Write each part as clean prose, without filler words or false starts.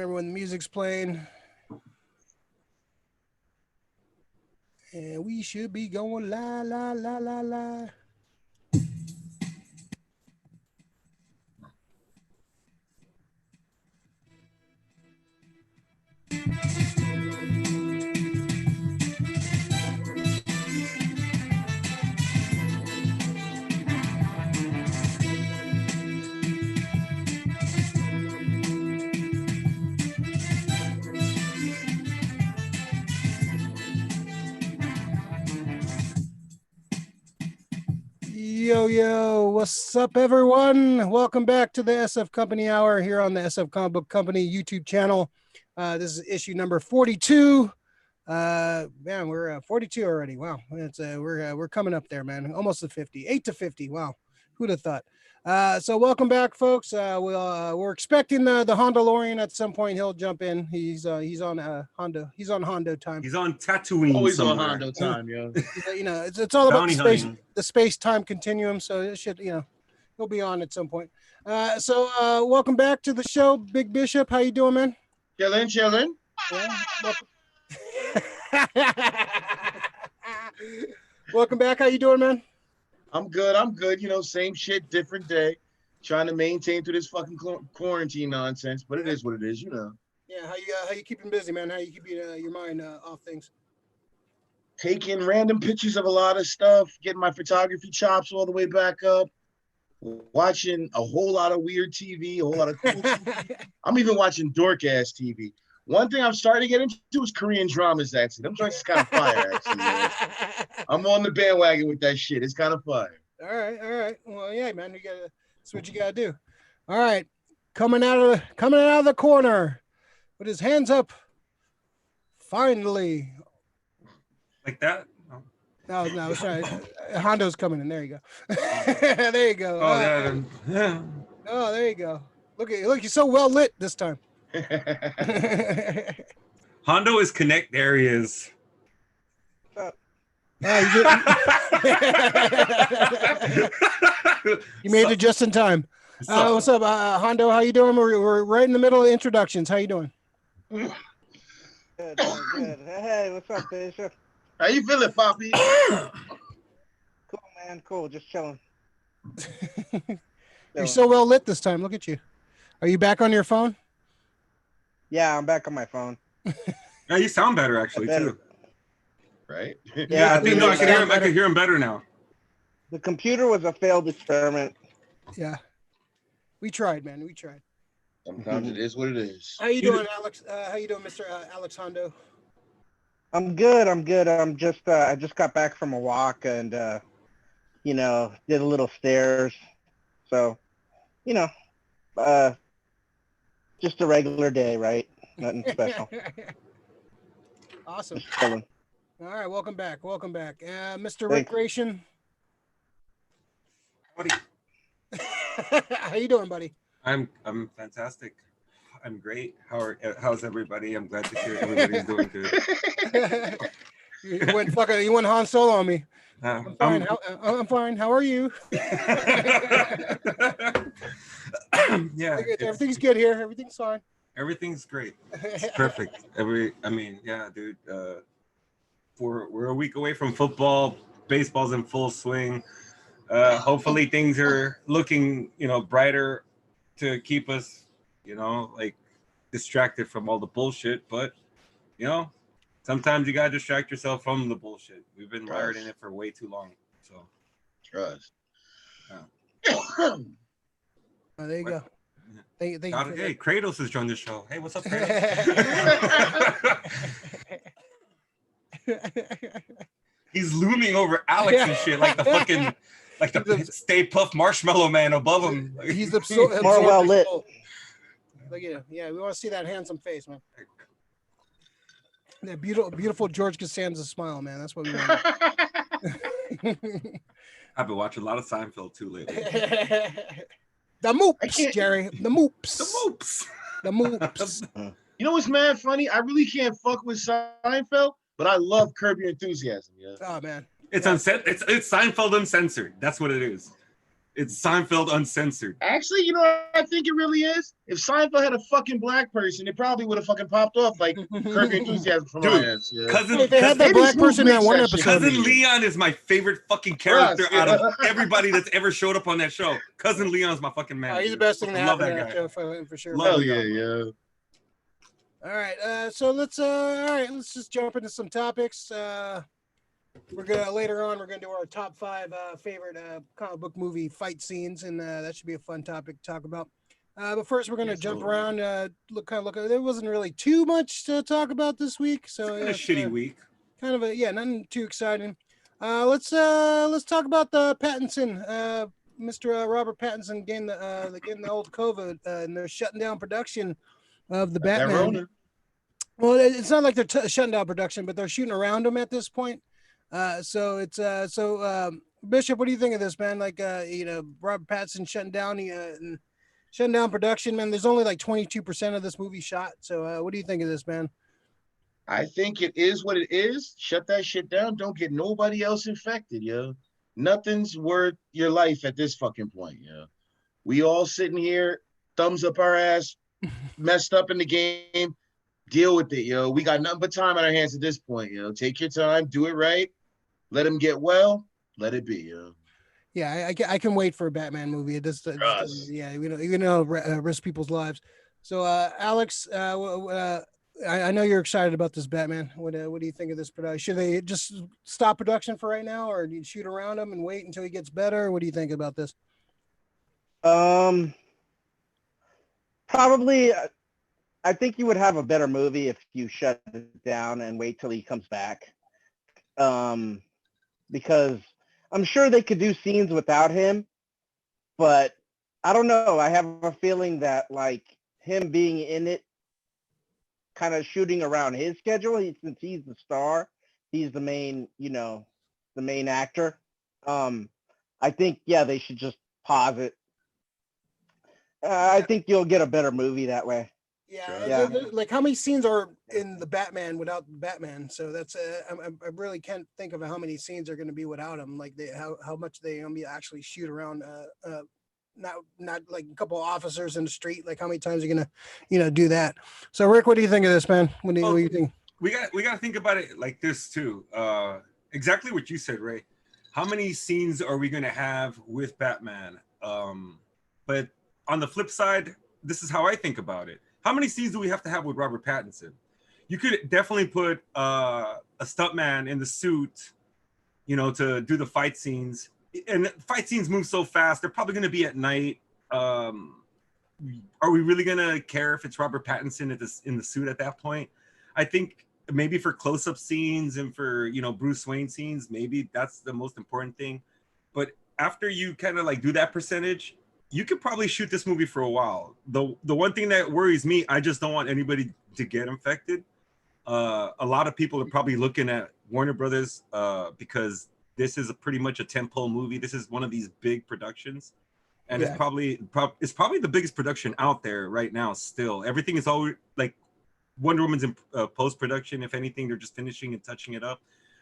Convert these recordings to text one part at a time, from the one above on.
remember when the music's playing. And we should be going la la la la la. Yo, what's up, everyone? Welcome back to the SF Company Hour here on the SF Comic Book Company YouTube channel. This is issue number 42. Man, we're 42 already. Wow, it's we're coming up there, man. Almost to 50, 8 to 50. Wow, who'd have thought? So welcome back, folks. We're expecting the Honda DeLorean at some point. He'll jump in. He's on Honda. He's on Hondo time. He's on Tatooine. Always somewhere. on Hondo time, yo. You know, it's all about Bounty the space time continuum. So it should, he'll be on at some point. So welcome back to the show, Big Bishop. How you doing, man? Chillin'. Yeah, welcome back. How you doing, man? I'm good. You know, same shit, different day. Trying to maintain through this fucking quarantine nonsense, but it is what it is, you know. Yeah, how you keeping busy, man? How you keeping your mind off things? Taking random pictures of a lot of stuff, getting my photography chops all the way back up, watching a whole lot of weird TV, a whole lot of cool TV. I'm even watching dork ass TV. One thing I'm starting to get into is Korean dramas, actually. Them joints is kind of fire, actually. Yeah. I'm on the bandwagon with that shit. It's kind of fire. All right. Well, yeah, man, that's what you gotta do. All right, coming out of the corner with his hands up. Finally, like that. No, sorry. Hondo's coming in. There you go. There you go. Oh, yeah. Oh, there you go. Look, you're so well lit this time. Hondo is connect areas. You made it just in time. What's up, Hondo? How you doing? We're right in the middle of introductions. How you doing? Good. Hey, what's up, Bishop? How you feeling, Poppy? Cool, man. Cool. Just chilling. You're so well lit this time. Look at you. Are you back on your phone? Yeah, I'm back on my phone. Yeah, you sound better actually too. Right? Yeah, I can hear him better now. The computer was a failed experiment. Yeah. We tried, man. We tried. Sometimes it is what it is. How you doing, Alex? How you doing, Mr. Alex Hondo? I'm good. I'm just I just got back from a walk and did a little stairs. So, just a regular day, right? Nothing special. Awesome. Just chilling. All right, welcome back. Mr. Thanks. Recreation. Buddy. How you doing, buddy? I'm fantastic. I'm great. How's everybody? I'm glad to hear everybody's doing good. You went Han Solo on me. I'm fine. I'm fine. How are you? Yeah. Everything's good here. Everything's fine. Everything's great. It's perfect. Dude. We're a week away from football. Baseball's in full swing. Hopefully things are looking, brighter to keep us, distracted from all the bullshit. But, sometimes you gotta distract yourself from the bullshit. We've been mired in it for way too long. So trust. Oh, there you go. Thank you. Hey, Kratos has joined the show. Hey, what's up, Kratos? He's looming over Alex and shit like the fucking Stay Puft Marshmallow Man above him. He's more well lit. Look at him. Yeah, we want to see that handsome face, man. That beautiful George Costanza smile, man. That's what we want. I've been watching a lot of Seinfeld too lately. The moops, Jerry. The moops. The moops. You know what's mad funny? I really can't fuck with Seinfeld, but I love Curb Your Enthusiasm. Yeah. Oh man. It's Seinfeld uncensored. That's what it is. It's Seinfeld uncensored. Actually, you know what I think it really is? If Seinfeld had a fucking black person, it probably would have fucking popped off like Curb Your Enthusiasm from Dude, my ass. Yeah. cousin, Hey, they had that Maybe black Smooth person in that makes one that shit episode. for me. Cousin Leon is my favorite fucking character Yeah. out of everybody that's ever showed up on that show. Cousin Leon's my fucking man. Oh, he's the dude. best thing to Love happen to that that guy. show for sure. Love Hell Leon, yeah, bro. yeah. All right, so let's let's just jump into some topics. We're gonna later on. We're gonna do our top 5 favorite comic book movie fight scenes, and that should be a fun topic to talk about. But first, we're gonna jump around. Look. There wasn't really too much to talk about this week, so It's been a shitty week. kind of nothing too exciting. Let's talk about the Pattinson, Mr. Robert Pattinson getting the old COVID, and they're shutting down production of the That Batman. Rona. Well, it's not like they're shutting down production, but they're shooting around him at this point. Bishop, what do you think of this, man? Like, Robert Pattinson shutting down production, man. There's only like 22% of this movie shot. So, what do you think of this, man? I think it is what it is. Shut that shit down. Don't get nobody else infected, yo. Nothing's worth your life at this fucking point, yo. We all sitting here, thumbs up our ass, messed up in the game. Deal with it, yo. We got nothing but time on our hands at this point, yo. Take your time, do it right. Let him get well. Let it be, yo. Yeah, I can wait for a Batman movie. It just yeah, risk people's lives. So, Alex, I know you're excited about this Batman. What do you think of this production? Should they just stop production for right now, or do you shoot around him and wait until he gets better? What do you think about this? Probably. I think you would have a better movie if you shut it down and wait till he comes back. Because I'm sure they could do scenes without him, but I don't know. I have a feeling that like him being in it, kind of shooting around his schedule, since he's the star, he's the main, the main actor. I think, they should just pause it. I think you'll get a better movie that way. Yeah. Like how many scenes are in the Batman without Batman? So that's I really can't think of how many scenes are going to be without him. Like how much they actually shoot around. Not like a couple of officers in the street. Like how many times are you gonna do that? So Rick, what do you think of this, man? What do you think? We got to think about it like this too. Exactly what you said, Ray. How many scenes are we gonna have with Batman? But on the flip side, this is how I think about it. How many scenes do we have to have with Robert Pattinson? You could definitely put a stuntman in the suit, to do the fight scenes. And fight scenes move so fast. They're probably going to be at night. Are we really going to care if it's Robert Pattinson in the suit at that point? I think maybe for close-up scenes and for, Bruce Wayne scenes, maybe that's the most important thing. But after you kind of like do that percentage, you could probably shoot this movie for a while. The one thing that worries me, I just don't want anybody to get infected. A lot of people are probably looking at Warner Brothers because this is pretty much a tentpole movie. This is one of these big productions, and it's probably the biggest production out there right now. Still, everything is always like Wonder Woman's in post production. If anything, they're just finishing and touching it up.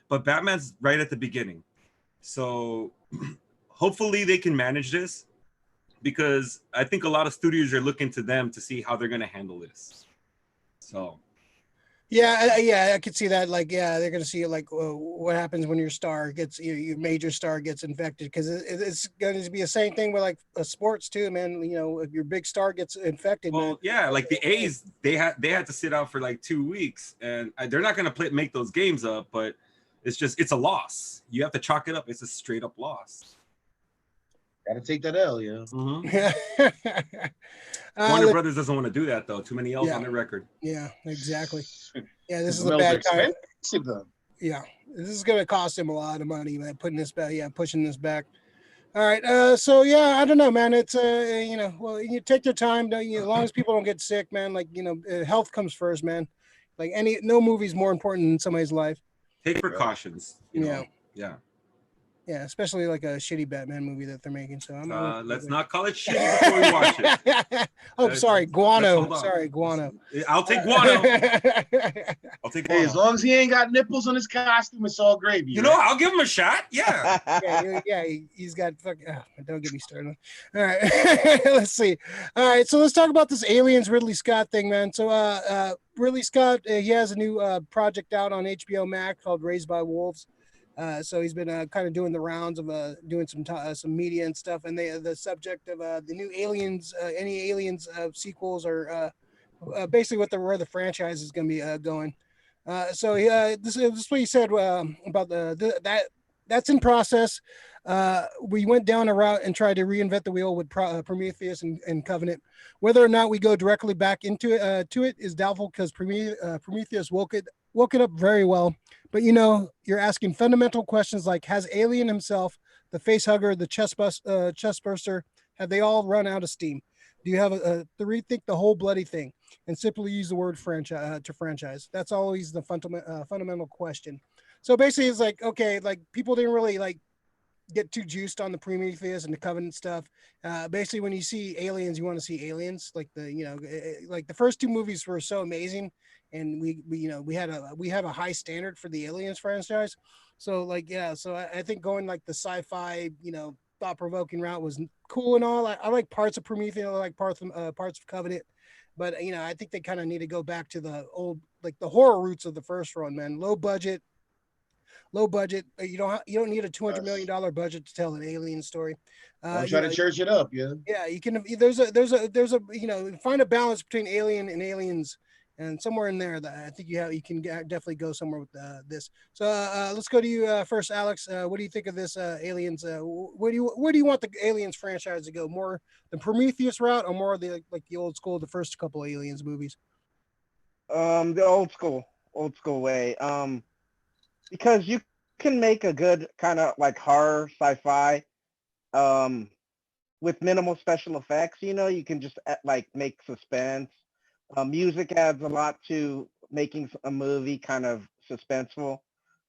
But Batman's right at the beginning, so hopefully they can manage this. Because I think a lot of studios are looking to them to see how they're going to handle this. So, I could see that. Like, they're going to see like what happens when your star gets your major star gets infected. Because it's going to be the same thing with like sports too, man. If your big star gets infected. Well, man. yeah, like the A's, they had to sit out for like 2 weeks, and they're not going to make those games up. But it's a loss. You have to chalk it up. It's a straight up loss. Gotta take that L, yeah. Mm-hmm. Warner Brothers doesn't want to do that though. Too many L's on the record. Yeah, exactly. Yeah, this is a bad time. Yeah, this is gonna cost him a lot of money, man. Putting this back, pushing this back. All right, so I don't know, man. It's well, you take your time. As long as people don't get sick, man. Like health comes first, man. Like no movie's more important than somebody's life. Take precautions. Yeah. Yeah, especially like a shitty Batman movie that they're making. So I'm Let's not call it shitty before we watch it. Oh, sorry, Let's guano. hold on. Sorry, guano. I'll take guano. I'll take Hey, as guano. long as he ain't got nipples on his costume, it's all gravy. You know, I'll give him a shot. Yeah. Yeah, he's got fucking. Oh, don't get me started. All right, let's see. All right, so let's talk about this Aliens Ridley Scott thing, man. So, Ridley Scott, he has a new project out on HBO Max called Raised by Wolves. So he's been kind of doing the rounds of doing some media and stuff, and the subject of the new Aliens, any Aliens sequels, or basically where the franchise is going to be going. So this is what he said about that's in process. We went down a route and tried to reinvent the wheel with Prometheus and Covenant. Whether or not we go directly back into it is doubtful because Prometheus woke it up very well. But you're asking fundamental questions like: has Alien himself, the face hugger, the chest burster, have they all run out of steam? Do you have to rethink the whole bloody thing and simply use the word franchise? That's always the fundamental question. So basically, it's like, okay, like people didn't really like get too juiced on the Prometheus and the Covenant stuff. Basically, when you see aliens, you want to see aliens. Like like the first two movies were so amazing, and we have a high standard for the Aliens franchise. So so I think going like the sci-fi, thought-provoking route was cool and all. I like parts of Prometheus, I like parts of Covenant, but I think they kind of need to go back to the old, like the horror roots of the first one, man. Low budget. You don't need a $200 million budget to tell an alien story. I'm trying to church it up, yeah. Yeah, you can. There's a find a balance between Alien and Aliens, and somewhere in there that I think you can definitely go somewhere with this. So let's go to you first, Alex. What do you think of this Aliens? Where do you want the Aliens franchise to go? More the Prometheus route, or more the the old school, the first couple of Aliens movies? The old school way. Because you can make a good kind of like horror sci-fi with minimal special effects. You can just like make suspense. Music adds a lot to making a movie kind of suspenseful.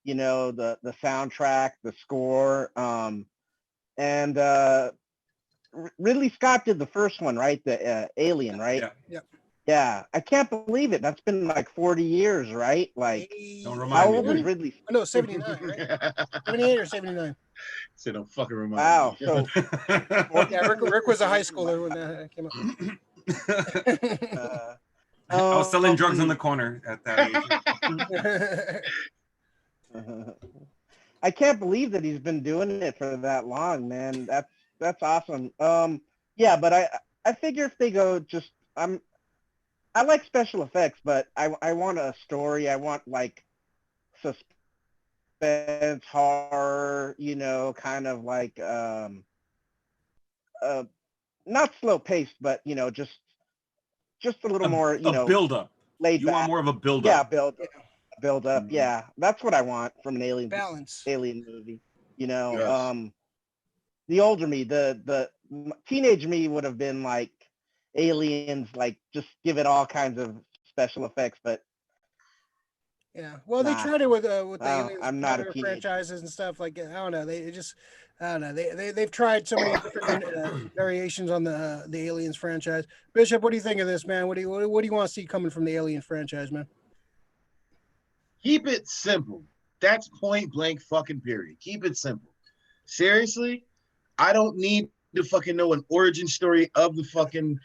The soundtrack, the score, and Ridley Scott did the first one, right? The Alien, right? Yeah. Yeah, I can't believe it. That's been like 40 years, right? Like, Don't how remind old me. is Ridley? Oh, no, 79, right? 78 or 79. So don't fucking remind Wow. me. So, Yeah, Rick was a high schooler when that came out. I was selling drugs on the corner at that age. I can't believe that he's been doing it for that long, man. That's awesome. Yeah, but I figure if they go I like special effects, but I want a story. I want like suspense, horror, kind of like not slow paced, but just a little more, a build up. laid You back. want more of a build Yeah, up. build up. Mhm. Yeah, that's what I want from an alien Balance. movie. Yes. The older me, the teenage me would have been like Aliens, like just give it all kinds of special effects, but Yeah, well, they Nah. tried it with the Aliens I'm not a Predator teenager. franchises and stuff like I don't know. I don't know. They've tried so many different variations on the Aliens franchise. Bishop, what do you think of this, man? What do you want to see coming from the Alien franchise, man? Keep it simple. That's point blank fucking period. Keep it simple. Seriously, I don't need to fucking know an origin story of the fucking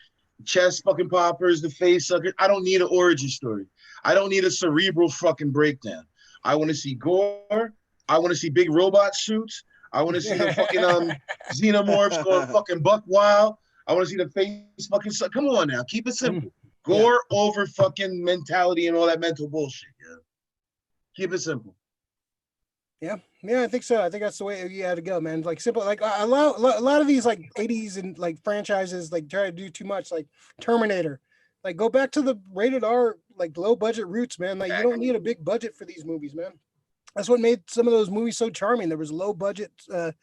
chest fucking poppers, the face suckers. I don't need an origin story. I don't need a cerebral fucking breakdown. I want to see gore. I want to see big robot suits. I want to see the fucking xenomorphs going fucking buck wild. I want to see the face fucking suck. Come on now, keep it simple. Gore over fucking mentality and all that mental bullshit. Yeah. Keep it simple. Yeah, I think so. I think that's the way you had to go, man. Like simple, like a lot of these like 80s and like franchises like try to do too much, like Terminator. Like go back to the rated R, like low budget roots, man. Like you don't need a big budget for these movies, man. That's what made some of those movies so charming. There was low budget, don't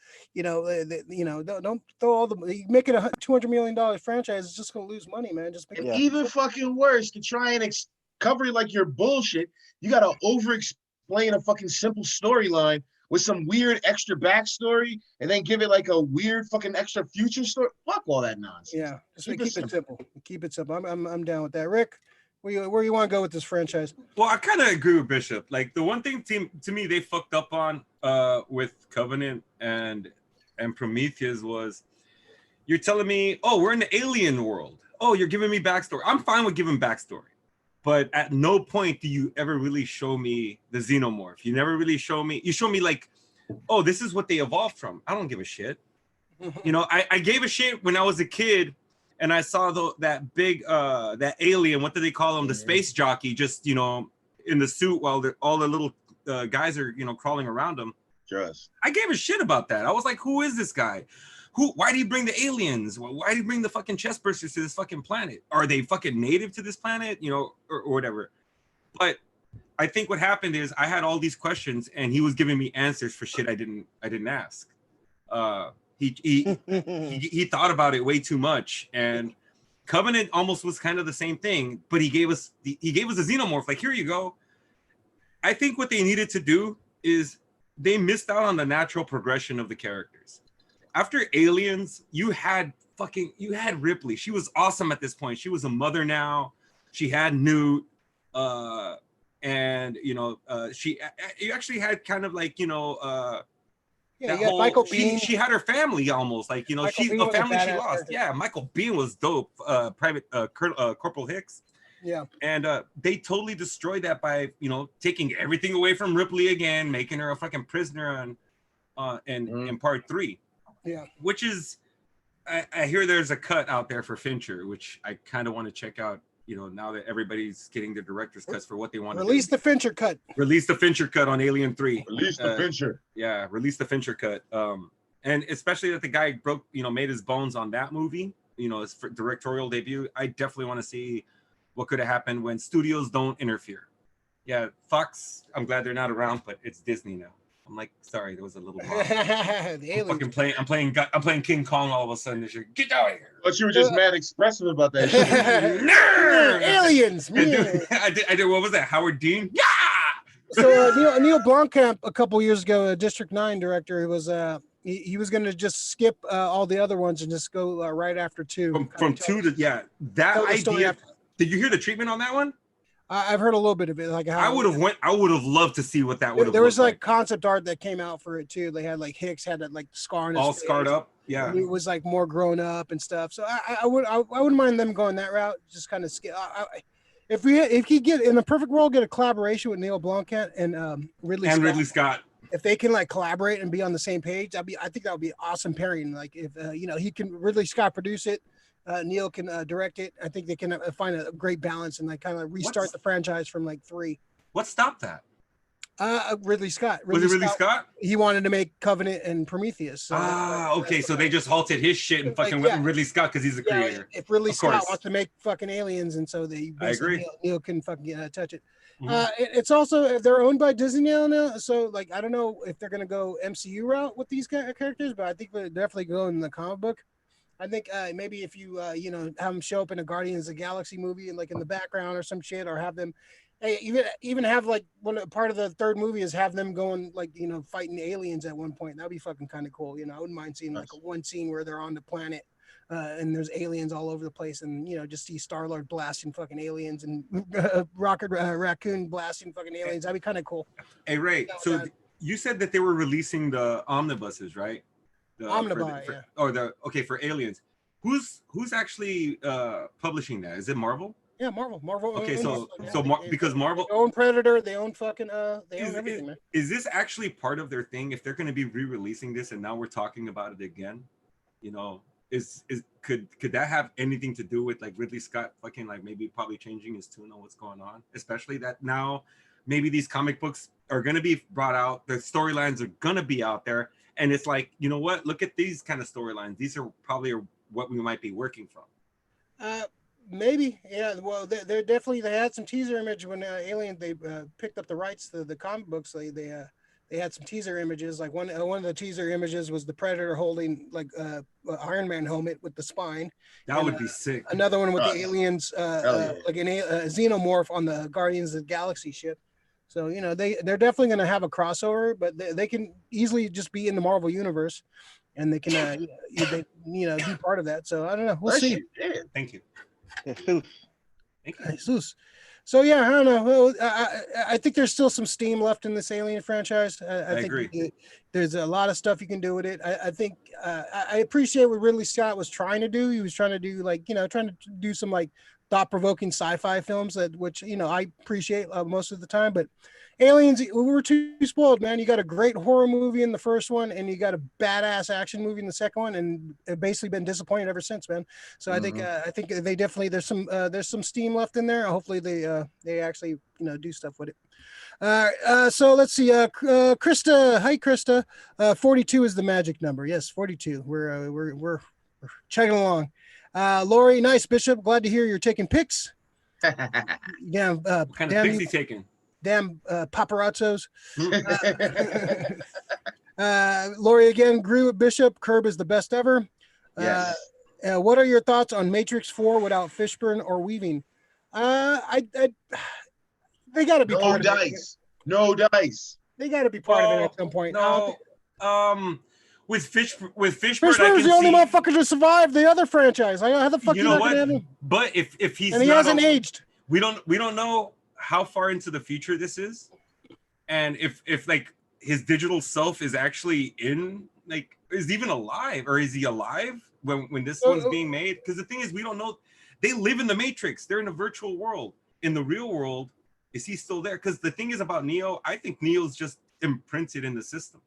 throw all the you make it a $200 million franchise. It's just gonna lose money, man. Just make And Yeah. even fucking worse, to try and cover it like your bullshit, you got to over explain a fucking simple storyline with some weird extra backstory and then give it like a weird fucking extra future story. Fuck all that nonsense. Yeah, just Keep keep it it simple. Keep it simple. I'm down with that. Rick, where you want to go with this franchise? Well, I kind of agree with Bishop. Like the one thing to me they fucked up on with Covenant and Prometheus was you're telling me, oh, we're in the alien world. Oh, you're giving me backstory. I'm fine with giving backstory. But at no point do you ever really show me the xenomorph. You never really show me. You show me like, oh, this is what they evolved from. I don't give a shit. You know, I gave a shit when I was a kid and I saw that big that alien. What do they call him? The space jockey, just in the suit while all the little guys are crawling around him. Just. I gave a shit about that. I was like, who is this guy? Why do you bring the aliens? Why do you bring the fucking chest bursters to this fucking planet? Are they fucking native to this planet? Or whatever. But I think what happened is I had all these questions and he was giving me answers for shit I didn't ask. He thought about it way too much, and Covenant almost was kind of the same thing, but he gave us a xenomorph. Like, here you go. I think what they needed to do is they missed out on the natural progression of the characters. After Aliens, you had Ripley. She was awesome at this point. She was a mother now. She had Newt, and you actually had kind of like yeah, you got Michael Biehn. She had her family almost like she's a family she lost. Yeah, Michael Biehn was dope. Private Corporal Hicks. Yeah, and they totally destroyed that by taking everything away from Ripley again, making her a fucking prisoner in part 3. Yeah, which is I hear there's a cut out there for Fincher, which I kind of want to check out. Now that everybody's getting the director's cuts for what they want to release the Fincher cut. Release the Fincher cut on Alien 3. Release the Fincher. Yeah, release the Fincher cut. And especially that the guy made his bones on that movie. His directorial debut. I definitely want to see what could have happened when studios don't interfere. Yeah, Fox. I'm glad they're not around, but it's Disney now. I'm like, sorry, there was a little I'm playing King Kong all of a sudden this year. Get out of here. But you were just mad expressive about that shit. Aliens. I did. What was that? Howard Dean? Yeah. So Neil Blomkamp a couple years ago, a District 9 director, he was he was going to just skip all the other ones and just go right after 2. From 2 to that idea. Did you hear the treatment on that one? I've heard a little bit of it. Like I would have loved to see what that would have. There was like concept art that came out for it too. They had like Hicks had that like scar on his face. Scarred up. Yeah, and it was like more grown up and stuff. So I wouldn't mind them going that route. Just kind of skip. If he get in the perfect world, get a collaboration with Neil Blomkamp and Ridley Scott. If they can like collaborate and be on the same page, I think that would be an awesome pairing. Like if he can Ridley Scott produce it. Neil can direct it. I think they can find a great balance and like kind of restart the franchise from like 3. What stopped that? Ridley Scott. Was it Ridley Scott? He wanted to make Covenant and Prometheus. So okay. So they just halted his shit and fucking went with Ridley Scott because he's the creator. If Ridley Scott wants to make fucking aliens, and so they basically Neil can fucking touch it. Mm-hmm. It's also they're owned by Disney now, so like I don't know if they're gonna go MCU route with these characters, but I think they're definitely going in the comic book. I think maybe if you have them show up in a Guardians of the Galaxy movie and like in the background or some shit, or have them, even have like part of the 3rd movie is have them going like fighting aliens at one point. That'd be fucking kind of cool. I wouldn't mind seeing like one scene where they're on the planet and there's aliens all over the place, and just see Star-Lord blasting fucking aliens and Rocket Raccoon blasting fucking aliens. That'd be kind of cool. Hey Ray, so you said that they were releasing the omnibuses, right? For Aliens. Who's actually publishing that? Is it Marvel? Yeah, Marvel. Okay, because Marvel they own Predator, they own fucking they own everything, man. Is this actually part of their thing? If they're going to be re-releasing this and now we're talking about it again, could that have anything to do with like Ridley Scott fucking like maybe probably changing his tune on what's going on? Especially that now maybe these comic books are going to be brought out, the storylines are going to be out there. And it's like, you know what? Look at these kind of storylines. These are probably what we might be working from. Maybe, yeah. Well, they definitely had some teaser image when Alien they picked up the rights to the comic books. They had some teaser images. Like one of the teaser images was the Predator holding like Iron Man helmet with the spine. That would be sick. Another one with the aliens, like a xenomorph on the Guardians of the Galaxy ship. So they're definitely going to have a crossover, but they can easily just be in the Marvel universe, and they can they be part of that. So I don't know. We'll Bless see. you. Yeah. Thank you. Jesus. Thank you. Jesus. So yeah, I don't know. Well, I think there's still some steam left in this Alien franchise. I think agree. there's a lot of stuff you can do with it. I think I appreciate what Ridley Scott was trying to do. He was trying to do trying to do some like thought-provoking sci-fi films which I appreciate most of the time. But Aliens, we were too spoiled, man. You got a great horror movie in the first one, and you got a badass action movie in the second one, and it basically been disappointed ever since, man. So I think they definitely there's some steam left in there. Hopefully they actually do stuff with it. So let's see. Krista, hi Krista. 42 is the magic number. Yes, 42. We're chugging along. Lori, nice Bishop. Glad to hear you're taking pics. Yeah. What kind of pics he taking? Damn paparazzos. Lori again. Agree with Bishop. Curb is the best ever. Yes. What are your thoughts on Matrix 4 without Fishburne or Weaving? They got to be part of it. No dice. They got to be part of it at some point. No. With Fishburne, Fishburne's the only motherfucker to survive the other franchise. How the fuck you not gonna have him? But if he's and he hasn't aged, we don't know how far into the future this is, and if like his digital self is actually is even alive, or is he alive when this one's being made? Because the thing is, we don't know. They live in the Matrix. They're in a virtual world. In the real world, is he still there? Because the thing is about Neo, I think Neo's just imprinted in the system.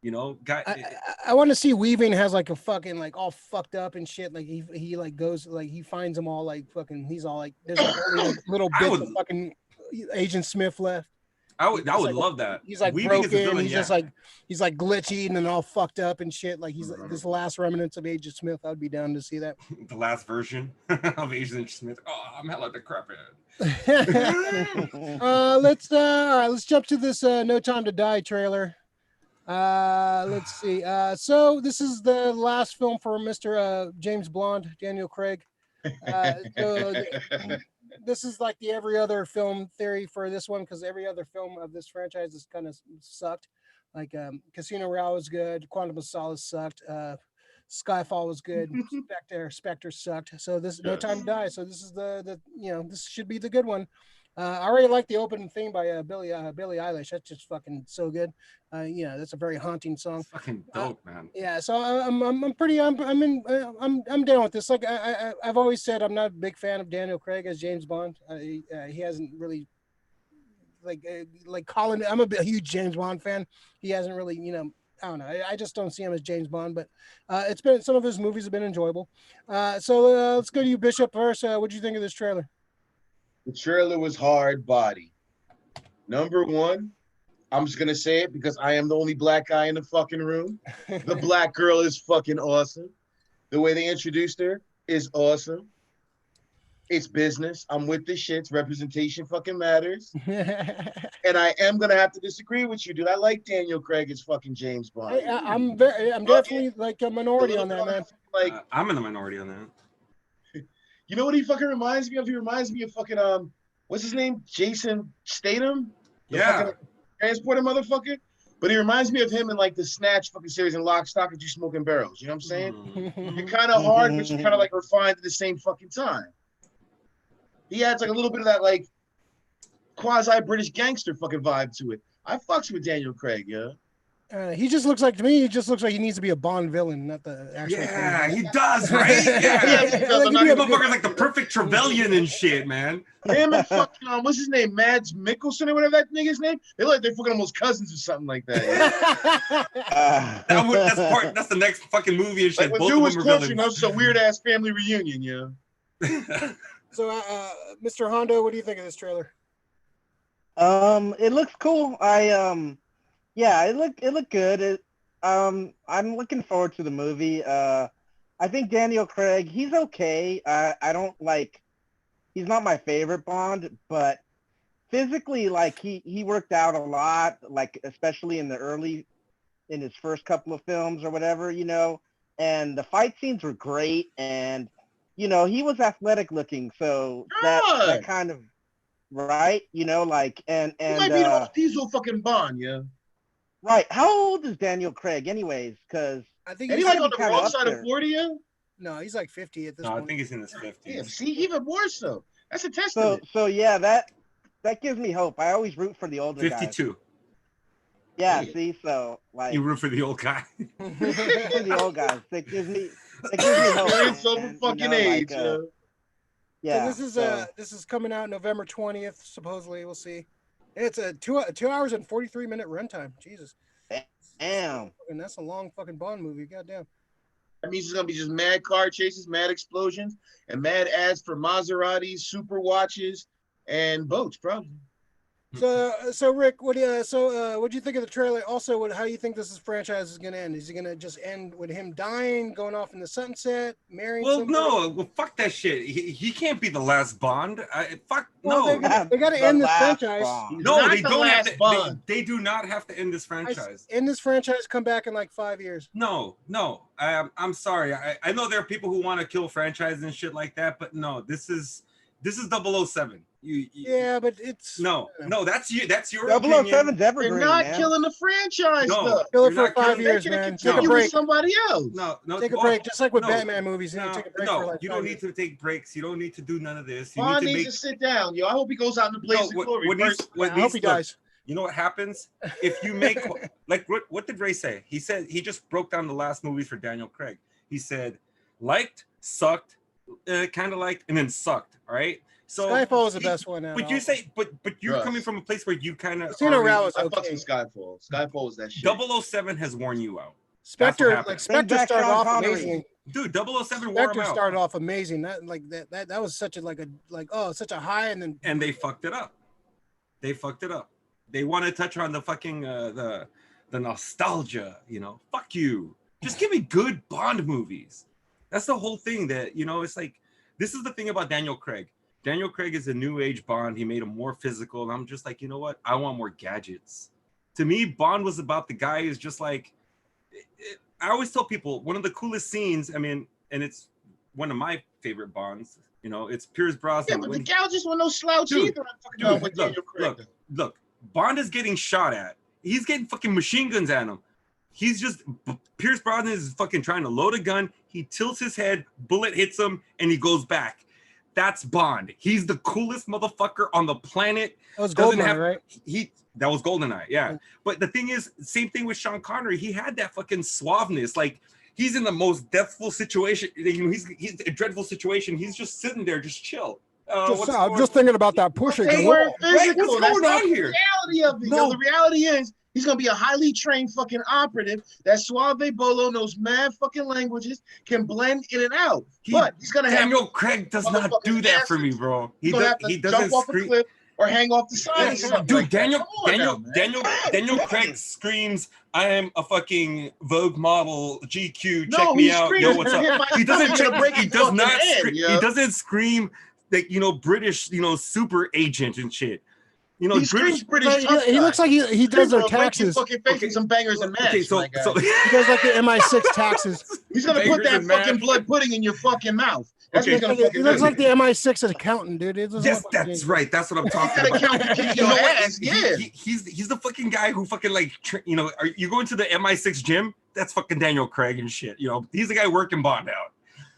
I want to see Weaving has like a fucking like all fucked up and shit. Like he like goes like he finds them all like fucking. He's all like there's like only like little bits of fucking Agent Smith left. I would love that. He's like Weaving broken. Villain, just like he's like glitchy and then all fucked up and shit. Like he's like this last remnants of Agent Smith. I'd be down to see that. The last version of Agent Smith. Oh, I'm hella decrepit. Let's jump to this No Time to Die trailer. Let's see. So this is the last film for Mr. James Bond, Daniel Craig. This is like the every other film theory for this one, because every other film of this franchise has kind of sucked. Like Casino Royale was good, Quantum of Solace sucked, Skyfall was good, Spectre sucked. So this No Time to Die. So this is the this should be the good one. I already like the opening theme by Billie Eilish. That's just fucking so good. That's a very haunting song. It's fucking dope, man. Yeah, so I'm down with this. Like I've always said, I'm not a big fan of Daniel Craig as James Bond. He hasn't really like Colin. I'm a huge James Bond fan. He hasn't really, I don't know. I just don't see him as James Bond, but it's been some of his movies have been enjoyable. So let's go to you, Bishop, first. What do you think of this trailer? The trailer was hard body. Number one, I'm just gonna say it because I am the only black guy in the fucking room. The black girl is fucking awesome. The way they introduced her is awesome. It's business. I'm with this shit. Representation fucking matters. And I am gonna have to disagree with you, dude. I like Daniel Craig as fucking James Bond. I'm definitely like a minority on that, man. Like I'm in the minority on that. You know what he fucking reminds me of? He reminds me of fucking what's his name? Jason Statham? Yeah. Transporter motherfucker. But he reminds me of him in like the Snatch fucking series in Lock, Stock, and Two Smoking Barrels. You know what I'm saying? You're kind of hard, but you're kind of like refined at the same fucking time. He adds like a little bit of that like quasi-British gangster fucking vibe to it. I fucks with Daniel Craig, yeah. He just looks like, to me, he just looks like he needs to be a Bond villain, not the actual. Yeah, he does, right? Yeah, motherfucker's like the perfect Trevelyan and shit, man. Him and fucking what's his name, Mads Mikkelsen or whatever that nigga's name. They're like they're fucking almost cousins or something like that. Yeah. That's the next fucking movie and shit. Like, both dude of was them are close, villains. it's a weird ass family reunion, yeah. So, Mr. Hondo, what do you think of this trailer? It looks cool. Yeah, it looked good. I'm looking forward to the movie. I think Daniel Craig, he's okay. I don't like, he's not my favorite Bond, but physically, like he worked out a lot, like especially in his first couple of films or whatever, and the fight scenes were great, and he was athletic looking, so that kind of right? You know, like and He might be the most diesel fucking Bond, yeah. right. How old is Daniel Craig, anyways? Because I think And he's he's like gotta on be the kinda wrong up side of there. 40, yeah. no, he's like 50 at this No, I point. think he's in his Damn, 50s. see, even more so. That's a so testament. so yeah, that gives me hope. I always root for the older guys. 52. Yeah, see, so like You root for the old guy. for the old guys, that gives me hope. Experience over man, fucking like, age, yeah. So this is coming out November 20th, supposedly. We'll see. It's a 2 hours and 43-minute runtime. Jesus. Damn. And that's a long fucking Bond movie. Goddamn. That means it's gonna be just mad car chases, mad explosions, and mad ads for Maseratis, super watches, and boats, probably. So Rick, what do you think of the trailer? Also, how do you think this franchise is gonna end? Is it gonna just end with him dying, going off in the sunset, marrying? Well, somebody? no, well, fuck that shit. He can't be the last Bond. Well, No. they got to The end this last franchise. Bond. He's No, not they the don't have last to. Bond. They do not have to end this franchise. End this franchise. Come back in like 5 years. No. I'm sorry. I know there are people who want to kill franchises and shit like that, but no, this is 007. Yeah, but it's No, that's you. That's your 007's opinion. They're evergreen, not man. killing the franchise, No. though. kill it You're for not 5 killing- years, They're gonna man. Take continue a with break. somebody else. No. Take a break, just like with no, Batman movies. You No, take a break for like you 5 don't years. need to take breaks. You don't need to do none of this. You Bond need to needs make. to sit down, yo. I hope he goes out in the blaze No, of what- glory what needs- first. what I hope needs- he look, dies. You know what happens if you make like what did Ray say? He said he just broke down the last movies for Daniel Craig. He said liked, sucked, kind of liked, and then sucked. All right. So Skyfall is the best one. But you say, but you're Russ. coming from a place where you kind of Casino Royale was I fucked okay. with Skyfall. Skyfall was that shit. 007 has worn you out, Spectre, happened. like Spectre Bring back started Sean off Connery. amazing. dude. 007 wore him Spectre out, started off amazing. That was such a high, and then and they fucked it up. They want to touch on the fucking the nostalgia. Fuck you. Just give me good Bond movies. That's the whole thing. That it's like this is the thing about Daniel Craig. Daniel Craig is a new age Bond. He made him more physical, and I'm just like, you know what? I want more gadgets. To me, Bond was about the guy who's just like. I always tell people one of the coolest scenes. I mean, and it's one of my favorite Bonds. It's Pierce Brosnan. Yeah, but the gal just want no slouch Dude, either. I'm fucking done with look, Daniel Craig. look. Bond is getting shot at. He's getting fucking machine guns at him. He's just Pierce Brosnan is fucking trying to load a gun. He tilts his head, bullet hits him, and he goes back. That's Bond. He's the coolest motherfucker on the planet. that was Doesn't Goldeneye, have- right? That was Goldeneye, yeah. Yeah. But the thing is, same thing with Sean Connery. He had that fucking suaveness. Like he's in the most deathful situation. He's a dreadful situation. He's just sitting there, just chill. I'm just thinking about that pushing. They weren't physical. What's That's going not on the here? reality of it. No. The reality is he's gonna be a highly trained fucking operative. That Suave Bolo knows mad fucking languages, can blend in and out. But he's gonna have Daniel Craig does not do that for me, bro. He he's gonna does. have to He jump doesn't off a scream. cliff or hang off the side. or something Dude, like that. Come on now, man. Daniel Craig screams, "I am a fucking Vogue model, GQ. No, Check me he out, screams, yo, what's "Hit up?" my He doesn't. stomach, gonna break He your does fucking not. hand, yo. He doesn't scream like British, super agent and shit. He British. screams British tough He guy. looks like he does their He's gonna break your taxes. fucking face Okay. with some bangers and mash. Okay, so my guy. He does like the MI6 taxes. He's gonna put Bangers that and fucking mash. blood pudding in your fucking mouth. That's Okay. what he's gonna He fucking looks do. like the MI6 accountant, dude. It doesn't Yes, look like that's James right. That's what I'm talking That about. account can kick You your know what? ass. Yeah. He's the fucking guy who fucking like are you going to the MI6 gym? That's fucking Daniel Craig and shit. He's the guy working Bond out.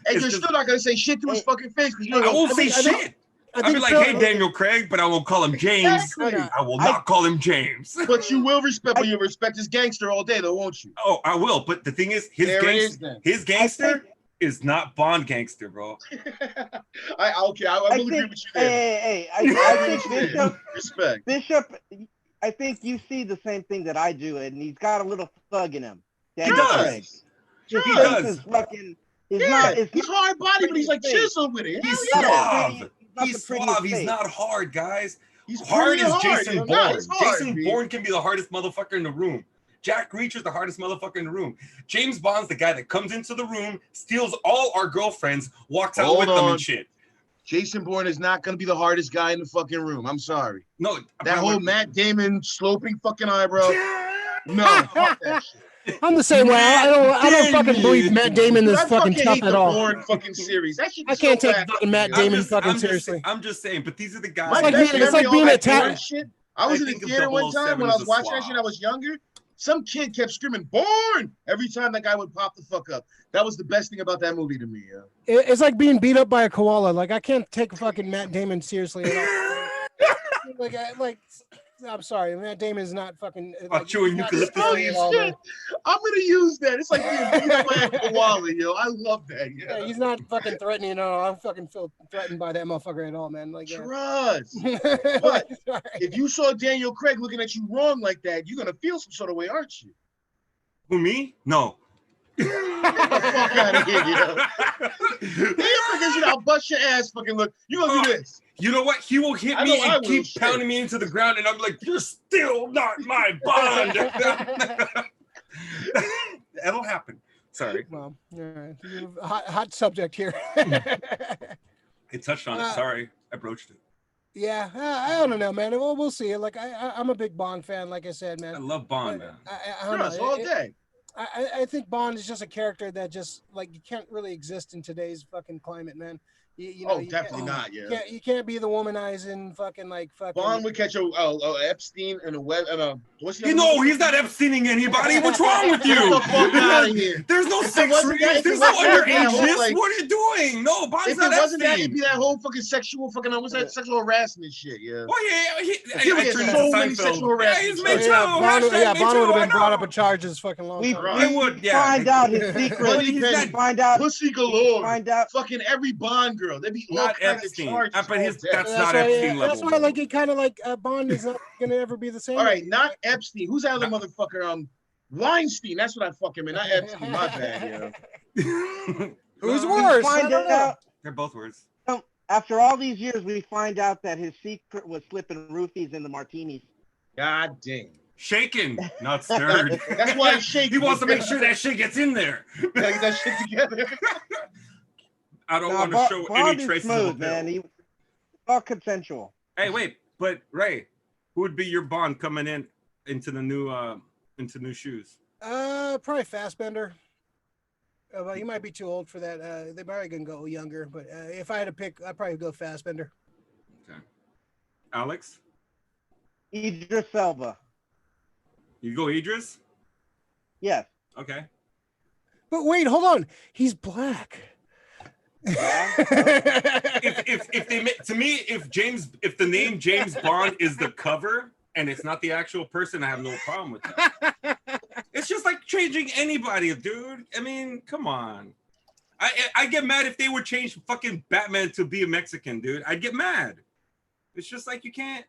And It's you're just- still not gonna say shit to his fucking face because you I know won't say I think- shit. I I'll be think like, Phil- hey, Daniel Craig, but I won't call him James. Exactly. I will not call him James. But you will respect, but you respect his gangster all day, though, won't you? Oh, I will. But the thing is, There it is then. his gangster is not Bond gangster, bro. I will agree with you there. Hey, I think Bishop, Respect. I think you see the same thing that I do, and he's got a little thug in him. He Daniel does. Craig. He His He face does. is fucking. It's Yeah, not. It's he's not hard body, but he's like pretty chiseled with it. He's Hell yeah. suave. not He's the prettiest suave. He's face. not hard, guys. He's Hard pretty is Jason you know? Bourne. Nah, he's hard, Jason B. Bourne can be the hardest motherfucker in the room. Jack Reacher's the hardest motherfucker in the room. James Bond's the guy that comes into the room, steals all our girlfriends, walks out Hold with them on. and shit. Jason Bourne is not gonna be the hardest guy in the fucking room. I'm sorry. No, That whole Matt Damon sloping fucking eyebrow. No, fuck that shit. I'm the same way. I don't fucking believe Matt Damon Dude, is I fucking fucking tough hate at the all. Bourne fucking series. That shit I is can't so take whack. fucking Matt Damon fucking seriously. I'm just saying, but these are the guys. My like best being- it's memory, like all being that a ta- Bourne shit. I was I in the think of theater one time 007 when I as was a watching that swab. shit. I was younger. Some kid kept screaming "Bourne" every time that guy would pop the fuck up. That was the best thing about that movie to me. Yeah. It's like being beat up by a koala. Like I can't take fucking Matt Damon seriously at all. I'm sorry, Matt Damon is not fucking like chewing he's not eucalyptus scary leaves. at all, man. I'm gonna use that. It's like being beat up by a koala, yo. I love that. Yeah, Yeah. he's not fucking threatening at all. I don't fucking feel threatened by that motherfucker at all, man. Like, yeah. Trust. But If you saw Daniel Craig looking at you wrong like that, you're gonna feel some sort of way, aren't you? Who, me? No. Get the fuck out of here, yo. Daniel Craig should I'll bust your ass fucking look. You gonna do this. You know what? He will hit I me know I and will, keep shit. pounding me into the ground, and I'm like, "You're still not my Bond." That'll happen. Sorry, well, all right. Hot subject here. I touched on it. Sorry, I broached it. Yeah, I don't know, man. We'll see. Like I'm a big Bond fan, like I said, man. I love Bond, But man. I don't Trust know. all day. I think Bond is just a character that just like you can't really exist in today's fucking climate, man. You know, Oh, you definitely can't- not. Yeah. You can't be the womanizing fucking Bond would catch a Epstein and a web and a what's the You other know, one? he's not Epsteining anybody. What's wrong with Get you? the fuck out of here. There's no If it sex wasn't that- dreams. if There's it no wasn't that whole, underages. like- What are you doing? No, Bond's If not it wasn't that, Epstein. it'd be that whole fucking sexual fucking what's that sexual harassment shit, yeah. Well, yeah, He would I get turned so into many Seinfeld. sexual Yeah, harassment he's me charges. too. Bond, Hashtag me Bond too. would have I been brought up know. on charges fucking long We, time. Right. we They would, yeah. find out his secret. Money We penny. find out. Pussy We galore. find out. Fucking every Bond girl. They'd be all Not kinds Epstein. of charges. But his- all day. that's not Epstein That's level. why, like, it kind of like Bond is not gonna ever be the same. All right, not Epstein. Who's that other motherfucker? Weinstein. That's what I fucking meant. Not Epstein. My bad, yeah. Who's No, worse? I Find don't know. out. They're both words. After all these years, we find out that his secret was slipping roofies in the martinis. God damn. Shaken, not stirred. That's why he's shaking. He wants to make sure that shit gets in there. Gotta get that shit together. I don't Nah, want to Bond- show Bond any is traces of smooth, a man. pill. All consensual. Hey, wait, but Ray, who would be your Bond coming into the new shoes? Probably Fassbender. Well, he might be too old for that. They probably gonna go younger, but if I had to pick, I'd probably go Fassbender. Okay. Alex, Idris Elba. you go Idris? Yes. Okay. But wait, hold on. He's black. Yeah. If they to me, if the name James Bond is the cover and it's not the actual person, I have no problem with that. It's just like changing anybody, dude. I mean, come on. I get mad if they would change fucking Batman to be a Mexican, dude. I'd get mad. It's just like you can't.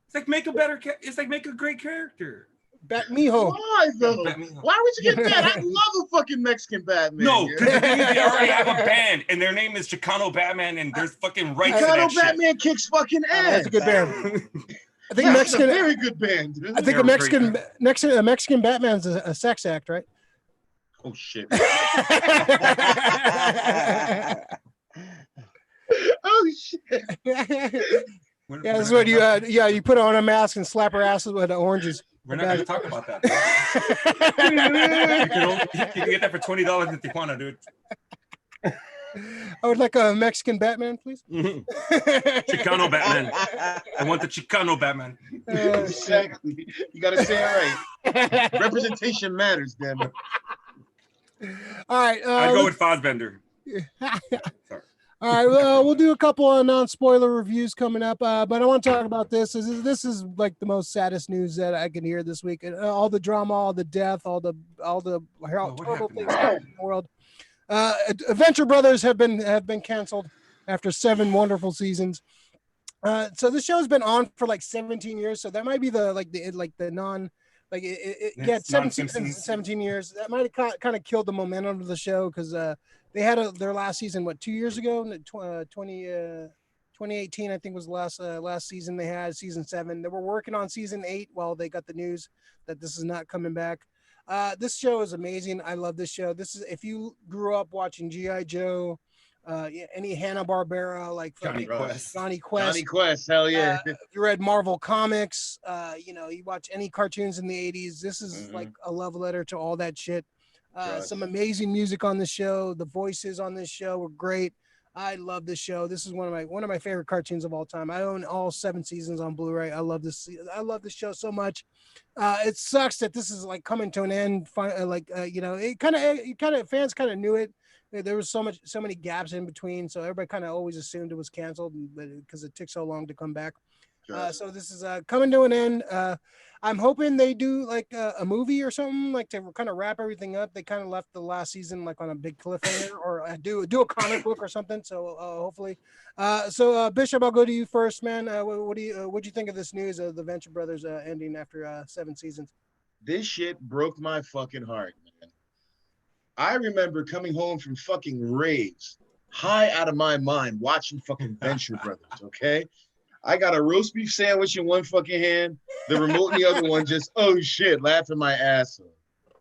It's like make a better. It's like make a great character. Bat Mijo. Why though? Batman. Why would you get mad? I love a fucking Mexican Batman. No, yeah. because they already have a band and their name is Chicano Batman, and there's fucking rights to that Chicano Batman kicks fucking ass. That's a good band. shit. I think That's Mexican. a very good band. Dude. I think They're a a great Mexican Batman's a sex act, right? Oh shit. Oh shit. Yeah, this is what you you put on a mask and slap her ass with the oranges. We're not going to talk about that. You can get that for $20 in Tijuana, dude. I would like a Mexican Batman, please. Chicano Batman. I want the Chicano Batman. Exactly. You gotta say it right. Representation matters, damn it. All right. I'd go with Fassbender. All right, well, we'll do a couple of non-spoiler reviews coming up, but I want to talk about this. This is like the most saddest news that I can hear this week. All the drama, all the death, all the horrible happened things now? happening in the world. Adventure Brothers have been canceled after 7 wonderful seasons. So the show's been on for like 17 years. So that might be It's 7 non-Simpsons. seasons, 17 years. That might have kind of killed the momentum of the show because they had their last season 2 years ago, 2018 I think was the last season they had, season 7. They were working on season 8 while they got the news that this is not coming back. This show is amazing. I love this show. This is if you grew up watching G.I. Joe Yeah, any Hanna-Barbera, like Johnny fucking Quest. Johnny Quest. Johnny Quest, hell yeah. If you read Marvel comics, you know, you watch any cartoons in the 80s, this is like a love letter to all that shit. Some amazing music on the show. The voices on this show were great. I love this show. This is one of my favorite cartoons of all time. I own all 7 seasons on Blu-ray. I love this show so much. It sucks that this is like coming to an end. You know, it kind of fans kind of knew it. There was so many gaps in between, so everybody kind of always assumed it was canceled, but because it took so long to come back. So this is coming to an end. I'm hoping they do like a movie or something, like to kind of wrap everything up. They kind of left the last season like on a big cliffhanger, or do a comic book or something. So hopefully. Bishop, I'll go to you first, man. What do you think of this news of the Venture Brothers ending after 7 seasons? This shit broke my fucking heart, man. I remember coming home from fucking raves, high out of my mind, watching fucking Venture Brothers, okay? I got a roast beef sandwich in one fucking hand, the remote in the other one, just, oh shit, laughing my ass off.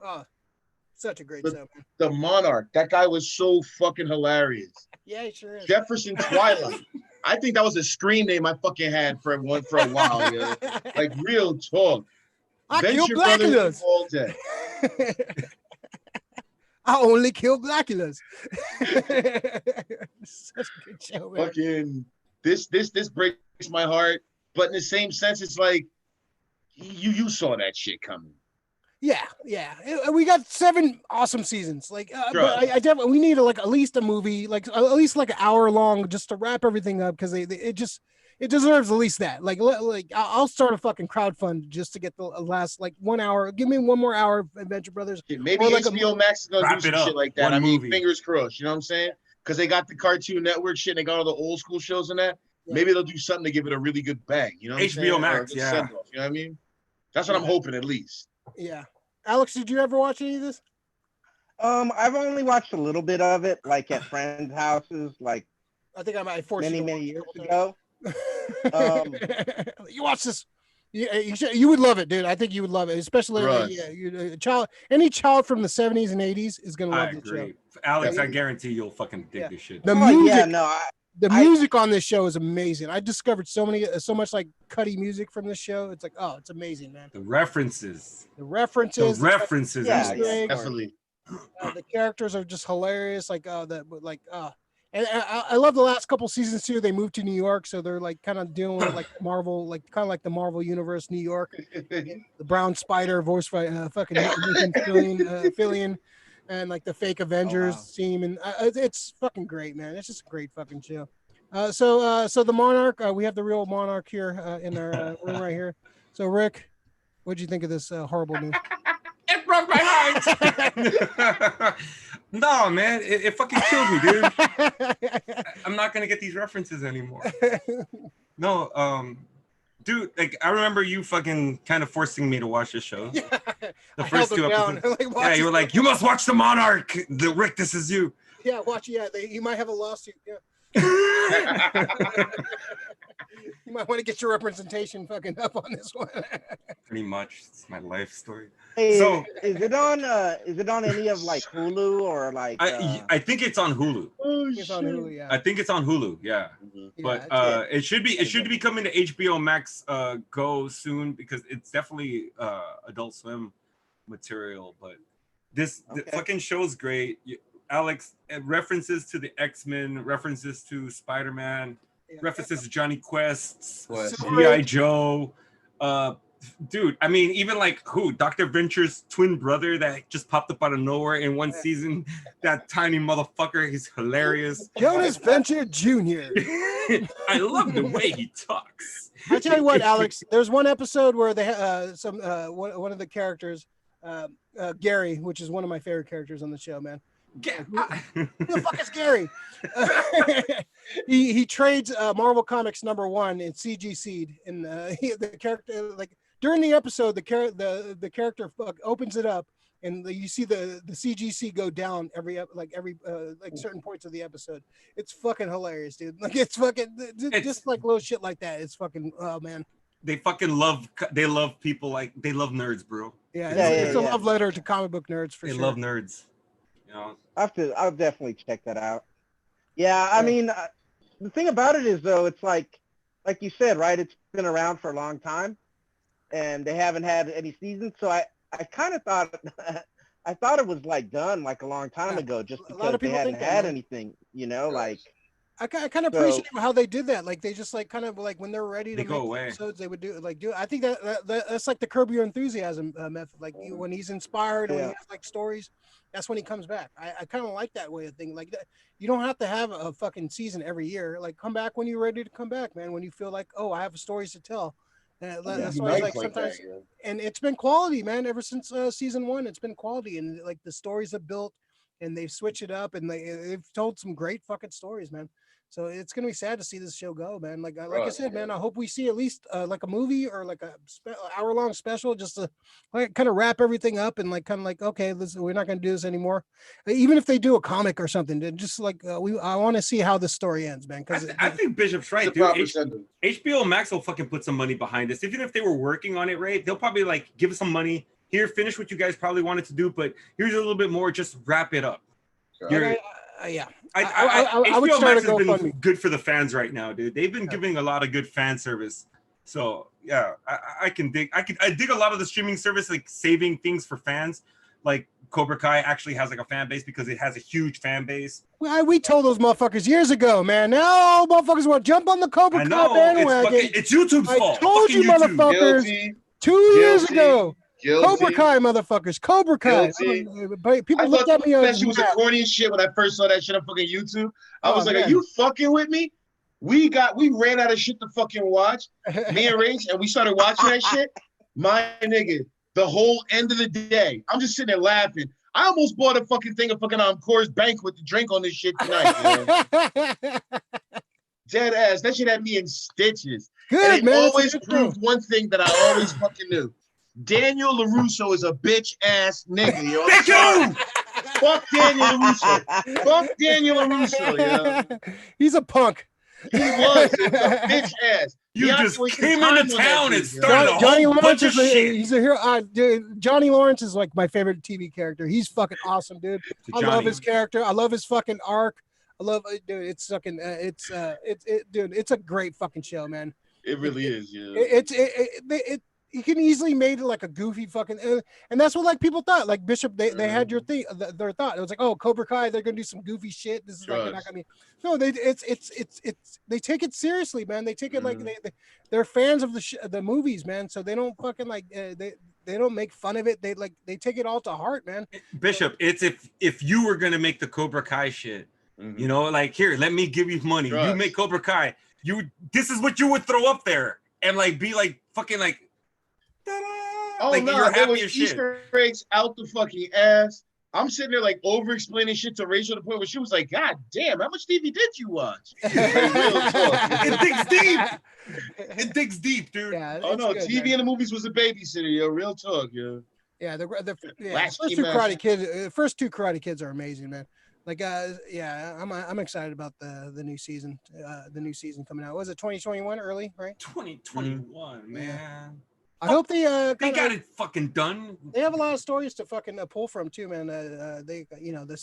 Oh, such a great show, man. The Monarch, that guy was so fucking hilarious. Yeah, he sure is. Jefferson Twilight. I think that was a screen name I fucking had for a while, you know? Like real talk. I kill Venture Brothers Blackulas all day. I only kill Blackulas. Such a good show, man. Fucking this breaks my heart, but in the same sense, it's like you saw that shit coming. Yeah. We got 7 awesome seasons. Like, but I definitely we need at least a movie, like at least like an hour long, just to wrap everything up, because it deserves at least that. Like I'll start a fucking crowdfund just to get the last like 1 hour. Give me 1 more hour of Adventure Brothers. Maybe like HBO Max is gonna do some shit like that. One movie. Fingers crossed. You know what I'm saying? Because they got the Cartoon Network shit. And they got all the old school shows and that. Yeah. Maybe they'll do something to give it a really good bang. You know what HBO Max, yeah. You know what I mean? That's what I'm hoping, at least. Yeah. Alex, did you ever watch any of this? I've only watched a little bit of it, like at friends' houses, like I think I might force many years ago. You watch this. You would love it, dude. I think you would love it, especially any child from the 70s and 80s is gonna love this show. Alex, I guarantee you'll fucking dig this shit. The music on this show is amazing. I discovered so much like Cuddy music from this show. It's like, oh, it's amazing, man. The references. Yeah, definitely. The characters are just hilarious. And I love the last couple seasons too. They moved to New York, so they're like kind of dealing with like Marvel, like kind of like the Marvel universe, New York. The Brown Spider, voiced by fucking Nathan Fillion, and like the fake Avengers team, and it's fucking great, man. It's just a great fucking show. So the Monarch, we have the real Monarch here in our room right here. So Rick, what'd you think of this horrible news? It broke my heart. No, man, it fucking killed me, dude. I'm not gonna get these references anymore. No, dude, like I remember you fucking kind of forcing me to watch this show. Yeah, the first 2 episodes. You were like, you must watch the Monarch. Rick, this is you. Yeah, watch. Yeah, you might have a lawsuit. Yeah. You might want to get your representation fucking up on this one. Pretty much, it's my life story. Hey, so is it on any of like Hulu or like? I think it's on Hulu. It's on Hulu, yeah. I think it's on Hulu, yeah. Mm-hmm. But it should be coming to HBO Max Go soon, because it's definitely Adult Swim material. But the fucking show's great. Alex, references to the X-Men, references to Spider-Man, references to Johnny Quest, G.I. Joe. Dude, I mean, even like Dr. Venture's twin brother that just popped up out of nowhere in one season. That tiny motherfucker, he's hilarious. Jonas Venture Jr. I love the way he talks. I tell you what, Alex, there's one episode where they one of the characters, Gary, which is one of my favorite characters on the show, man. Who the fuck is Gary? He trades Marvel Comics #1 in CG Seed, and the character, like during the episode, the character opens it up, and you see the CGC go down every certain points of the episode. It's fucking hilarious, dude. Like it's just like little shit like that. It's fucking, oh man. They fucking love people, like they love nerds, bro. Yeah, it's a love letter to comic book nerds for sure. They love nerds. You know? I'll definitely check that out. Yeah, I mean, the thing about it is though, it's like you said, right? It's been around for a long time, and they haven't had any seasons. So I kind of thought I thought it was like done like a long time ago, just A lot because of they people hadn't think that, had man. anything, you know, like. I kind of So- appreciate how they did that. Like they just like kind of like when they're ready They to go make away. episodes, they would do like do. I think that's like the Curb Your Enthusiasm method. Like when he's inspired and when he Yeah. has like stories, that's when he comes back. I kind of like that way of thinking. Like that, you don't have to have a fucking season every year. Like come back when you're ready to come back, man. When you feel like, oh, I have stories to tell. That's Be why it's nice like like sometimes, that, yo. and it's been quality, man. Ever since season one, it's been quality, and like the stories have built, and they've switched it up, and they've told some great fucking stories, man. So it's gonna be sad to see this show go, man. Like I Right, said, yeah. man, I hope we see at least like a movie or like a hour-long special just to like kind of wrap everything up and like kind of like okay, we're not gonna do this anymore. Even if they do a comic or something, then just like I want to see how the story ends, man. Because I think Bishop's right, It's a dude. proper sentence. HBO Max will fucking put some money behind this. Even if they were working on it, right? They'll probably like give us some money. Here, finish what you guys probably wanted to do, but here's a little bit more. Just wrap it up. You're- yeah, HBO I would start Max a has been GoFundMe. good for the fans right now, dude. They've been giving a lot of good fan service. So yeah, I can dig. I dig a lot of the streaming service, like saving things for fans. Like Cobra Kai actually has like a fan base because it has a huge fan base. We told those motherfuckers years ago, man. Now all motherfuckers want to jump on the Cobra I Kai know bandwagon. it's YouTube's I fault. told Fucking you, YouTube. motherfuckers, Guilty. 2 years Guilty. ago. Cobra Guilty. Kai, motherfuckers. Cobra Kai. Guilty. But people I looked thought at me that as shit was the mad. corniest shit when I first saw that shit on fucking YouTube. I Oh, was like, man. "Are you fucking with me?" We ran out of shit to fucking watch. Me and Rach, and we started watching that shit. My nigga, the whole end of the day, I'm just sitting there laughing. I almost bought a fucking thing of fucking Coors Banquet to drink on this shit tonight. Yo. Dead ass. That shit had me in stitches. Good, And it man. It's a always good proved show. one thing that I always fucking knew. Daniel LaRusso is a bitch ass nigga, yo. Thank you. Fuck Daniel LaRusso. Fuck Daniel LaRusso, yo. He's a punk. He was. It was a bitch ass. You Beyonce just wasted came time into on that town dude, and yo. started a Johnny whole Lawrence bunch of is shit. he's a hero. Dude, Johnny Lawrence is like my favorite TV character. He's fucking awesome, dude. I love his character. I love his fucking arc. I love dude. It's fucking. Dude. It's a great fucking show, man. It really is, yeah. You can easily made it like a goofy fucking, and that's what like people thought. Like Bishop, they had your thing, their thought. It was like, oh, Cobra Kai, they're gonna do some goofy shit. This is like they're not gonna be. No, they take it seriously, man. They take it like they're fans of the movies, man. So they don't fucking like they don't make fun of it. They take it all to heart, man. Bishop, it's if you were gonna make the Cobra Kai shit, you know, like here, let me give you money. You make Cobra Kai. This is what you would throw up there and like be like fucking like. Oh like no, you're there happy was as shit. Easter eggs out the fucking ass. I'm sitting there like over explaining shit to Rachel to the point where she was like, "God damn, how much TV did you watch?" It digs deep. It digs deep, dude. Yeah, Oh it's no, good, TV man. in the movies was a babysitter, yo. Real talk, yo. Yeah, the Latchkey first two Master. Karate Kids, first two Karate Kids are amazing, man. Like, yeah, I'm excited about the new season, coming out. Was it 2021 early, right? 2021, man. I hope they got it fucking done. They have a lot of stories to fucking pull from too, man. They the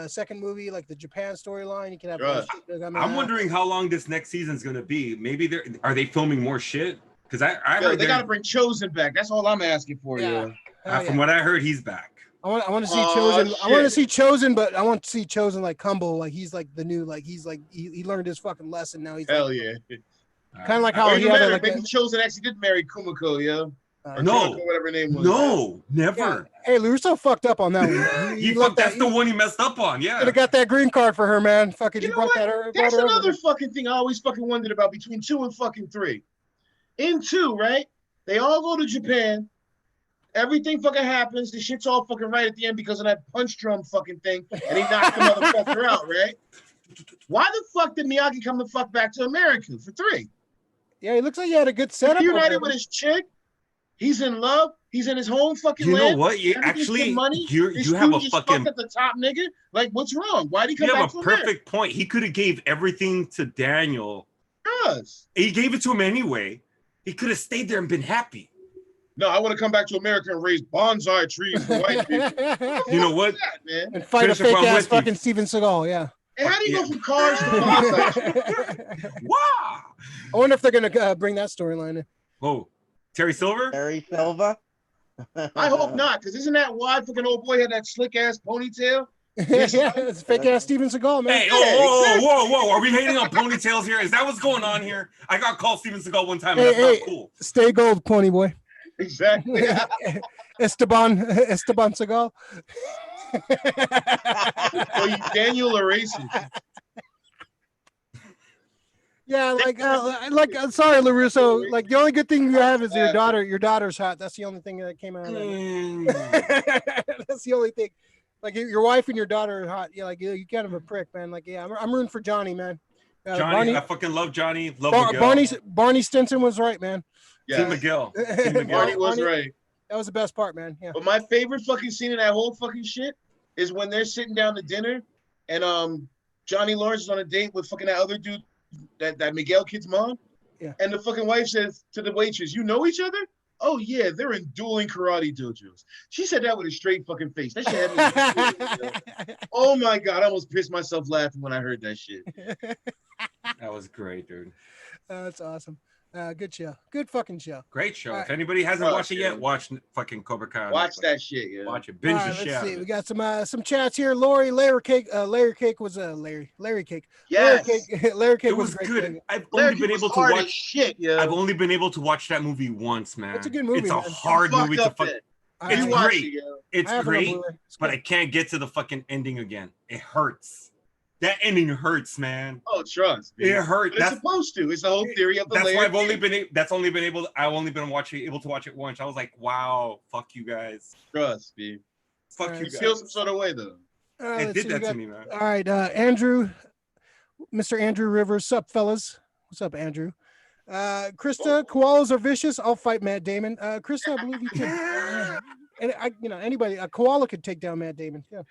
second movie, like the Japan storyline, you can have. I'm wondering how long this next season's gonna be. Maybe are they filming more shit? Because I heard they gotta bring Chosen back. That's all I'm asking for, yo. From what I heard, he's back. I want to see Chosen. Shit. I want to see Chosen, but I want to see Chosen like humble, like he's like the new, like he's like he learned his fucking lesson. Now he's hell like, yeah. Kind of like how he had like maybe Chosen actually did marry Kumiko, yo. No, whatever her name was. No, never. Yeah. Hey, LaRusso fucked up on that one. He fucked. That's the one he messed up on. Yeah. Could have got that green card for her, man. Fucking, You you know brought what? that. That's another fucking thing I always fucking wondered about between 2 and fucking 3. In 2, right? They all go to Japan. Everything fucking happens. The shit's all fucking right at the end because of that punch drum fucking thing. And he knocked the motherfucker out, right? Why the fuck did Miyagi come the fuck back to America for 3? Yeah, he looks like he had a good setup. He's united with his chick. He's in love. He's in his home fucking You know land. what? You Everything's actually, good money. you have a fucking. At the top, nigga. Like, what's wrong? Why did he come You back have to a America? perfect point. He could have gave everything to Daniel. Yes. He gave it to him anyway. He could have stayed there and been happy. No, I want to come back to America and raise bonsai trees for white people. You know what? Man. And fight Bishop, a fake I'm ass with you. fucking Steven Seagal. Yeah. And how do you Yeah. go from cars to box? Wow. I wonder if they're gonna bring that storyline in. Whoa. Terry Silver? Barry Silva. I hope not, because isn't that why fucking old boy had that slick ass ponytail? Yeah, it's fake ass Steven Seagal, man. Hey, Yeah, oh, exactly. whoa. Are we hating on ponytails here? Is that what's going on here? I got called Steven Seagal one time, and Hey, that's hey. not cool. Stay gold, pony boy. Exactly. Esteban Seagal. So you Daniel Erases. Yeah, sorry, LaRusso. Like the only good thing you have is your daughter. Your daughter's hot. That's the only thing that came out of that. That's the only thing. Like your wife and your daughter are hot. Yeah, like you're kind of a prick, man. Like, yeah, I'm rooting for Johnny, man. Johnny, I fucking love Johnny. Love Miguel. Barney Stinson was right, man. Team Miguel. Team Miguel. Barney was right. That was the best part, man. Yeah. But my favorite fucking scene in that whole fucking shit is when they're sitting down to dinner and Johnny Lawrence is on a date with fucking that other dude, that Miguel kid's mom. Yeah. And the fucking wife says to the waitress, "You know each other?" "Oh yeah, they're in dueling karate dojos." She said that with a straight fucking face. That shit had me. Oh my god, I almost pissed myself laughing when I heard that shit. That was great, dude. That's awesome. Good show. Good fucking show. Great show. All If right. anybody hasn't Watch watched it yet, it. watch fucking Cobra Kai. on Watch Netflix. that shit, yeah. Watch it. Binge All the right, shit let's out see. of We it. got some chats here. Larry Cake was Larry Cake. Yes. Larry Cake It was a great good. thing. I've Larry only been King was able to hard as watch. shit, yeah. I've only been able to watch that movie once, man. It's a good movie, It's a man. hard Fucked movie to up fuck. then. I- It's You watch great. it, yeah. It's I have it on great, Blu-ray. It's but good. I can't get to the fucking ending again. It hurts. That ending hurts, man. Oh, trust. It man. hurt. But it's supposed to. It's the whole theory of the That's layer. why I've only been. I've only been able to watch it once. I was like, wow, fuck you guys. Trust, man. Fuck Alright, you You guys. feel some sort of way though. It Let's did see, that we to got- me, man. All right, Andrew, Mr. Andrew Rivers. Sup, fellas? What's up, Andrew? Krista, koalas are vicious. I'll fight Matt Damon. Krista, I believe you could. And anybody, a koala could take down Matt Damon. Yeah,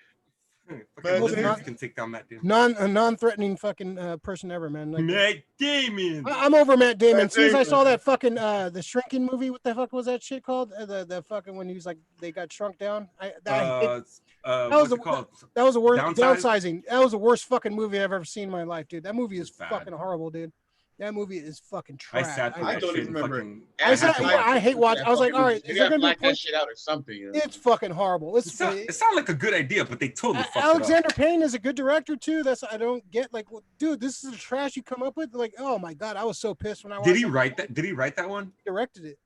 Fucking Matt lizards Damon. can take down Matt Damon. non-threatening fucking person ever, man. Like, Matt Damon. I'm over Matt Damon. Matt As soon as I Damon. saw that fucking the shrinking movie, what the fuck was that shit called? The fucking when he was like they got shrunk down. What's was it a- called? That was the worst Downsized? downsizing. That was the worst fucking movie I've ever seen in my life, dude. That movie is It's bad. fucking horrible, dude. That movie is fucking I trash. sat through I that don't shit even and remember. fucking. I sat- had to yeah, watch I it. hate watching. I was like, all right, you is there gotta gonna be a black that point? shit out or something. You know? It's fucking horrible. It sounded like a good idea, but they totally fucked Alexander Payne is a good director too. That's I don't get. Like, dude, this is the trash you come up with. Like, oh my god, I was so pissed when I it up. watched Did he it. write that? Did he write that one? He directed it.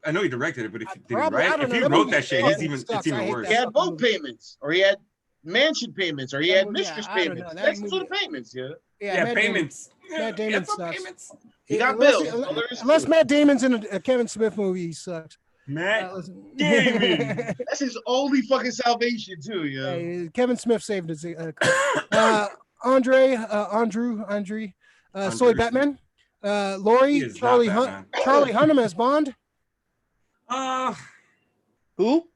I know he directed it, but if I did he probably- I write? don't If know. he That wrote movie that shit, fucking sucks. it's I even hate worse. He had both payments, or he had mansion payments, or he That had movie- mistress I don't know. payments. That That's movie- sort of payments, yeah. Yeah, Matt payments. Matt Damon some sucks. payments. He got Unless- bills. All there is to Unless it. Matt Damon's in a Kevin Smith movie, he sucks. Matt Listen. Damon. That's his only fucking salvation too, yeah. Hey, Kevin Smith saved his. Andrew, Soy Andrews. Batman, He Lori, is not Charlie Batman. Charlie Hunnam as Bond. Who?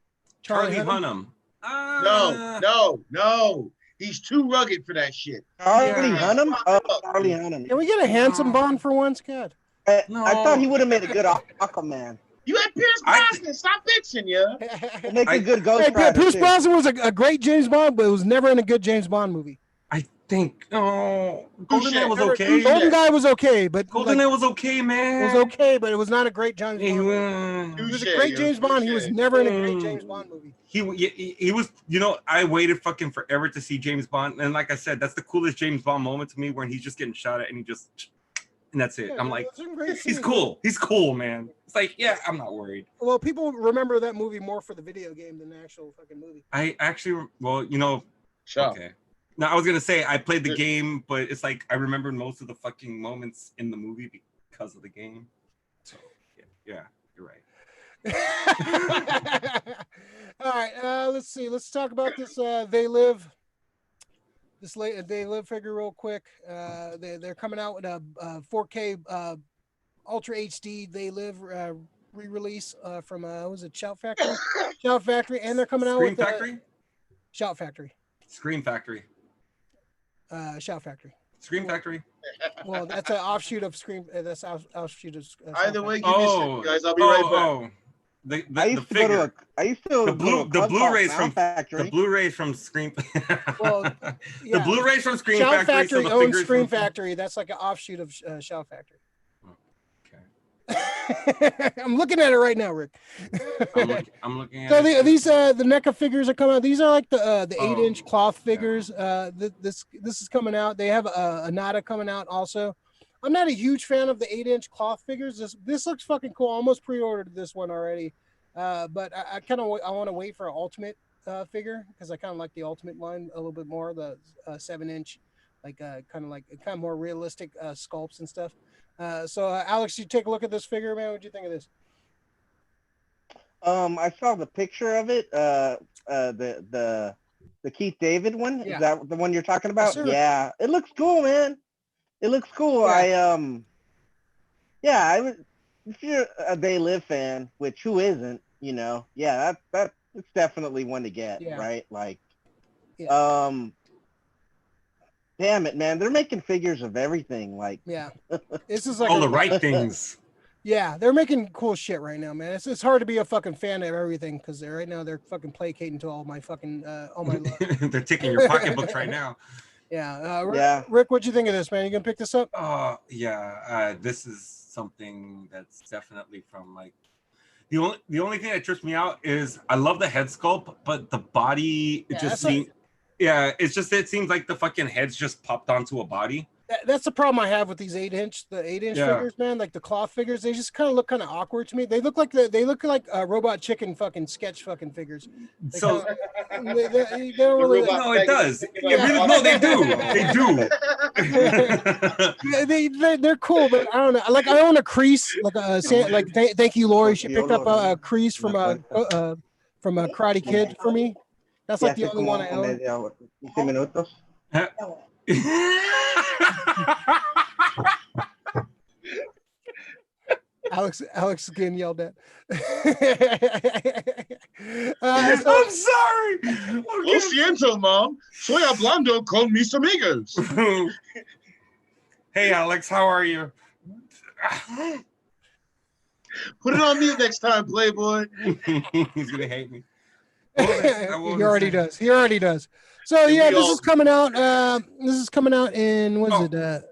Charlie Hunnam. Hunnam. No. He's too rugged for that shit. Charlie Yeah. Hunnam? Oh, Charlie Hunnam. Can we get a handsome Bond for once, God? I No. thought he would have made a good Aquaman. You had Pierce I- Brosnan. Stop bitching, yeah. He'll make I- a good Ghost Hey, Rider, Pierce too. Brosnan was a great James Bond, but it was never in a good James Bond movie. I think. Oh, GoldenEye was Touche. okay. Touche. Golden Guy was okay, but GoldenEye was okay, it man. was okay, but it was not a great James He, Bond. Movie. He was a Touche, great yo, James Bond. He was touche. never in a great James Bond movie. he was. You know, I waited fucking forever to see James Bond, and like I said, that's the coolest James Bond moment to me, when he's just getting shot at and and that's it. Yeah, I'm there like, was some great he's scenes. cool. He's cool, man. It's like, yeah, I'm not worried. Well, people remember that movie more for the video game than the actual fucking movie. I actually, well, you know, Shut up. okay. Now I was gonna say I played the game, but it's like I remember most of the fucking moments in the movie because of the game. So yeah, you're right. All right, let's see. Let's talk about this. They Live. This late They Live figure real quick. They're coming out with a 4K Ultra HD They Live re-release from was it Shout Factory? Shout Factory, and they're coming out Scream with Factory. Shout Factory. Scream Factory. Shout Factory. Scream Factory. Well, that's an offshoot of Scream. That's offshoot of. Either way, give me a Oh, second, guys. I'll be right back. oh. I used to go to figure. I used to go to a The club called Blu-rays Sound from Factory. the Blu-rays from Scream. Well, The yeah. Blu-rays from Scream Shout Factory. Factory So the owns figures Scream from... Factory. That's like an offshoot of Shout Factory. Okay. I'm looking at it right now, Rick. I'm looking at So it. these the NECA figures are coming out. These are like the 8-inch Oh, cloth yeah. figures. This is coming out. They have a Nada coming out also. I'm not a huge fan of the 8-inch cloth figures. This looks fucking cool. I almost pre-ordered this one already, but I kind of I want to wait for an Ultimate figure because I kind of like the Ultimate line a little bit more. The 7-inch, like kind of more realistic sculpts and stuff. So Alex, you take a look at this figure, man. What do you think of this? I saw the picture of it. The Keith David one. Yeah. Is that the one you're talking about? sir. Yeah, it looks cool, man. It looks cool. Yeah. I would. If you're a They Live fan, which who isn't, you know, yeah, that's definitely one to get, Yeah. right? Like, Yeah. damn it, man, they're making figures of everything. Like, Yeah, this is like All the right things. Yeah, they're making cool shit right now, man. It's hard to be a fucking fan of everything because right now they're fucking placating to all my fucking all my love. They're taking your pocketbooks right now. Yeah, Yeah. Rick, what'd you think of this, man? You gonna pick this up? Yeah. This is something that's definitely from like the only thing that trips me out is I love the head sculpt, but the body Yeah, just seems. Yeah, it seems like the fucking head's just popped onto a body. That's the problem I have with these 8-inch Yeah. figures, man. Like the cloth figures, they just kind of look kind of awkward to me. They look like Robot Chicken fucking sketch fucking figures. They So they don't really. robot- no, it does. Yeah. No, they do. They do. They're cool, but I don't know. Like I own a crease, thank you, Lori. She picked up a crease from a Karate Kid for me. That's like the only one I own. 15 minutos. Alex is getting yelled at. I'm sorry. Lo siento, mom. Soy hablando con mis amigos. Hey, Alex, how are you? Put it on mute next time, Playboy. He's gonna hate me. He already does. He already does. So And yeah, we this all- is coming out. This is coming out in what is it?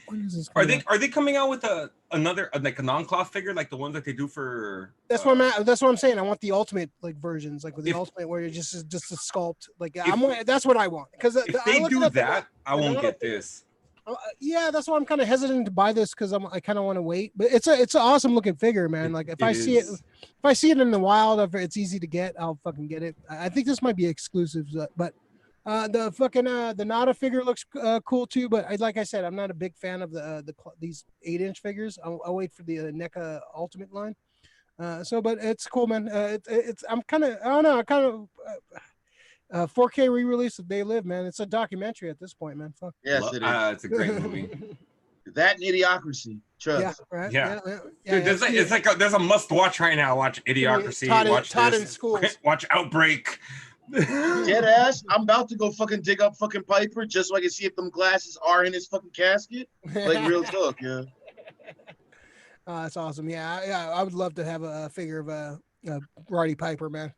When is this? coming out? Are they coming out with another like a non-cloth figure like the ones that they do for? That's what I'm saying. I want the ultimate like versions, like with the ultimate where you're just a sculpt. Like that's what I want. Because If they do that, I won't get this. Yeah, that's why I'm kind of hesitant to buy this because I kind of want to wait. But it's an awesome looking figure, man. Like if I see it in the wild, if it's easy to get, I'll fucking get it. I think this might be exclusive, but the fucking the Nada figure looks cool too. But like I said, I'm not a big fan of these 8-inch figures. I'll wait for the NECA Ultimate line. But it's cool, man. I'm kind of I don't know. I kind of 4K re-release of They Live, man. It's a documentary at this point, man. Fuck. Yes, it is. It's a great movie. That and Idiocracy. Trust. Yeah, right. Yeah. Yeah, Dude, there's a must watch right now. Watch Idiocracy. Watch Todd in this. Schools. Watch Outbreak. Dead ass. I'm about to go fucking dig up fucking Piper just so I can see if them glasses are in his fucking casket. Like real talk, yeah. That's awesome. Yeah, I would love to have a figure of Roddy Piper, man.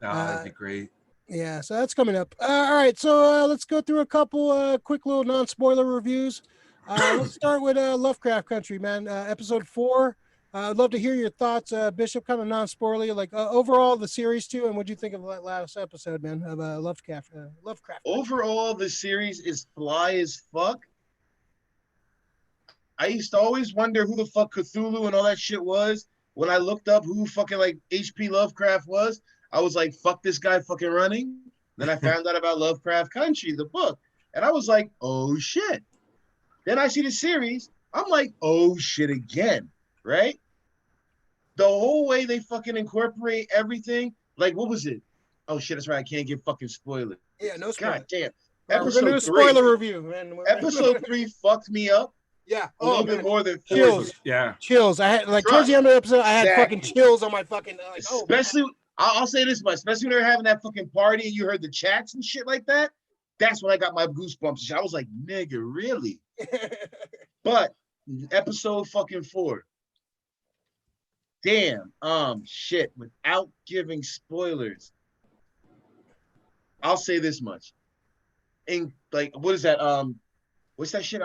That'd be great. Yeah, so that's coming up. All right, so let's go through a couple quick little non-spoiler reviews. Let's start with Lovecraft Country, man. Episode 4. I'd love to hear your thoughts, Bishop, kind of non-spoiler, like overall the series too, and what do you think of that last episode, man, of Lovecraft? Overall, the series is fly as fuck. I used to always wonder who the fuck Cthulhu and all that shit was. When I looked up who fucking like H.P. Lovecraft was, I was like, fuck this guy fucking running. Then I found out about Lovecraft Country, the book. And I was like, oh shit. Then I see the series. I'm like, oh shit again. Right? The whole way they fucking incorporate everything. Like, what was it? Oh shit, that's right. I can't give fucking spoilers. Yeah, no spoiler. God damn. We're gonna do a spoiler review, man. Episode 3 fucked me up. Yeah. A little bit more than 4. Chills. Yeah. Chills. I had towards the end of the episode, I had fucking chills on my fucking like. Especially, I'll say this much. Especially when they were having that fucking party and you heard the chats and shit like that. That's when I got my goosebumps. I was like, nigga, really? But episode fucking 4. Damn. Shit. Without giving spoilers, I'll say this much. In like, what is that? What's that shit?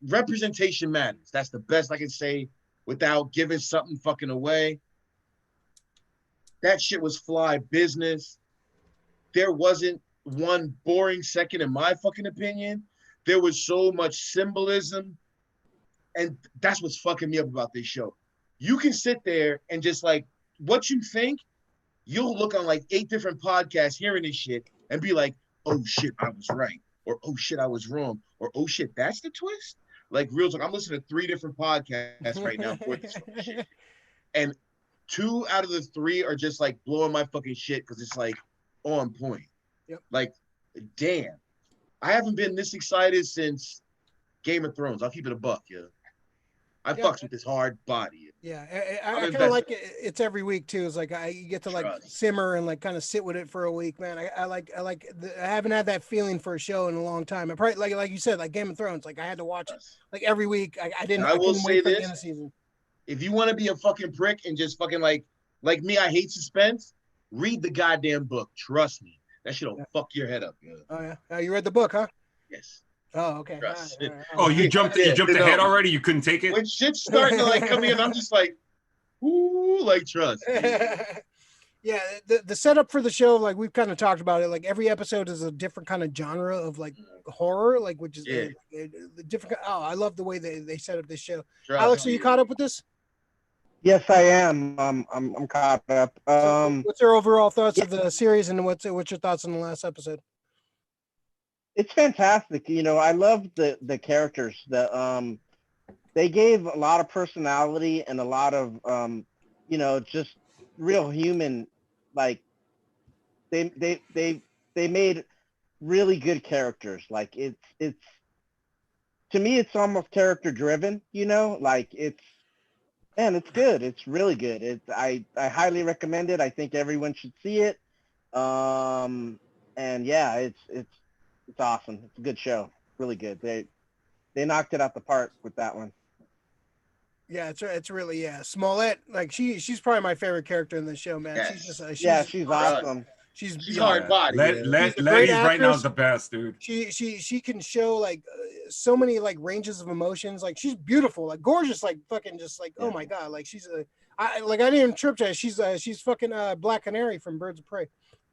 Representation matters. That's the best I can say without giving something fucking away. That shit was fly business. There wasn't one boring second, in my fucking opinion. There was so much symbolism. And that's what's fucking me up about this show. You can sit there and just like what you think, you'll look on like 8 different podcasts hearing this shit and be like, oh shit, I was right. Or oh shit, I was wrong. Or oh shit, that's the twist. Like real talk, I'm listening to 3 different podcasts right now for this shit. And 2 out of the 3 are just like blowing my fucking shit because it's like on point. Yep. Like, damn. I haven't been this excited since Game of Thrones. I'll keep it a buck, yeah. I fucks with this hard body. Yeah, I kind of like it. It's every week too. It's like you get to like simmer and like kind of sit with it for a week, man. I haven't had that feeling for a show in a long time. I probably like you said, like Game of Thrones. Like I had to watch it like every week. I didn't. And I will say wait for the this: end of season. if you want to be a fucking prick and just fucking like me, I hate suspense. Read the goddamn book. Trust me, that shit'll fuck your head up. Yeah. Oh yeah. You read the book, huh? Yes. Oh, okay. All right. Oh, you jumped ahead already? You couldn't take it? When shit's starting to like come in, I'm just like, ooh, like trust. Yeah, the setup for the show, like we've kind of talked about it, like every episode is a different kind of genre of like horror, like which is the different. Oh, I love the way they set up this show. Trust Alex, me. are you caught up with this? Yes, I am. I'm caught up. So what's your overall thoughts of the series, and what's your thoughts on the last episode? It's fantastic. You know, I love the characters. They gave a lot of personality and a lot of you know, just real human. Like they made really good characters. Like it's to me, it's almost character driven. You know, like it's good. It's really good. I highly recommend it. I think everyone should see it. And yeah, it's awesome. It's a good show. Really good. They knocked it out the park with that one. Yeah, it's really Smollett. Like she's probably my favorite character in the show, man. Yes. She's just She's awesome. She's hard body. Letty's great right now actress. is the best, dude. She can show like so many like ranges of emotions. Like she's beautiful, like gorgeous, like fucking just like oh my god, like she's I didn't even trip to it. She's fucking Black Canary from Birds of Prey.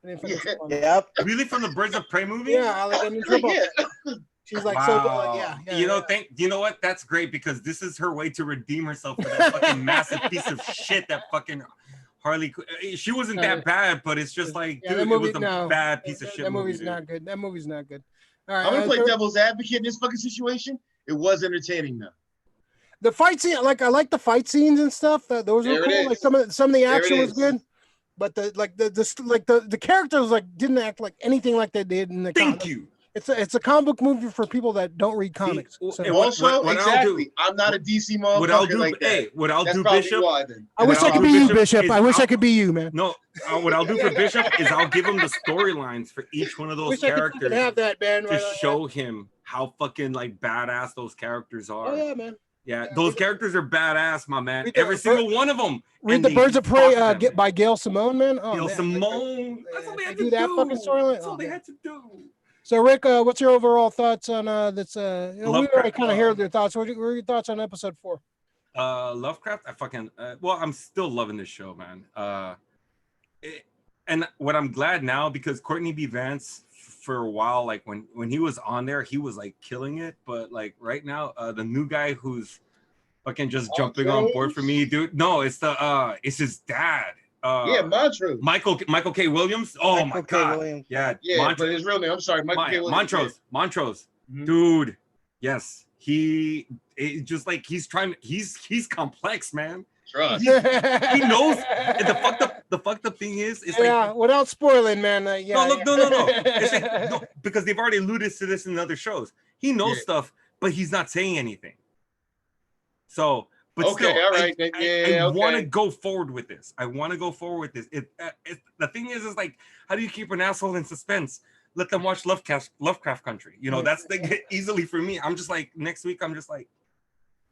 Yep. Really, from the Birds of Prey movie? Yeah, like I didn't trip off. She's like so wow. You know what? That's great because this is her way to redeem herself for that fucking massive piece of shit that fucking Harley. She wasn't that bad, but it's just like, dude, movie, it was a bad piece of shit. That movie's movie, not good. That movie's not good. All right, I'm gonna play devil's advocate in this fucking situation. It was entertaining though. The fight scene, like I like the fight scenes and stuff. Those were cool. Like some of the action was good. But the characters like didn't act like anything like they did in the Thank you. It's a comic book movie for people that don't read comics. So. Also, exactly. I'm not a DC motherfucker what I'll do, like that. Hey, what I'll That's do, probably Bishop. Why, then. I wish I could be you, Bishop. I wish I could be you, man. No, what I'll do for Bishop is I'll give him the storylines for each one of those characters I have that, man. to show him how fucking like badass those characters are. Oh yeah, man. Yeah, those characters are badass, my man. Every single one of them. Read the Birds of Prey by Gail Simone, man. Oh, Gail man. Simone. That's all they had to do. That fucking storyline. That's all they had to do. So, Rick, what's your overall thoughts on this? We already kind of heard your thoughts. What were your thoughts on episode 4? Lovecraft. I fucking well, I'm still loving this show, man. And what I'm glad now because Courtney B. Vance for a while, like when he was on there, he was like killing it. But like right now, the new guy who's fucking just jumping on board for me, dude. No, it's his dad. Montrose. Michael K. Williams. Oh my god. Williams. Yeah, Montrose. but his real name. I'm sorry, Michael K. Williams. Montrose. Mm-hmm. Dude. Yes. He's complex, man. Trust. He knows. And the fucked up thing is, without spoiling, man. No. It's like, no, because they've already alluded to this in other shows. He knows stuff, but he's not saying anything. So, but okay, still, all right. I want to go forward with this. The thing is like, how do you keep an asshole in suspense? Let them watch Lovecraft Country. You know, that's easily for me. I'm just like next week. I'm just like,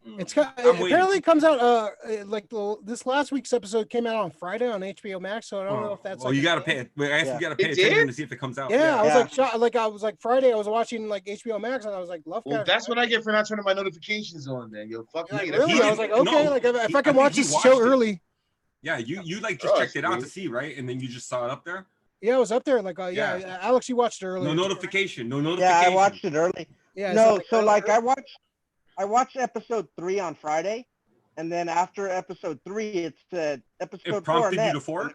It's I'm waiting. apparently comes out like this last week's episode came out on Friday on HBO Max, so I don't know if that's. Well, like you a gotta thing. pay. I guess Yeah. you gotta pay It attention did? to see if it comes out. Yeah, I was Yeah. like shot. Like I was like Friday, I was watching like HBO Max, and I was like, Well, Lovecraft. that's what I get for not turning my notifications on. Then yo, fuck Like, me. really? He I was like, didn't- okay, no, like if he- I I can think watch he this watched show it. early. Yeah, you like just Oh, checked it out to sweet. see, right? And then you just saw it up there. Yeah, I was up there. Like, Yeah. Alex, you watched it earlier. No too, right? notification. No Yeah, notification. I watched it early. Yeah. No, so like I watched episode 3 on Friday, and then after episode 3, it said episode It 4 prompted you next. to 4.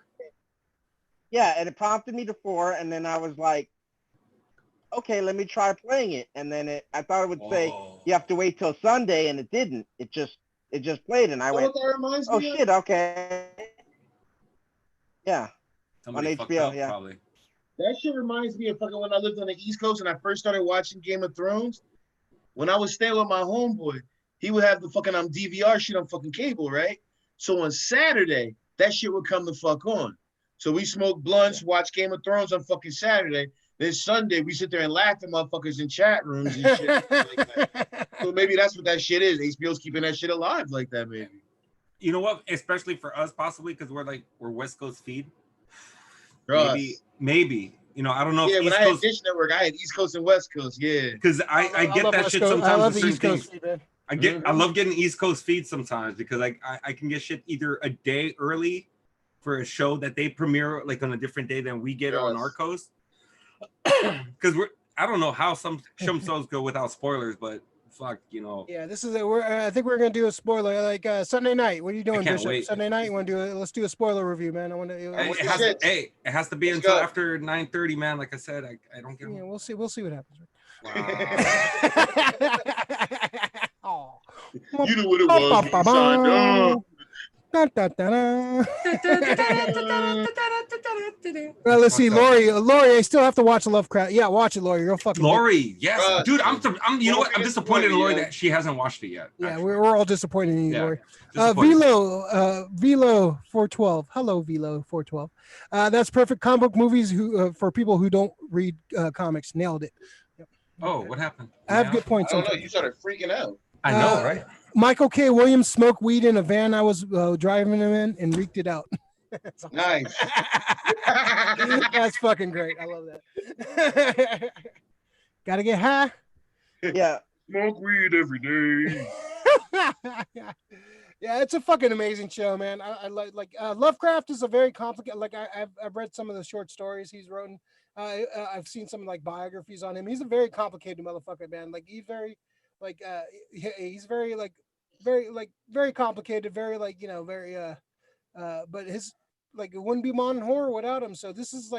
Yeah, and it prompted me to 4, and then I was like, okay, let me try playing it, and then I thought it would say Oh. you have to wait till Sunday, and it didn't. It just played, and I You know went, what that reminds oh me of? shit, okay. Yeah, Somebody on fucked HBO, up, yeah. probably. That shit reminds me of fucking when I lived on the East Coast and I first started watching Game of Thrones. When I was staying with my homeboy, he would have the fucking DVR shit on fucking cable, right? So on Saturday, that shit would come the fuck on. So we smoke blunts, watch Game of Thrones on fucking Saturday. Then Sunday, we sit there and laugh at motherfuckers in chat rooms and shit like that. So maybe that's what that shit is. HBO's keeping that shit alive like that, maybe. You know what? Especially for us, possibly because we're West Coast feed. Trust. Maybe. You know, I don't know. Yeah, if when East I had Coast, Dish Network, I had East Coast and West Coast. Yeah. because I get love that West shit Coast. sometimes. I love with the certain East Coast things. feed, man. I love getting East Coast feed sometimes because I can get shit either a day early for a show that they premiere like on a different day than we get it on Yes. our coast. Because I don't know how some shows go without spoilers, but fuck, you know. Yeah, this is I think we're gonna do a spoiler like Sunday night. What are you doing, can't Bishop? wait. Sunday night, you want to do it? Let's do a spoiler review, man. I want to. Hey, It has, shit. it has to be Let's until go. after 9:30, man. Like I said, I don't get. Yeah, we'll see. We'll see what happens. Wow. Oh. You knew what it was when you signed up. Dun, dun, dun, dun. Well, let's see, Lori. I still have to watch Lovecraft. Yeah, watch it, Lori. You're fucking. Lori, yes, Trust. dude. I'm. You know what? I'm disappointed in Lori Yeah. that she hasn't watched it yet. Yeah, actually. we're all disappointed in you, Yeah. Lori. Disappointed. Velo 412. Hello, Velo 412. That's perfect comic book movies for people who don't read comics. Nailed it. Yep. Oh, what happened? I have Yeah. good I points. don't know. sometimes. You started freaking out. I know, right? Michael K. Williams smoked weed in a van I was driving him in and reeked it out. Nice. That's fucking great. I love that. Gotta get high. yeah. Smoke weed every day. Yeah, it's a fucking amazing show, man. I like Lovecraft is a very complicated. Like I've read some of the short stories he's written. I've seen some like biographies on him. He's a very complicated motherfucker, man. Like he's very like he's very like very complicated, very like very but his like it wouldn't be modern horror without him. So this is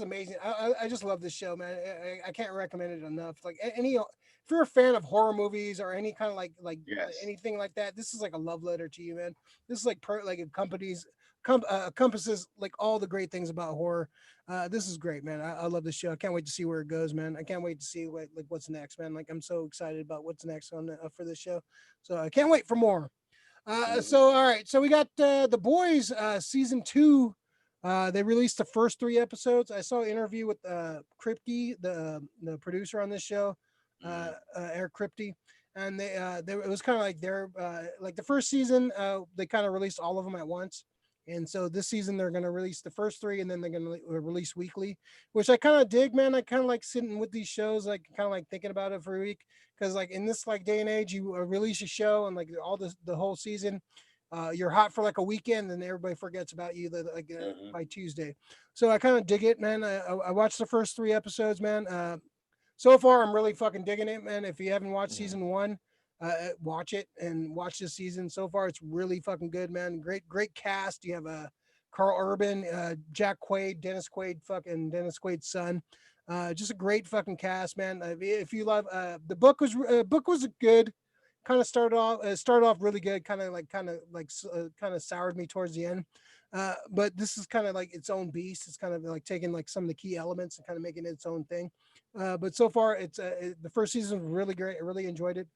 amazing. I just love this show, man. I can't recommend it enough. Like any if you're a fan of horror movies or any kind of like Yes. anything like that, this is like a love letter to you, man. This is like it encompasses like all the great things about horror. This is great, man. I love this show. I can't wait to see where it goes, man. I can't wait to see what's next, man. Like I'm so excited about what's next on for this show. So I can't wait for more. So all right, so we got The Boys season 2. They released the first 3 episodes. I saw an interview with Kripke, the producer on this show, Eric Kripke, and it was kind of like they're like the first season they kind of released all of them at once, and so this season they're going to release the first 3 and then they're going to release weekly, which I kind of dig, man. I kind of like sitting with these shows, like kind of like thinking about it for a week, because like in this like day and age, you release a show and like all the whole season. You're hot for like a weekend and everybody forgets about you by Tuesday. So I kind of dig it, man. I watched the first 3 episodes, man. So far I'm really fucking digging it, man. If you haven't watched season 1, watch it and watch this season. So far it's really fucking good, man. Great cast. You have Carl Urban, Jack Quaid, Dennis Quaid's son. Just a great fucking cast, man. If you love the book was good. Kind of started off really good, kind of soured me towards the end, but this is kind of like its own beast. It's kind of like taking like some of the key elements and kind of making it its own thing, but so far it's the first season was really great. I really enjoyed it.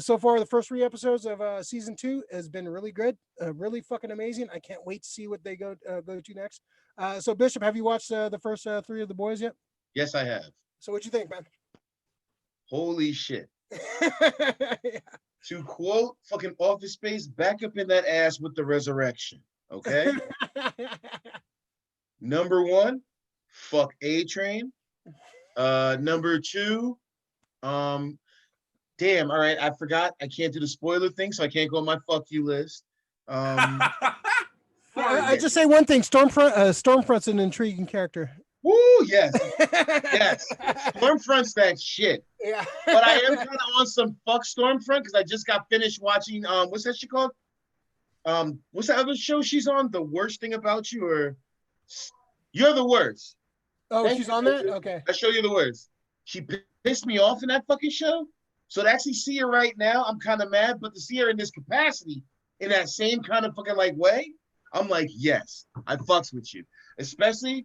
So far the first 3 episodes of season 2 has been really good, really fucking amazing. I can't wait to see what they go to next. So Bishop, have you watched the first 3 of The Boys yet? Yes, I have. So what'd you think, man? Holy shit. Yeah. To quote fucking Office Space, back up in that ass with the resurrection. Okay. Number one, fuck A-Train. Number two, damn, all right, I forgot. I can't do the spoiler thing, so I can't go on my fuck you list. I just say one thing: Stormfront's an intriguing character. Woo, yes, yes. Stormfront's that shit. Yeah. But I am kind of on some fuck Stormfront because I just got finished watching. What's that shit called? What's that other show she's on? The Worst Thing About You, or You're the Worst. Oh, she's on that? Okay. I show you the words. She pissed me off in that fucking show. So to actually see her right now, I'm kind of mad. But to see her in this capacity, in that same kind of fucking like way, I'm like, yes, I fucks with you. Especially,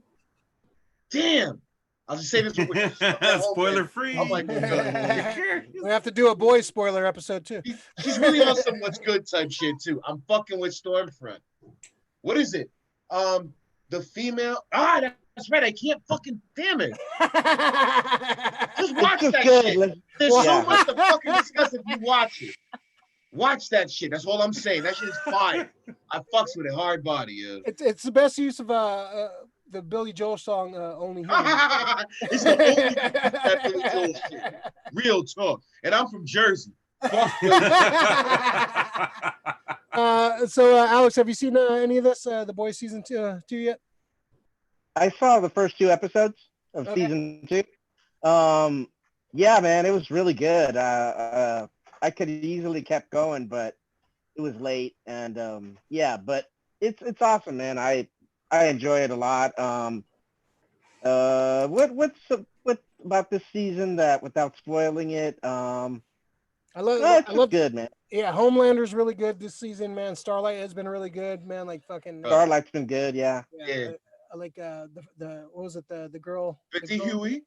damn. I'll just say this. Spoiler free. I'm like, we have to do a boys spoiler episode too. She's really on some what's good type shit too. I'm fucking with Stormfront. What is it? The female. That's right. I can't fucking. Damn it. Just watch that shit. There's so much to fucking discuss if you watch it. Watch that shit. That's all I'm saying. That shit is fire. I fucks with it hard body. Yo. It's the best use of the Billy Joel song "Only Human." It's the only that Billy Joel shit. Real talk. And I'm from Jersey. Fuck So Alex, have you seen any of this? The Boys season two yet? I saw the first 2 episodes of season 2. Yeah, man, it was really good. I could have easily kept going, but it was late, and yeah, but it's awesome, man. I enjoy it a lot. What about this season that, without spoiling it? I love good, man. Yeah, Homelander's really good this season, man. Starlight has been really good, man. Like fucking Starlight's been good, yeah. I like the what was it, the girl? Vicky Huey.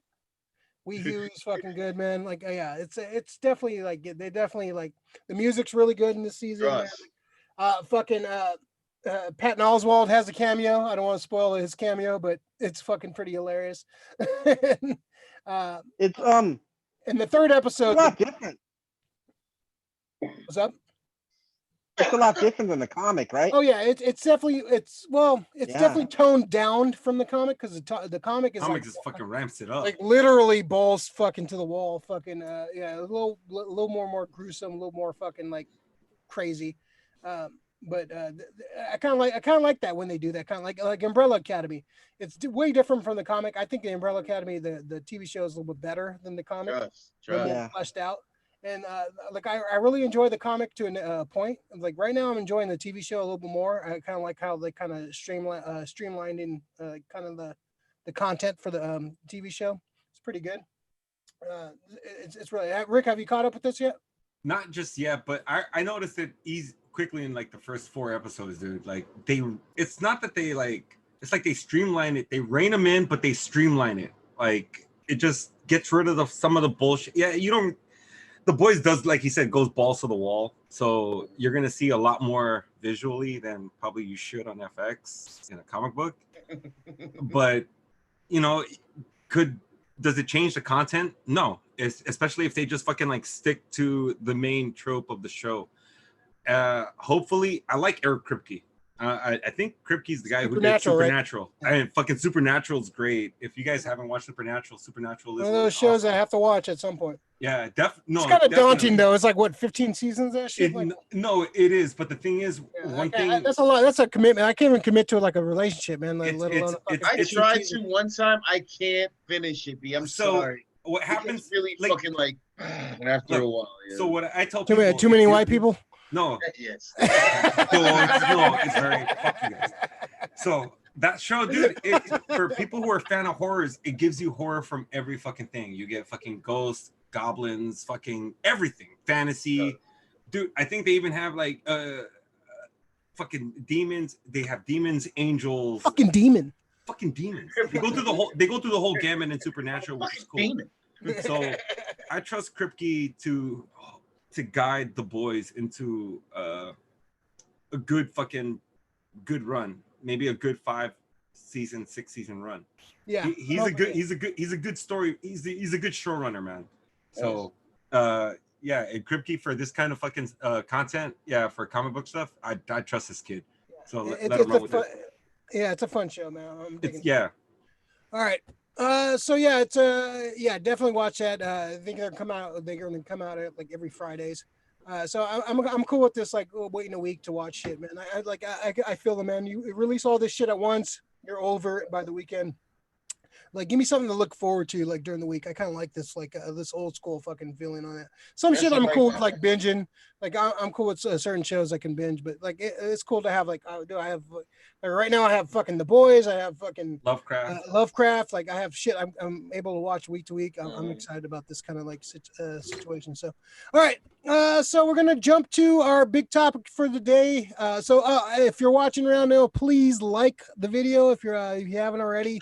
Wee Huey's fucking good, man. Like yeah, it's definitely like they definitely like the music's really good in this season. Man. Fucking Patton Oswalt has a cameo. I don't want to spoil his cameo, but it's fucking pretty hilarious. It's in the third episode. It's a lot different. What's up? It's a lot different than the comic, right? Oh yeah, it's definitely definitely toned down from the comic because the comic is just fucking ramps it up, like literally balls fucking to the wall, fucking a little more gruesome, a little more fucking like crazy. But I kind of like that when they do that, kind of like Umbrella Academy. It's way different from the comic. I think the Umbrella Academy, the TV show, is a little bit better than the comic. Fleshed out. And like I really enjoy the comic to a point. Like right now, I'm enjoying the TV show a little bit more. I kind of like how they kind of streamlined in kind of the content for the TV show. It's pretty good. It's really. Rick, have you caught up with this yet? Not just yet, but I noticed it quickly in like the first 4 episodes, dude. Like it's not that they like. It's like they streamline it. They rein them in, but they streamline it. Like it just gets rid of some of the bullshit. Yeah, you don't. The Boys does, like he said, goes balls to the wall. So you're going to see a lot more visually than probably you should on FX in a comic book. But, you know, does it change the content? No. Especially if they just fucking like stick to the main trope of the show. Hopefully, I like Eric Kripke. I think Kripke's the guy who did Supernatural. Right? And fucking Supernatural is great. If you guys haven't watched Supernatural is one of those shows awesome. I have to watch at some point. Yeah, it's kind of daunting though. It's like what 15 seasons that shit. No, it is. But the thing is, one thing that's a lot. That's a commitment. I can't even commit to like a relationship, man. Like, I tried to one time. I can't finish it. I'm sorry. What happens? It's really like, fucking like after a while. Yeah. So what I tell people, too many white people. No. Yes. No, it's very fuck you guys. So that show, dude, for people who are a fan of horrors, it gives you horror from every fucking thing. You get fucking ghosts, goblins, fucking everything, fantasy. Dude, I think they even have like fucking demons. They have demons, angels. Fucking demons. They go through the whole gamut in Supernatural, which is cool. So I trust Kripke to guide the Boys into a good run, maybe a good 5-season, 6-season run. Yeah, he's a good story. He's a good showrunner, man. So yeah, and Kripke for this kind of fucking content, yeah, for comic book stuff, I trust this kid. So let him run with it. Yeah, it's a fun show, man. I'm digging it. Yeah. All right. So yeah, it's yeah, definitely watch that. I think they're gonna come out at like every Fridays. So I'm cool with this, like waiting a week to watch shit, man. I feel the man. You release all this shit at once, you're over it by the weekend. Like, give me something to look forward to, like during the week. I kind of like this, like this old school fucking feeling on it. Some shit I'm cool with, like binging. Like I'm cool with certain shows I can binge, but like it's cool to have like, I have like, right now I have fucking The Boys. I have fucking Lovecraft. Like I have shit I'm able to watch week to week. I'm excited about this kind of like situation. So, all right. So we're gonna jump to our big topic for the day. So if you're watching around now, please like the video if you haven't already.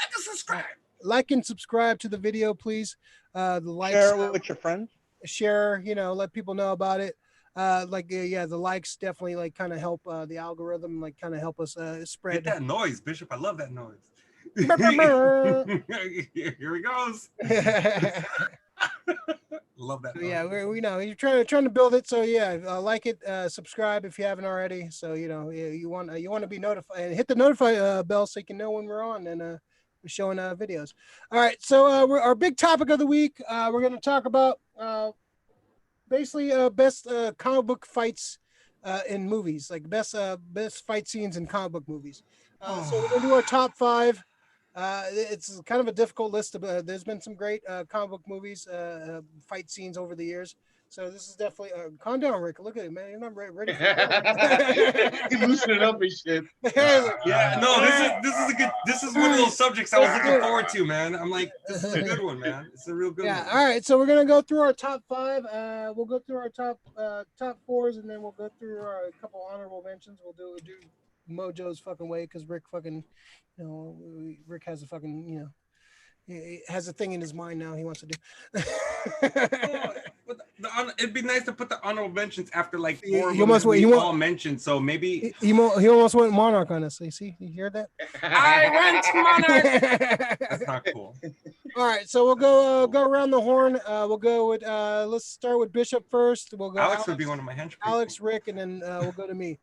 Like and subscribe to the video, please. The likes, share it with your friends. Share, let people know about it. The likes definitely like kind of help the algorithm, like kind of help us spread. Get that noise, Bishop. I love that noise. Here he goes. Love that. Yeah, we know you're trying to build it. So yeah, like it, subscribe if you haven't already. So you want to be notified and hit the notify bell so you can know when we're on and showing videos. All right, so our big topic of the week, we're going to talk about basically best comic book fights in movies, like best fight scenes in comic book movies. So we're going to do our top 5. It's kind of a difficult list. There's been some great comic book movies, fight scenes over the years. So this is definitely calm down, Rick. Look at it, man. You're not ready for it. He's loosening up and shit. Yeah, no, this is a good. This is one of those subjects I was looking forward to, man. I'm like, this is a good one, man. It's a real good one. Yeah. All right. So we're gonna go through our top 5. We'll go through our top 4s, and then we'll go through a couple honorable mentions. We'll do Mojo's fucking way because Rick fucking, Rick has a fucking, he has a thing in his mind now he wants to do. It'd be nice to put the honorable mentions after like 4 all mentioned. So maybe he almost went Monarch on us. You see, you hear that? I went Monarch. That's not cool. All right, so we'll go around the horn. We'll go with let's start with Bishop first. We'll go. Alex would be one of my henchmen. Alex, Rick, and then we'll go to me.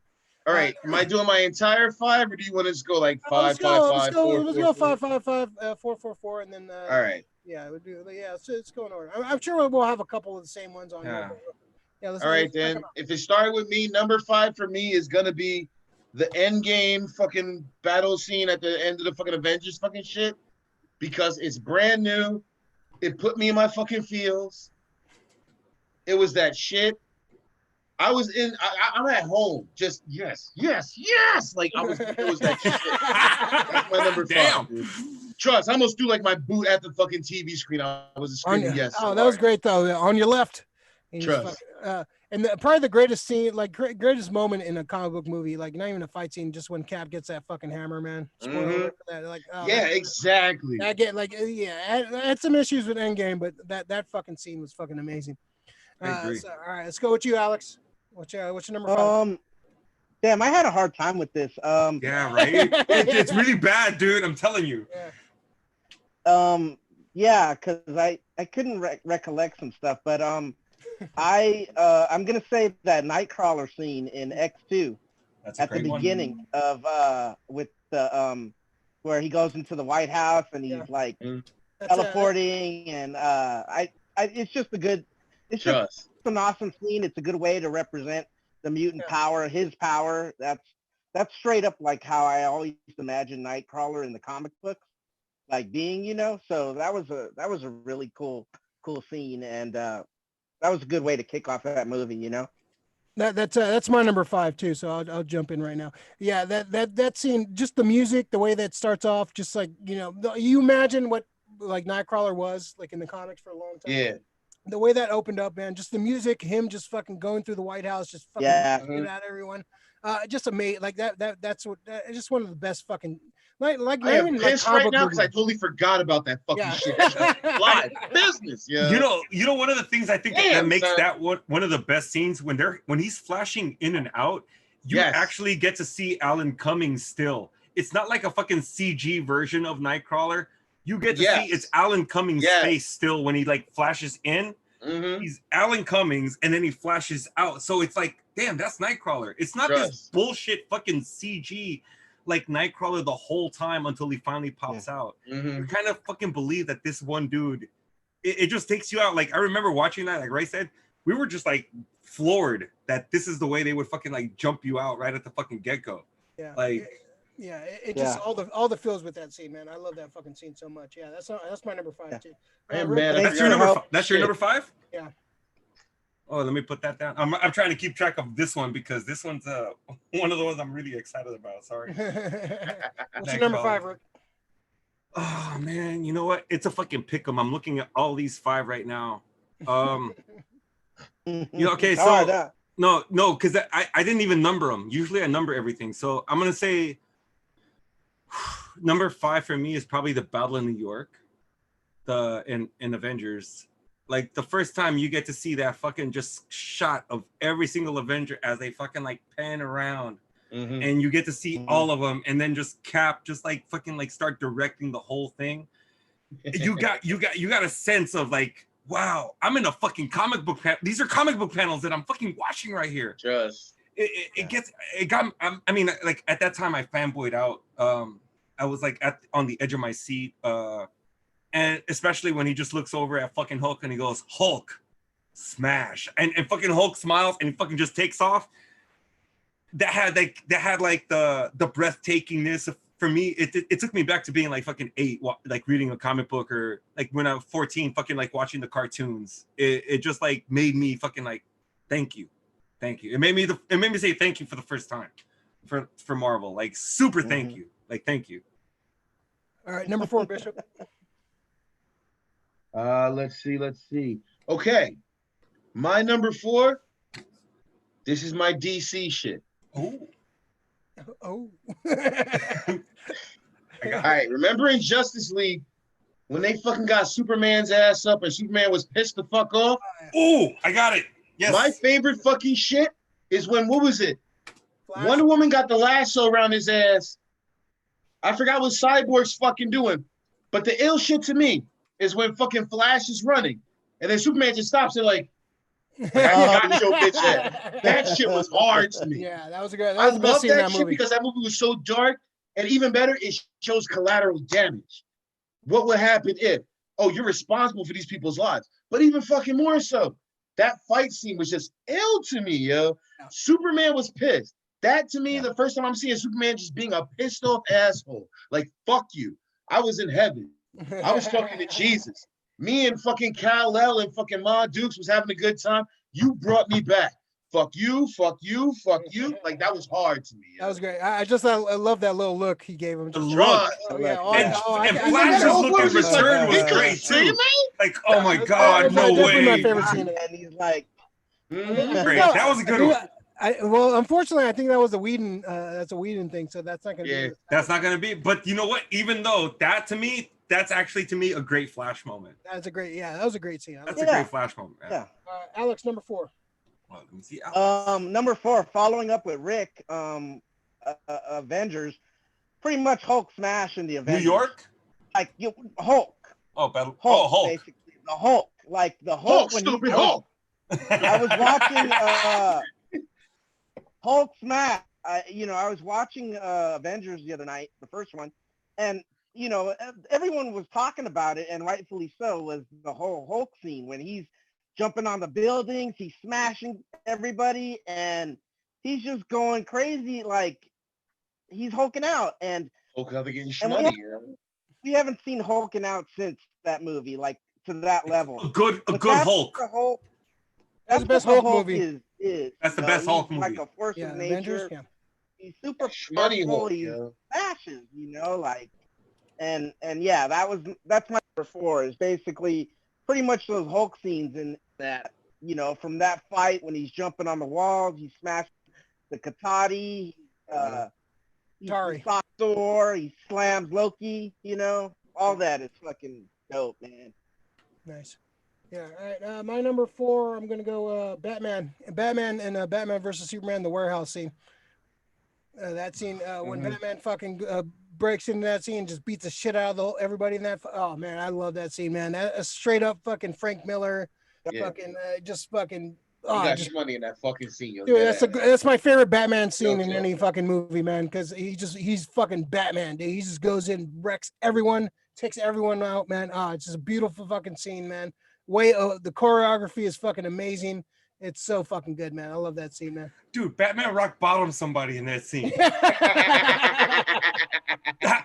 All right, am I doing my entire 5, or do you want to just go like 5, let's 5, 5, 4? Let's go 5, 5, 5, 4, 4, 4, and then. All right. Yeah, we'll do. Yeah, it's going order. I'm sure we'll have a couple of the same ones on here. Yeah. All right, then. If it started with me, number 5 for me is gonna be the Endgame fucking battle scene at the end of the fucking Avengers fucking shit, because it's brand new. It put me in my fucking feels. It was that shit. I was I'm at home, just yes. Like it was that shit. That's my number 5, dude. Trust, I almost threw like my boot at the fucking TV screen. I was screaming yes. Oh, that was great though. On your left. Trust. And probably the greatest scene, like greatest moment in a comic book movie, like not even a fight scene, just when Cap gets that fucking hammer, man. Mm-hmm. Like, yeah, exactly. I get like, I had some issues with Endgame, but that fucking scene was fucking amazing. I agree. So, all right, let's go with you, Alex. What's your number 5? Damn, I had a hard time with this. Yeah, right. It's really bad, dude. I'm telling you. Yeah, because I couldn't recollect some stuff, but I'm gonna say that Nightcrawler scene in X2 at the beginning of with the where he goes into the White House and he's like teleporting and it's just an awesome scene. It's a good way to represent the mutant power, his power. That's straight up like how I always imagined Nightcrawler in the comic books, like being, So that was a really cool scene, and that was a good way to kick off that movie, That's my number 5 too. So I'll jump in right now. Yeah, that scene, just the music, the way that starts off, just like you imagine what like Nightcrawler was like in the comics for a long time. Yeah. The way that opened up, man, just the music, him just fucking going through the White House, just fucking at everyone. Just amazing. Like that's just one of the best fucking I am pissed right now because I totally forgot about that fucking shit. Live business, yeah. You know, one of the things I think that makes that one of the best scenes when he's flashing in and out, you actually get to see Alan Cummings still. It's not like a fucking CG version of Nightcrawler. You get to see it's Alan Cummings' face still when he like flashes in. Mhm. he's Alan Cummings, and then he flashes out. So it's like, damn, that's Nightcrawler. It's not this Trust. bullshit fucking CG like Nightcrawler the whole time until he finally pops out. You Mhm. kind of fucking believe that this one dude, it just takes you out. Like, I remember watching that, like Ray said, we were just like floored that this is the way they would fucking like jump you out right at the fucking get-go. Yeah. Like, Yeah, it just Yeah. all the feels with that scene, man. I love that fucking scene so much. Yeah, that's my number 5 Yeah. too. Hey, Real man, quick- that's Thanks your for number. help. That's your Shit. number 5. Yeah. Oh, let me put that down. I'm trying to keep track of this one because this one's one of the ones I'm really excited about. Sorry. What's your number Nightcrawler. 5, Rick? Oh man, you know what? It's a fucking pick 'em. I'm looking at all these 5 right now. Okay, It's hard, so- huh? No, because I didn't even number them. Usually I number everything. So I'm gonna say number 5 for me is probably the Battle of New York, in Avengers. Like the first time you get to see that fucking just shot of every single Avenger as they fucking like pan around, Mhm. and you get to see Mhm. all of them, and then just Cap just like fucking like start directing the whole thing. You got a sense of like, wow, I'm in a fucking comic book. These are comic book panels that I'm fucking watching right here. Trust. It got. I mean, like at that time, I fanboyed out. I was like on the edge of my seat. And especially when he just looks over at fucking Hulk and he goes, Hulk, smash, and fucking Hulk smiles and he fucking just takes off. That had like the breathtakingness. For me, it took me back to being like fucking 8, like reading a comic book, or like when I was 14, fucking like watching the cartoons. It just like made me fucking like, thank you. It made me say thank you for the first time for Marvel. Like super thank you. Like thank you. All right, number 4, Bishop. Let's see. Okay. My number 4. This is my DC shit. Oh, Oh. I All got right. Remember in Justice League when they fucking got Superman's ass up and Superman was pissed the fuck off? Oh, I got it. Yes. My favorite fucking shit is when, what was it? Flash. Wonder Woman got the lasso around his ass. I forgot what Cyborg's fucking doing. But the ill shit to me is when fucking Flash is running and then Superman just stops it like, got your bitch ass. That shit was hard to me. Yeah, that was a good. That I was the best love scene in that that shit movie. because that movie was so dark, and even better, it shows collateral damage. What would happen if, oh, you're responsible for these people's lives? But even fucking more so, that fight scene was just ill to me, yo. Yeah. Superman was pissed. That to me, Yeah. the first time I'm seeing Superman just being a pissed off asshole. Like, fuck you. I was in heaven. I was talking to Jesus. Me and fucking Kal-El and fucking Ma Dukes was having a good time. You brought me back. Fuck you, fuck you, fuck you. Like, that was hard to me. yo. That was great. I love that little look he gave him. The Just, look. Trust. oh, yeah, oh, And- oh, and I- I- Flash's I- look in was just return was he couldn't great, see too. me? Like, oh my That's god, no definitely my way. favorite scene. And he's like, Mhm. Great. That was a good one. Well, unfortunately, I think that was a Whedon. That's a Whedon thing, so that's not gonna Yeah. be. That's not gonna be. But you know what? Even though that to me, that's actually to me a great Flash moment. That's a great. Yeah, that was a great scene. I That's love a Yeah. great Flash moment. Man. yeah. it. Alex, number 4. Well, let me see. Alex. Number 4, following up with Rick, Avengers, pretty much Hulk smash in the New Avengers. York. Like Hulk. Oh, battle. Hulk, Oh, Hulk. basically. The Hulk. Like the Hulk. Hulk, when stupid he, Hulk. I was watching Hulk smash. I was watching Avengers the other night, the first one, and everyone was talking about it, and rightfully so, was the whole Hulk scene when he's jumping on the buildings, he's smashing everybody, and he's just going crazy, like he's hulking out. And Hulk out there getting And we shmoney, have- yo. we haven't seen hulking out since that movie, like to that level. a good But Hulk. that's what the Hulk. That's the best what Hulk movie. Is That's the you know, best Hulk he's Like movie. a force Yeah, of Avengers. nature. Yeah. He's super Shmoney powerful. Hulk, He yo. smashes, like, and yeah, that's my number 4. Is basically pretty much those Hulk scenes in that, from that fight when he's jumping on the walls, he smashed the Katati, Tari. he fought Thor, he slams Loki, all that is fucking dope, man. Nice. Yeah. All right. My number 4. I'm gonna go Batman. Batman and Batman versus Superman, the warehouse scene. That scene when Batman fucking breaks into that scene and just beats the shit out of everybody in that. Oh man, I love that scene, man. That's straight up fucking Frank Miller. Yeah. Fucking just fucking. He Oh, got just, money in that fucking scene. Yo. dude, Yeah, that's my favorite Batman scene in Yo. any fucking movie, man. Because he's fucking Batman, dude. He just goes in, wrecks everyone, takes everyone out, man. Ah, it's just a beautiful fucking scene, man. The choreography is fucking amazing. It's so fucking good, man. I love that scene, man. Dude, Batman rock bottom somebody in that scene.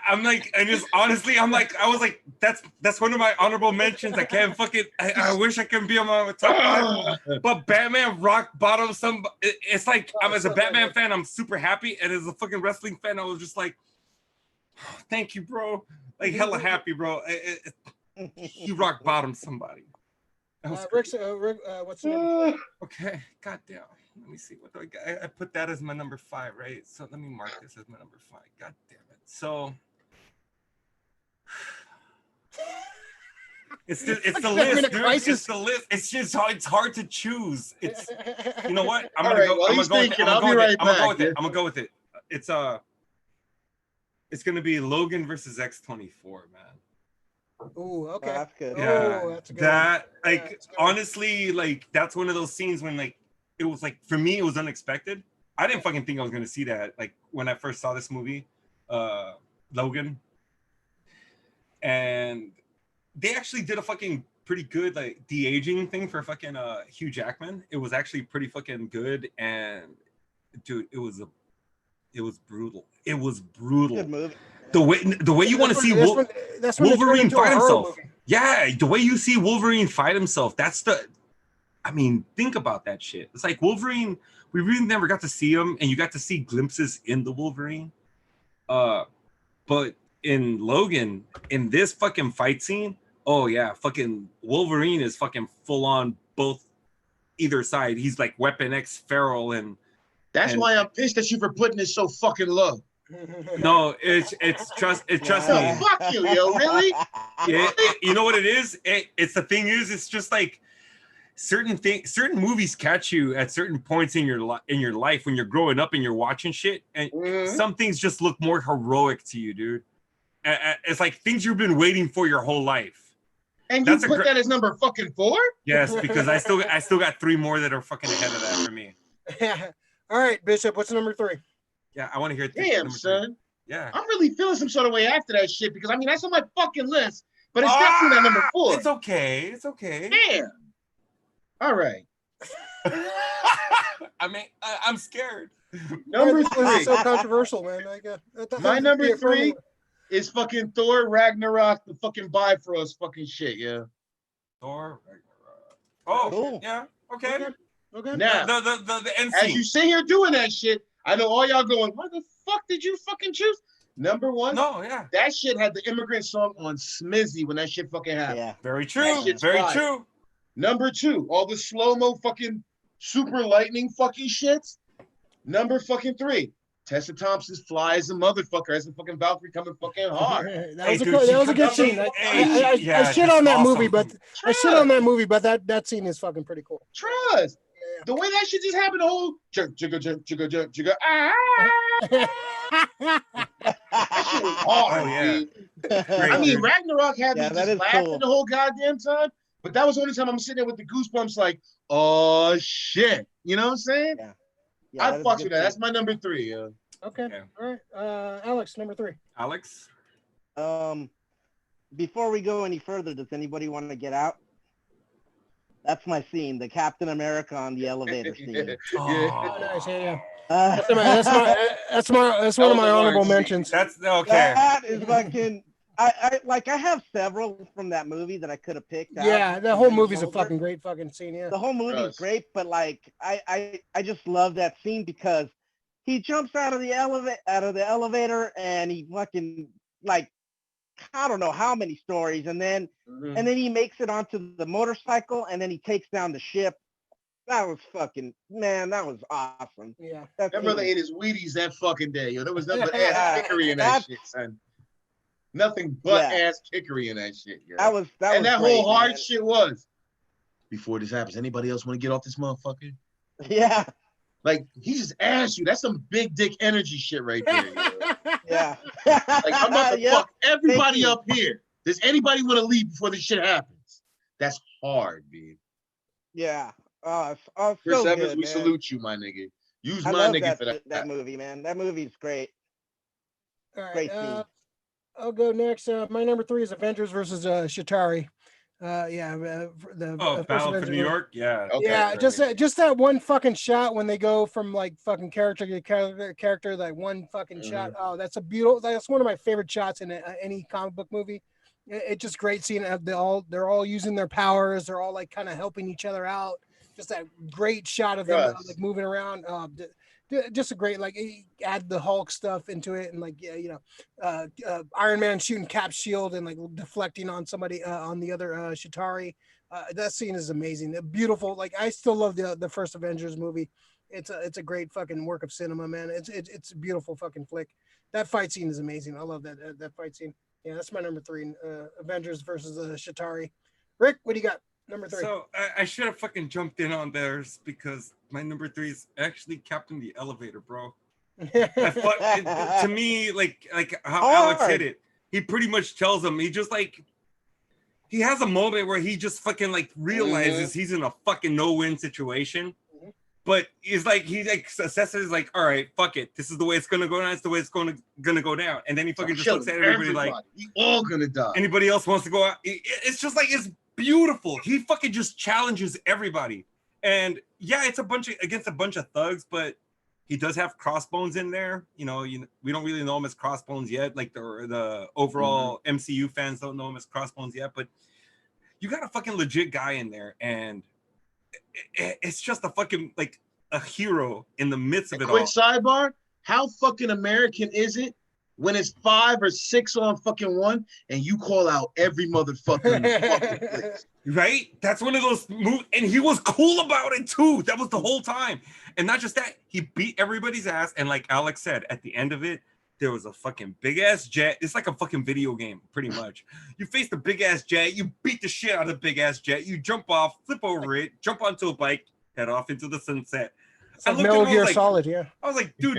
I'm like, and just honestly, I was like, that's one of my honorable mentions. I can't fucking. I wish I could be on my top five, but Batman rock bottom some. It's like I'm as a Batman fan, I'm super happy, and as a fucking wrestling fan, I was just like, thank you, bro. Like hella happy, bro. He rock bottom somebody. Rick, what's the number? Okay, goddamn. Let me see. What do I got? I put that as my number 5, right? So let me mark this as my number 5. God damn it. So it's the list, dude. It's the list. It's just it's hard to choose. It's you know what? I'm gonna go. I'm gonna go with it. I'm gonna go with it. It's gonna be Logan versus X-24, man. Oh, okay. That's good. Yeah, Oh, that's a good that one. like Yeah, that's good. honestly, like that's one of those scenes when like it was like for me it was unexpected. I didn't fucking think I was gonna see that like when I first saw this movie, Logan, and they actually did a fucking pretty good like de-aging thing for fucking Hugh Jackman. It was actually pretty fucking good, and dude, it was brutal. It was brutal. Good movie. The way you want to see that's when it turned Wolverine into a fight horror himself. movie. Yeah, the way you see Wolverine fight himself, I mean, think about that shit. It's like Wolverine, we really never got to see him, and you got to see glimpses in the Wolverine. But in Logan, in this fucking fight scene, oh yeah, fucking Wolverine is fucking full on both either side. He's like Weapon X feral and why I'm pissed at you for putting it so fucking low. no, trust me. No, fuck you, yo. Really? You know what it is? It's the thing is, it's just like certain movies catch you at certain points in your life when you're growing up and you're watching shit, and some things just look more heroic to you, dude. It's like things you've been waiting for your whole life. And you put that as number fucking 4? Yes, because I still got 3 more that are fucking ahead of that for me. All right, Bishop, what's number 3? Yeah, I want to hear it. Damn, son. Yeah. I'm really feeling some sort of way after that shit because I mean that's on my fucking list, but it's definitely not number 4. It's okay. It's okay. Damn. All right. I mean, I'm scared. Number This 3. is so controversial, man. My number 3 is fucking Thor Ragnarok, the fucking Bifrost fucking shit, yeah. Thor Ragnarok. Oh, Cool. yeah. Okay. Okay. Now, The end as scene. you sit here doing that shit, I know all y'all going, what the fuck did you fucking choose? Number 1, No, yeah. that shit had the Immigrant Song on Smizzy when that shit fucking happened. Yeah. Very true. That shit's Very fire. true. Number 2, all the slow-mo fucking super lightning fucking shits. Number fucking 3, Tessa Thompson's fly as a motherfucker as a fucking Valkyrie coming fucking hard. That was a good scene. I shit on that movie, but that scene is fucking pretty cool. Trust. The way that shit just happened, the whole jigga, that shit was hard. Oh, yeah. Dude. Great, I mean, dude. Ragnarok had me Yeah, that just is laughing cool. the whole goddamn time, but that was the only time I'm sitting there with the goosebumps like, oh shit. You know what I'm saying? Yeah, I that is fucks good with that. scene. That's my number 3. Yeah. Okay. Yeah. All right. Alex, number 3. Alex? Before we go any further, does anybody want to get out? That's my scene, the Captain America on the elevator scene. Oh, nice. Yeah. Uh, That's one of my honorable mentions. That's okay. That is fucking. I have several from that movie that I could have picked out. Yeah, the whole movie's a Older. fucking great fucking scene. Yeah. The whole movie's Yes. great, but like I just love that scene because he jumps out of the elevator and he fucking like I don't know how many stories and then he makes it onto the motorcycle and then he takes down the ship. That was fucking that was awesome. Yeah. That That brother scene- ate his Wheaties that fucking day. Yo, there was nothing but ass kickery in that shit, son. Nothing but ass kickery in that shit. Yo. that was and that great, whole hard man. shit was. Before this happens, anybody else want to get off this motherfucker? Yeah. Like he just asked you. That's some big dick energy shit right there. Yo. Yeah. Like I'm about to Yep. fuck everybody you. up here. Does anybody want to leave before this shit happens? That's hard, dude. Yeah. Oh, Chris so Evans, good, we man. salute you, my nigga. Use I my love nigga for that movie, man. That movie's great. All right. Great scene. I'll go next. My number 3 is Avengers versus Shatari. Yeah, the Oh, first Battle for Avengers New movie. York. Yeah. Okay. Yeah, that's right. just that one fucking shot when they go from like fucking character to character, like one fucking shot. Mhm. Oh, that's a beautiful. That's one of my favorite shots in any comic book movie. It's just great seeing they're all using their powers. They're all like kind of helping each other out. Just that great shot of them like Yes. moving around. Just a great like add the Hulk stuff into it and like yeah, Iron Man shooting Cap's shield and like deflecting on somebody on the other Shatari. That scene is amazing. Beautiful. Like I still love the first Avengers movie. It's a great fucking work of cinema, man. It's a beautiful fucking flick. That fight scene is amazing. I love that fight scene. Yeah, that's my number 3. Avengers versus Shatari. Rick, what do you got? Number 3. So I should have fucking jumped in on theirs because my number 3 is actually Captain the Elevator, bro. To me, like how Alex hit it, he pretty much tells him he just like he has a moment where he just fucking like realizes he's in a fucking no-win situation. But he's like he like assesses like, all right, fuck it. This is the way it's gonna go down. It's the way it's gonna go down. And then he fucking just looks at everybody like, we all gonna die. anybody else wants to go out. It's just like it's beautiful. He fucking just challenges everybody. And yeah, it's against a bunch of thugs, but he does have Crossbones in there. We don't really know him as Crossbones yet. Like the overall MCU fans don't know him as Crossbones yet, but you got a fucking legit guy in there, and it's just a fucking like a hero in the midst of it all. Quick sidebar: how fucking American is it when it's 5 or 6 on fucking one, and you call out every motherfucker in the fucking place? Right? That's one of those moves, and he was cool about it too. That was the whole time. And not just that, he beat everybody's ass. And like Alex said, at the end of it, there was a fucking big ass jet. It's like a fucking video game, pretty much. You face the big ass jet, you beat the shit out of the big ass jet, you jump off, flip over it, jump onto a bike, head off into the sunset. It's like Metal Gear Solid, yeah. I was like, dude,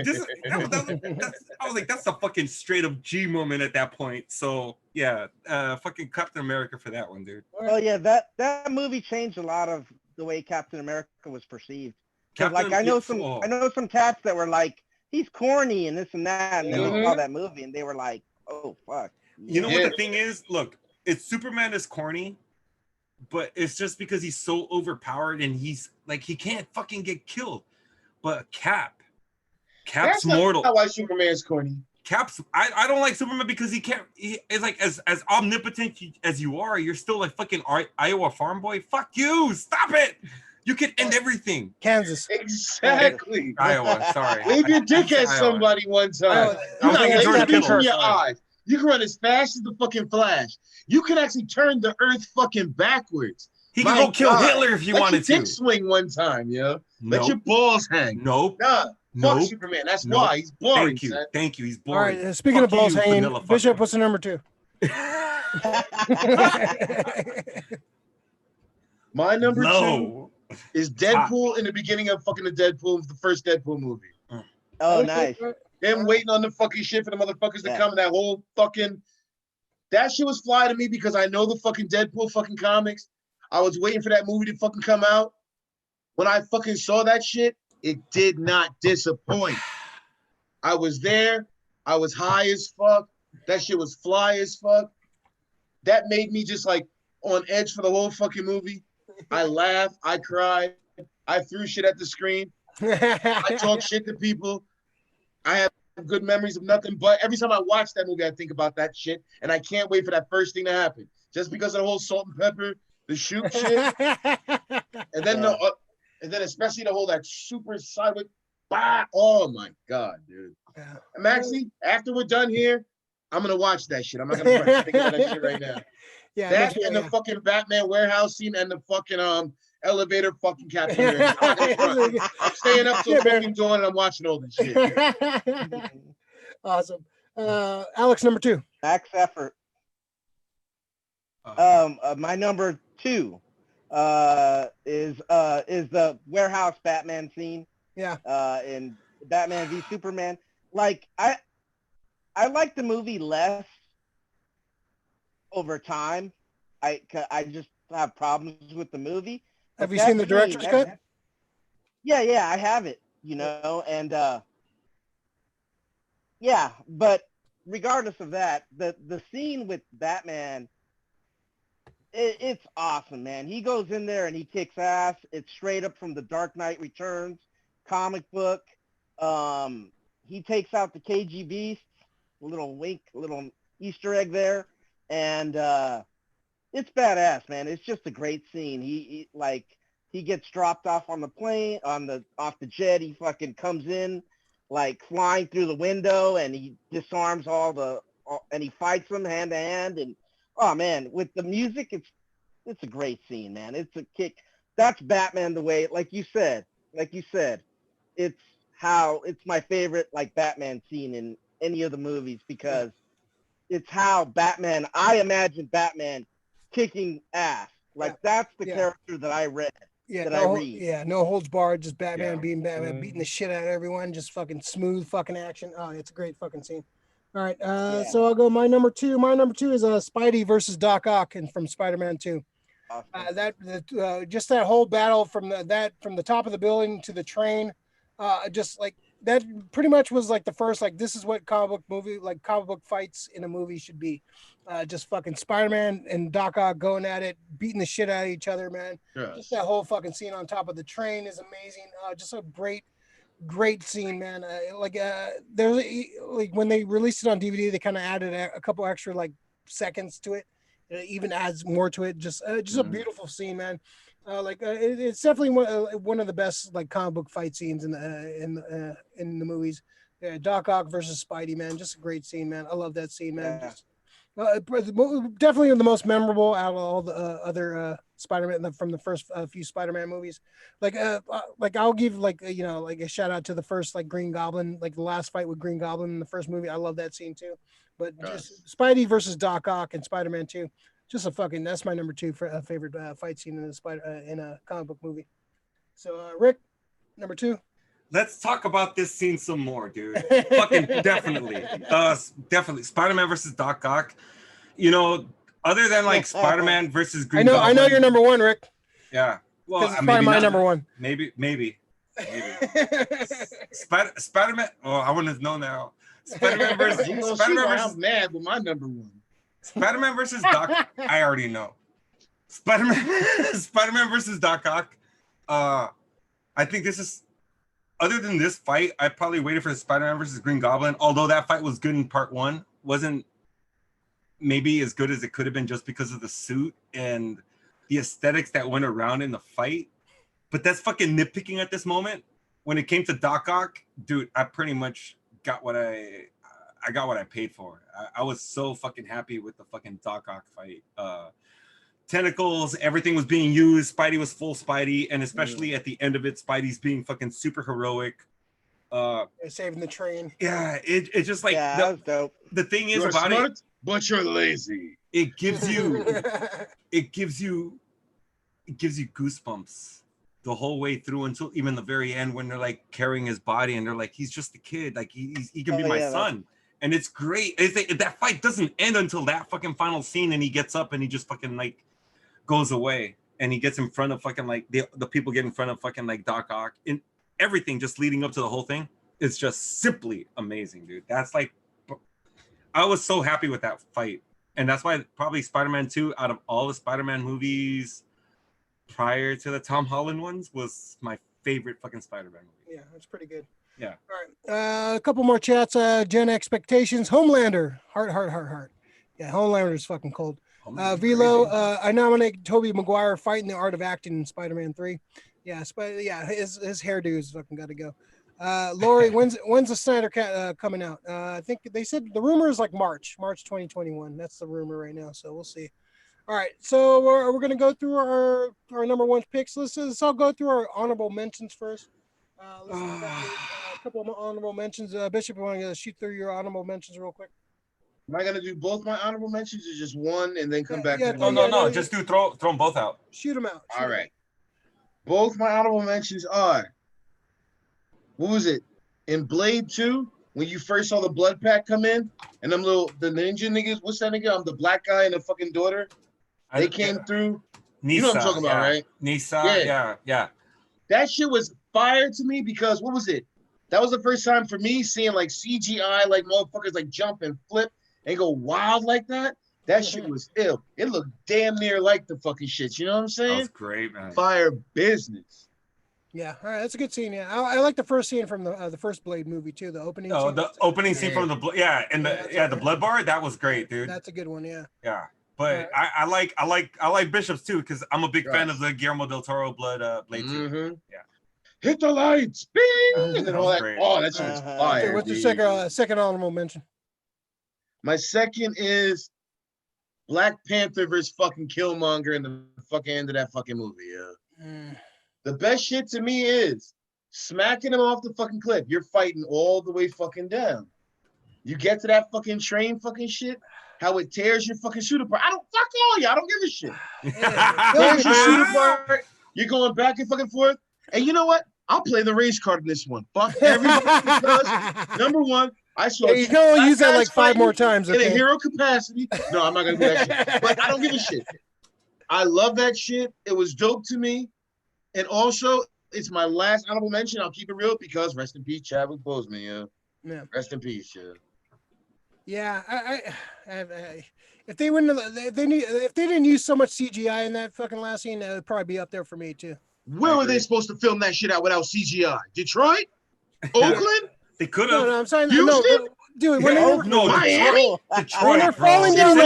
I was like, that's a fucking straight up G moment at that point. So yeah, fucking Captain America for that one, dude. Oh yeah, that movie changed a lot of the way Captain America was perceived. Like I know some cats that were like, he's corny and this and that, and then they saw that movie and they were like, oh fuck. You know what the thing is? Look, it's Superman is corny, but it's just because he's so overpowered and he's like he can't fucking get killed. But Cap's That's mortal. Not why Superman's corny. Cap's I don't like Superman because he is like as omnipotent as you are, you're still like fucking Iowa farm boy. Fuck you, stop it. You can end everything. Kansas. Exactly. Iowa, sorry. Wave your dick at somebody one time. You got laser in your eyes. You can run as fast as the fucking Flash. You can actually turn the earth fucking backwards. He can go kill Hitler if he wanted to. Let your dick swing one time, yo. Let your balls hang. Nope. Nah. Fuck Superman. That's why he's boring. Thank you. He's boring. All right. Speaking of balls hanging, Bishop, what's the number 2? My number 2 is Deadpool in the beginning of fucking the first Deadpool movie. Oh, nice. Them waiting on the fucking shit for the motherfuckers to come, and that whole fucking that shit was fly to me because I know the fucking Deadpool fucking comics. I was waiting for that movie to fucking come out. When I fucking saw that shit, it did not disappoint. I was there. I was high as fuck. That shit was fly as fuck. That made me just like on edge for the whole fucking movie. I laughed. I cried. I threw shit at the screen. I talk shit to people. I have good memories of nothing but every time I watch that movie, I think about that shit. And I can't wait for that first thing to happen. Just because of the whole salt and pepper, the shoot shit. And then especially the whole that super sideways. Bah! Oh my God, dude. Yeah. Maxie, after we're done here, I'm gonna watch that shit. I'm not gonna think about that shit right now. Yeah, that and the fucking Batman warehouse scene and the fucking elevator fucking Captain America. I'm staying up till fucking dawn and I'm watching all this shit. Awesome. Alex, number 2. Max effort. My number 2 is the warehouse Batman scene. Yeah. In Batman v Superman. Like I like the movie less over time. I just have problems with the movie, Have you that seen the scene, director's cut? Yeah, I have it, and yeah, but regardless of that, the scene with Batman, it's awesome, man. He goes in there and he kicks ass. It's straight up from the Dark Knight Returns comic book. He takes out the KG Beast, little wink, little Easter egg there, and it's badass, man. It's just a great scene. He gets dropped off on the plane, off the jet. He fucking comes in like flying through the window, and he disarms and he fights them hand to hand. And oh man, with the music, it's a great scene, man. It's a kick. That's Batman the way, like you said, it's my favorite like Batman scene in any of the movies, because it's how Batman, I imagine Batman kicking ass. Like that's the character that I read. Yeah, I read. Yeah, no holds barred, just Batman being Batman, beating the shit out of everyone, just fucking smooth fucking action. Oh, it's a great fucking scene. All right, so I'll go my number two. My number two is Spidey versus Doc Ock and from Spider-Man 2. Awesome. Just that whole battle from the top of the building to the train, just like that pretty much was like the first, like, this is what comic book fights in a movie should be. Just fucking Spider-Man and Doc Ock going at it, beating the shit out of each other, man. Yes. Just that whole fucking scene on top of the train is amazing. Just a great scene, man. There's like when they released it on DVD, they kind of added a couple extra like seconds to it. It even adds more to it. Just a beautiful scene, man. It's definitely one of the best like comic book fight scenes in the movies. Yeah, Doc Ock versus Spidey, man. Just a great scene, man. I love that scene, man. Yeah. Definitely the most memorable out of all the other Spider-Man from the first few Spider-Man movies. I'll give a shout out to the first like Green Goblin, like the last fight with Green Goblin in the first movie. I love that scene too. But just Spidey versus Doc Ock and Spider-Man 2, just that's my number two for favorite fight scene in a comic book movie. So Rick, number two. Let's talk about this scene some more, dude. Fucking definitely. Definitely. Spider-Man versus Doc Ock. Other than like Spider-Man versus Green Goblin. I know you're number one, Rick. Yeah. Well, it's probably my number one. Maybe. Spider-Man. Oh, I want to know now. Spider-Man versus I'm mad with my number one. Spider-Man versus Doc. I already know. Spider-Man versus Doc Ock. I think this is. Other than this fight, I probably waited for Spider-Man versus Green Goblin. Although that fight was good in part one, wasn't maybe as good as it could have been just because of the suit and the aesthetics that went around in the fight. But that's fucking nitpicking at this moment. When it came to Doc Ock, dude, I pretty much got what I got what I paid for. I was so fucking happy with the fucking Doc Ock fight. Tentacles, everything was being used. Spidey was full Spidey, and especially at the end of it, Spidey's being fucking super heroic. Saving the train. Yeah, it's just like that was dope. The thing is you're about smart, it, but you're lazy. It gives you goosebumps the whole way through until even the very end when they're like carrying his body and they're like, he's just a kid, like he can be my son. And it's great. That fight doesn't end until that fucking final scene, and he gets up and he just fucking like goes away, and he gets in front of fucking like the people get in front of fucking like Doc Ock, and everything just leading up to the whole thing. It's just simply amazing, dude. That's like, I was so happy with that fight, and that's why probably Spider-Man 2 out of all the Spider-Man movies prior to the Tom Holland ones was my favorite fucking Spider-Man movie. Yeah, that's pretty good. Yeah. All right. A couple more chats. Gen Expectations. Homelander. Heart. Yeah, Homelander's fucking cold. Velo, I nominate Tobey Maguire fighting the art of acting in Spider-Man 3. Yeah, his hairdo is fucking got to go. Lori, when's the Snyder Cut coming out? I think they said the rumor is like March 2021. That's the rumor right now, so we'll see. All right, so we're gonna go through our number one picks. Let's all go through our honorable mentions first. A couple of honorable mentions. Bishop, you want to shoot through your honorable mentions real quick? Am I gonna do both my honorable mentions or just one and then come back? No. Just throw them both out. Shoot them out. All right. Both my honorable mentions are. What was it? In Blade 2, when you first saw the blood pack come in, and the ninja niggas. What's that nigga? I'm the black guy and the fucking daughter. They came through You know what I'm talking about, right? Nisa, yeah. That shit was fire to me because what was it? That was the first time for me seeing like CGI, like motherfuckers like jump and flip and go wild like that. That shit was ill. It looked damn near like the fucking shit. You know what I'm That saying? was great, man. Fire business. Yeah, all right, that's a good scene. Yeah, I like the first scene from the first Blade movie too. The opening. Oh, scene. the opening scene from the the blood bar, that was great, dude. That's a good one. Yeah. Yeah, but I like Bishops too because I'm a big fan of the Guillermo del Toro Blade too. Yeah. Hit the lights, bing, and then all that. Great. Oh, that shit was fire. What's your second honorable mention? My second is Black Panther versus fucking Killmonger in the fucking end of that fucking movie. Yeah. The best shit to me is smacking him off the fucking cliff. You're fighting all the way fucking down. You get to that fucking train fucking shit, how it tears your fucking suit apart. I don't fuck all you. I don't give a shit. Tears your suit apart. You're going back and fucking forth. And you know what? I'll play the race card in this one. Fuck everybody because number one, I saw. You can only use that like 5 more times. In a hero capacity. No, I'm not gonna do that shit. But I don't give a shit. I love that shit. It was dope to me. And also, it's my last honorable mention. I'll keep it real because rest in peace, Chadwick Boseman. Yeah. Rest in peace. Yeah. Yeah. If they wouldn't, if they didn't use so much CGI in that fucking last scene, it would probably be up there for me too. Where were they supposed to film that shit out without CGI? Detroit? Oakland? They could have. No, I'm saying Houston? no, dude. When Miami? When they're falling down,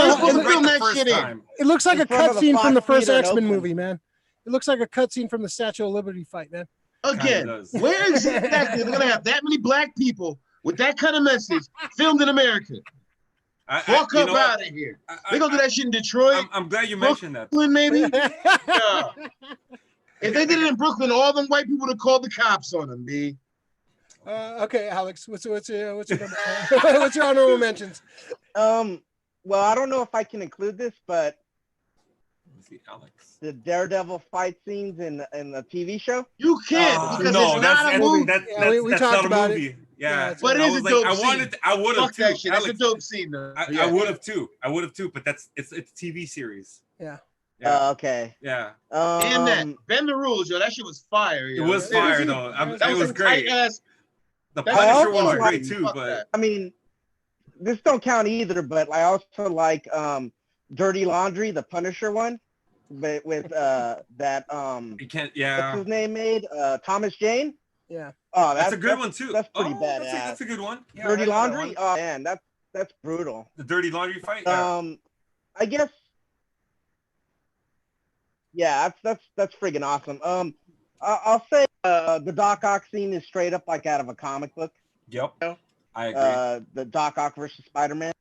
it looks like a cutscene from the first X-Men movie, man. It looks like a cutscene from the Statue of Liberty fight, man. Again, where exactly they're gonna have that many black people with that kind of message filmed in America? Fuck up out of here. They're gonna do that shit in Detroit. I'm glad you mentioned that. Brooklyn, maybe. Yeah. If they did it in Brooklyn, all them white people would have called the cops on them, B. Okay, Alex, what's your what's your honorable mentions? Well, I don't know if I can include this, but Alex. The Daredevil fight scenes in the TV show. You can't because no, it's not a movie. We talked about it. Yeah, but it is a dope scene. I would have too. That shit. That's a dope scene, though. I would have too. But it's a TV series. Yeah. Okay. Yeah. Damn that. Bend the rules, yo. That shit was fire. Yo. It was fire though. That was great. The Punisher one was great too, but I mean, this don't count either. But I also like Dirty Laundry, the Punisher one, but with that you can't. Yeah. What's his name made? Thomas Jane. Yeah. Oh, that's a good one too. That's pretty badass. That's a good one. Yeah, Dirty Laundry. Oh man, that's brutal. The Dirty Laundry fight. Yeah. I guess. Yeah, that's friggin' awesome. I'll say the Doc Ock scene is straight up like out of a comic book. Yep, I agree. The Doc Ock versus Spider-Man,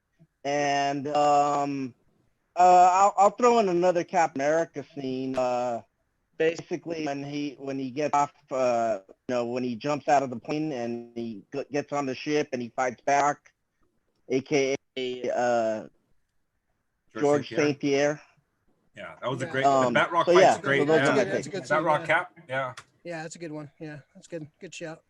and I'll throw in another Captain America scene. Basically, when he gets off, when he jumps out of the plane and he gets on the ship and he fights back, aka George St. Pierre. Yeah, that was a great. The Batrock fight's great. That's a good scene, Batrock Cap. Yeah. Yeah, that's a good one. Yeah, that's good. Good shout.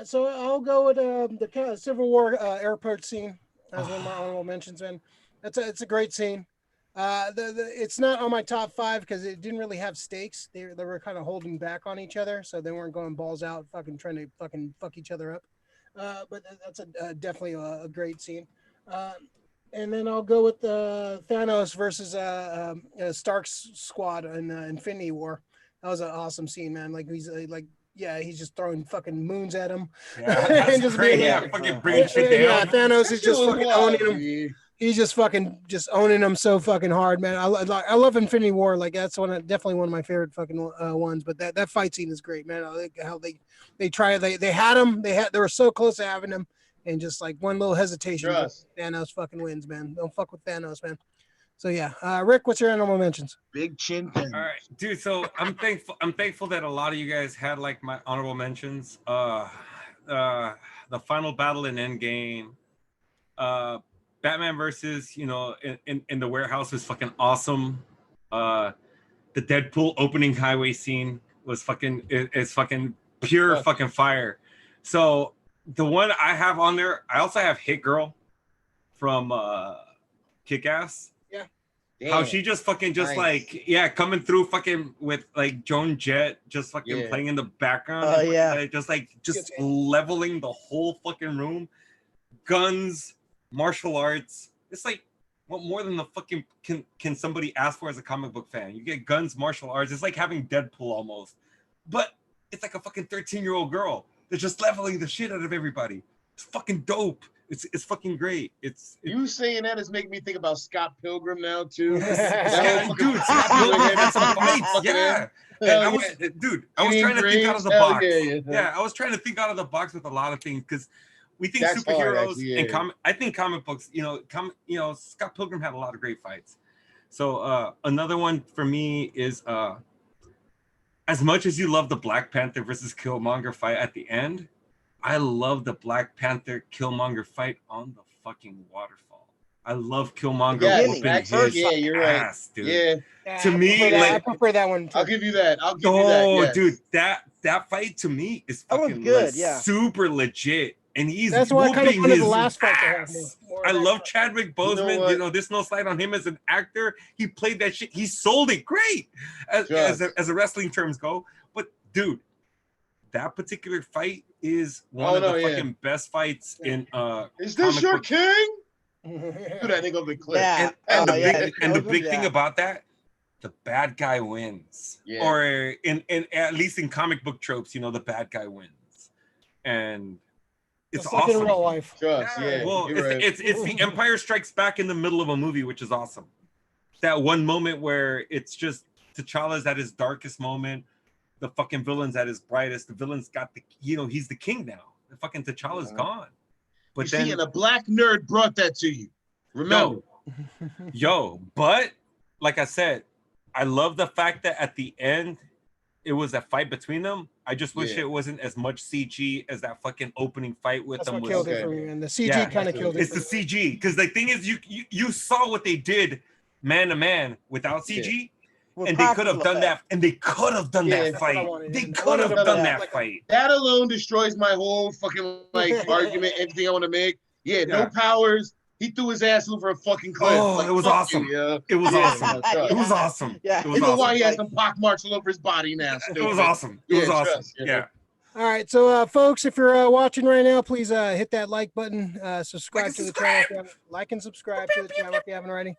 So I'll go with the Civil War airport scene as one of my honorable mentions. Man, it's a great scene. It's not on my top 5 because it didn't really have stakes. They were kind of holding back on each other, so they weren't going balls out, fucking trying to fucking fuck each other up. But that's definitely a great scene. And then I'll go with Thanos versus Stark's squad in Infinity War. That was an awesome scene, man. Like he's he's just throwing fucking moons at him. Yeah, and just great. Fucking bringing shit down. Yeah, Thanos is just fucking owning him. He's just fucking owning him so fucking hard, man. I love Infinity War. Like that's definitely one of my favorite fucking ones. But that fight scene is great, man. I like how they had him. They were so close to having him. And just like one little hesitation, Thanos fucking wins, man. Don't fuck with Thanos, man. So yeah, Rick, what's your honorable mentions? Big chin. All right, dude. So I'm thankful that a lot of you guys had like my honorable mentions. The final battle in Endgame, Batman versus in the warehouse was fucking awesome. The Deadpool opening highway scene was fucking pure fucking fire. So. The one I have on there, I also have Hit Girl from Kick-Ass. Yeah. How Damn. she just fucking just Nice. like coming through fucking with like Joan Jett just fucking Yeah. playing in the background. Oh, and yeah. just leveling the whole fucking room. Guns, martial arts. It's like what more than the fucking can somebody ask for as a comic book fan? You get guns, martial arts. It's like having Deadpool almost, but it's like a fucking 13-year-old girl that's just leveling the shit out of everybody. It's fucking dope. It's fucking great. You saying that is making me think about Scott Pilgrim now too. Yeah, whole dude, fucking Scott Pilgrim fucking had some fucking fights. fucking Yeah. Hell And I was, yeah. dude, I was Eating trying to think out of the greens? Hell box. yeah. Yeah, I was trying to think out of the box with a lot of things because we think That's hard, superheroes actually, and yeah. I think comic books, Scott Pilgrim had a lot of great fights. So another one for me is as much as you love the Black Panther versus Killmonger fight at the end, I love the Black Panther Killmonger fight on the fucking waterfall. I love Killmonger Yes, whooping actually, his yeah, you're right. ass, dude. Yeah, To me, I prefer that one. I'll Too. give you that. I'll give you that. Oh, Yes. dude, that fight to me is That was fucking good, yeah. super legit, and he's That's why I kind of whooping wanted the his last fight to have ass. more I of that love fight. Chadwick You know Boseman. what? There's no slight on him as an actor. He played that shit. He sold it great, as the wrestling terms go. But dude, that particular fight is one of the fucking best fights in Is this comic your book. king? Do that nigga the clip. Yeah. And the yeah, big and the big yeah. thing about that, the bad guy wins. Yeah. Or in at least in comic book tropes, the bad guy wins, and it's Just like awesome. in real life. Trust, yeah. Well, you're right. it's the Empire Strikes Back in the middle of a movie, which is awesome. That one moment where it's just T'Challa's at his darkest moment, the fucking villain's at his brightest. The villain's got he's the king now. The fucking T'Challa's gone. But you then, see, and a black nerd brought that to you. Remember. but like I said, I love the fact that at the end it was a fight between them. I just wish Yeah. it wasn't as much CG as that fucking opening fight with That's them. what Was, killed it for me, and the CG Yeah, kind of killed it. it's the CG because the thing is, you saw what they did man to man without CG, With and they could have practical done that. effects. And they could have done Yeah. that That's what I fight. wanted. They I could wanted have them done to that like- fight. That alone destroys my whole fucking argument, everything I want to make. Yeah, no Yeah. powers. He threw his ass over a fucking cliff. Oh, it was fuck awesome. you, yo. It was Yeah, awesome. no, trust. It was awesome. Yeah. It was You know awesome. why he has Like- some pock marks all over his body now. It Stupid. was awesome. It Yeah, was awesome. trust, you know. Yeah. All right, so folks, if you're watching right now, please hit that like button, subscribe and to the subscribe. channel. If you haven't, like and subscribe to the channel if you haven't already.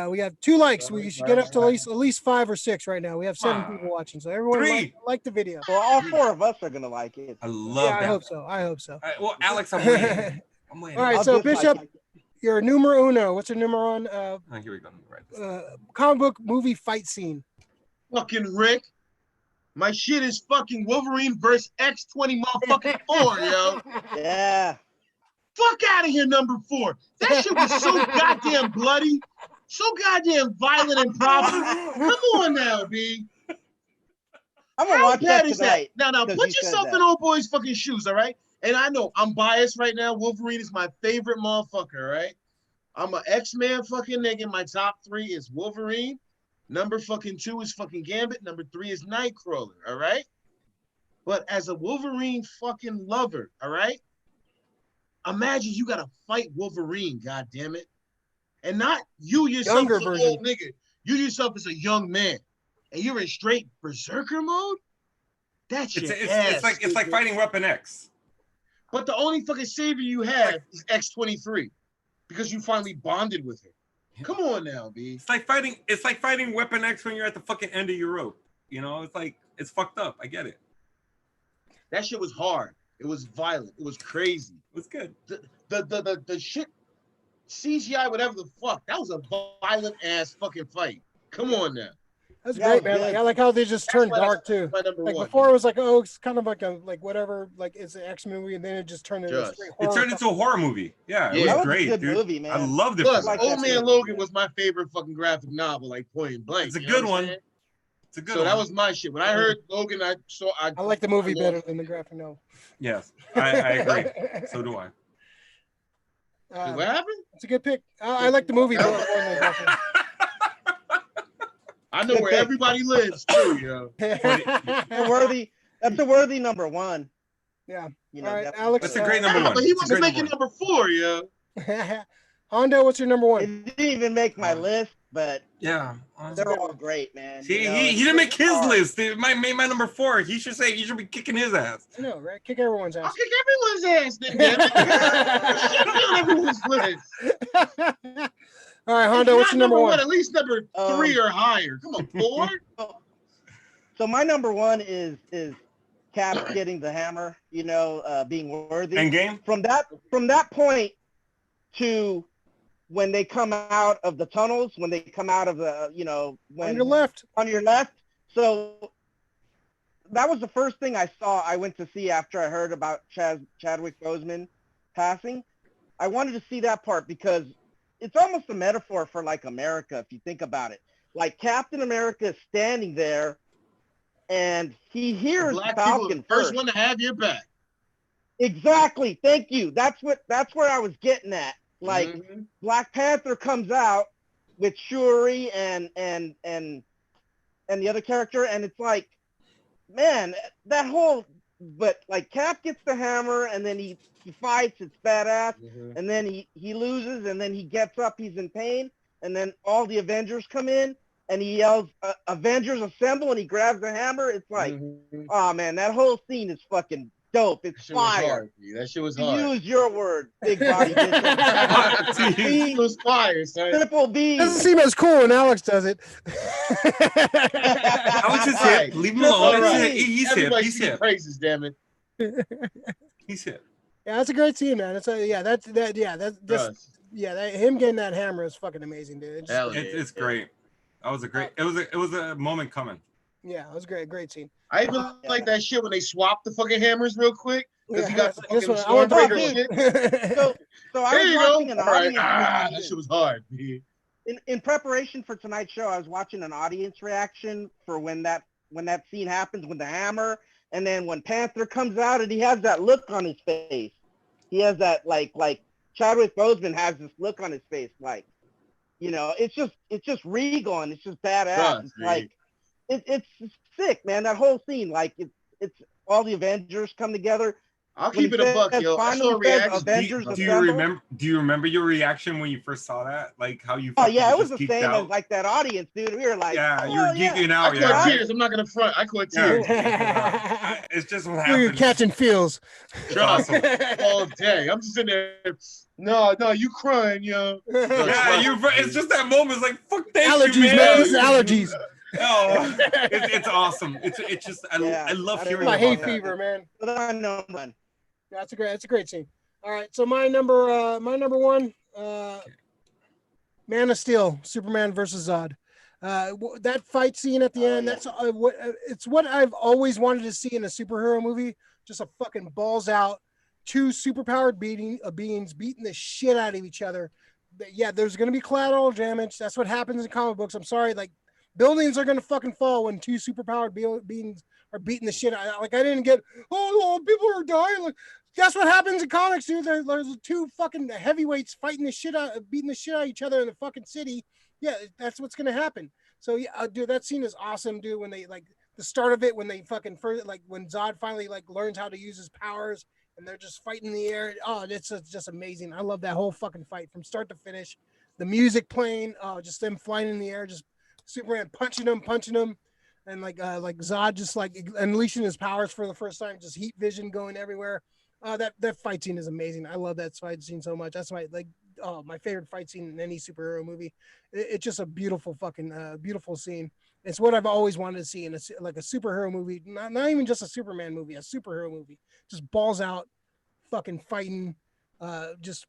We have 2 likes. We should get up to at least 5 or 6 right now. We have 7 people watching, so everyone 3. like the video. Well, all 4 of us are gonna like it. I love Yeah, that. I hope so. I hope so. Well, Alex, I'm waiting. I'm waiting. All right, I'll so dislike Bishop, it. you're numero uno. What's your number on Oh, here we go. Let me write this. comic book movie fight scene? Fucking Rick. My shit is fucking Wolverine versus X-20 motherfucking 4, yo. Yeah. Fuck out of here, number 4. That shit was so goddamn bloody, so goddamn violent and proper. Come on now, B. I'm gonna How watch bad that is tonight. that? Now, 'cause put you said yourself that. in old boy's fucking shoes, all right? And I know I'm biased right now. Wolverine is my favorite motherfucker, right? I'm an X-Man fucking nigga. My top 3 is Wolverine. Number fucking 2 is fucking Gambit. Number 3 is Nightcrawler, all right? But as a Wolverine fucking lover, all right? Imagine you gotta fight Wolverine, god damn it. And not you yourself Younger as an version. old nigga. You yourself as a young man. And you're in straight berserker mode? That shit It's like stupid. fighting Weapon X. But the only fucking savior you have is X-23 because you finally bonded with her. Come on now, B. It's like fighting Weapon X when you're at the fucking end of your rope. It's fucked up. I get it. That shit was hard. It was violent. It was crazy. It was good. The shit, CGI, whatever the fuck, that was a violent ass fucking fight. Come on now. That's Yeah, great, man. good. Like, I like how they just turned why dark too. My number Like 1. before, it was like, oh, it's kind of like a whatever, like it's an X movie, and then it just turned into a Just. straight It horror. turned into a horror movie. Yeah, it Yeah. That was was a great, good dude. movie, man. I loved it. Plus, like Old that Man too. Logan was my favorite fucking graphic novel, like point blank. It's a you know good what I'm one. saying? It's a good So one. that was my shit. When I heard Logan, I like the movie I better lost. than the graphic novel. Yes, I agree. So do I. What happened? It's a good pick. I like the movie more than the graphic novel. I know where everybody lives too, yo. That's a worthy number 1. Yeah. You know, All right, definitely. Alex. That's a great number Nah, one. but he It's a wasn't great making number number 4, yo. Hondo, what's your number 1? It didn't even make my list, but Yeah. they're all great, man. See, you know, he didn't make his hard. list. He made my number 4. He should be kicking his ass. I know, right? Kick everyone's I'll ass. kick everyone's ass then, damn it. Shit be on everyone's list. All right, If Hondo, what's not your number one? at least number 3 or higher. Come on, 4. So my number one is Cap getting the hammer, you know, being worthy. Endgame? From that point to when they come out of the tunnels, when they come out of the, you know, when On your left. on your left. So that was the first thing I went to see after I heard about Chadwick Boseman passing. I wanted to see that part because it's almost a metaphor for like America, if you think about it. Like Captain America is standing there and he hears Black the people, Falcon the first first. one to have your back. Exactly. Thank you. That's where I was getting at. Like Mhm. Black Panther comes out with Shuri and the other character, and it's like, man, that whole, but like Cap gets the hammer and then he fights, it's badass, Mhm. and then he loses and then he gets up, he's in pain, and then all the Avengers come in and he yells, Avengers assemble, and he grabs the hammer. It's like, Mhm. oh man, that whole scene is fucking dope. It's That shit was fire. hard. G. That shit was To hard. use your word, big body bitch. It was fire, son. Triple B. Doesn't seem as cool when Alex does it. That was just Right. hip. Leave him Triple alone. Right. He's hip. Everybody He's speak hip. praises, damn it. He's hip. Yeah, that's a great scene, man. It's a, yeah, that's that. Yeah, that's just Trust. yeah. Him getting that hammer is fucking amazing, dude. It's just Hell great. yeah. It's great. That was a great. It was a moment coming. Yeah, it was great. Great scene. I even like that shit when they swap the fucking hammers real quick. Because he Yeah, got the this fucking one, I want to Stormbreaker break shit. So I There was you go. watching an All right. audience That reaction. shit was hard. Man. In preparation for tonight's show, I was watching an audience reaction for when that scene happens with the hammer, and then when Panther comes out and he has that look on his face. He has that like Chadwick Boseman has this look on his face, like, you know, it's just regal and it's just badass. Trust It's me. like it's sick, man. That whole scene, like it's all the Avengers come together. I'll When keep he it a buck, says yo. I saw finally a says reaction. Avengers Do you assemble. remember your reaction when you first saw that? Like how you Oh fucking yeah, it was just the geeked same out? as like that audience, dude. We were like, Yeah, oh, you were yeah. geeking I out. caught Yeah, tears. I'm not gonna front. I caught tears. It's just what You're happens. catching feels. It's awesome. All day. I'm just in there. No, you crying, yo. Yeah, it's just that moment. It's like fuck thank Allergies, you, man. man. This is allergies. Oh, it's awesome. It's just Yeah, I love I hearing My about hay that. fever, man. But I know, man. That's a great scene. All right, so my number one, Man of Steel, Superman versus Zod. That fight scene at the end, yeah. that's it's what I've always wanted to see in a superhero movie. Just a fucking balls out, two superpowered beings beating the shit out of each other. Yeah, there's gonna be collateral damage. That's what happens in comic books. I'm sorry, like buildings are gonna fucking fall when two superpowered beings are beating the shit out. Like I didn't get, oh, people are dying. Like that's what happens in comics, dude. There's two fucking heavyweights fighting the shit out, beating the shit out of each other in the fucking city. Yeah, that's what's gonna happen. So yeah, dude, that scene is awesome, dude. When they like the start of it, when they fucking first, like when Zod finally like learns how to use his powers, and they're just fighting in the air. Oh, it's just amazing. I love that whole fucking fight from start to finish. The music playing, oh, just them flying in the air, just Superman punching them, and like Zod just like unleashing his powers for the first time, just heat vision going everywhere. That fight scene is amazing. I love that fight scene so much. That's my favorite fight scene in any superhero movie. It's just a beautiful fucking beautiful scene. It's what I've always wanted to see in a superhero movie, not even just a Superman movie, a superhero movie. Just balls out, fucking fighting, just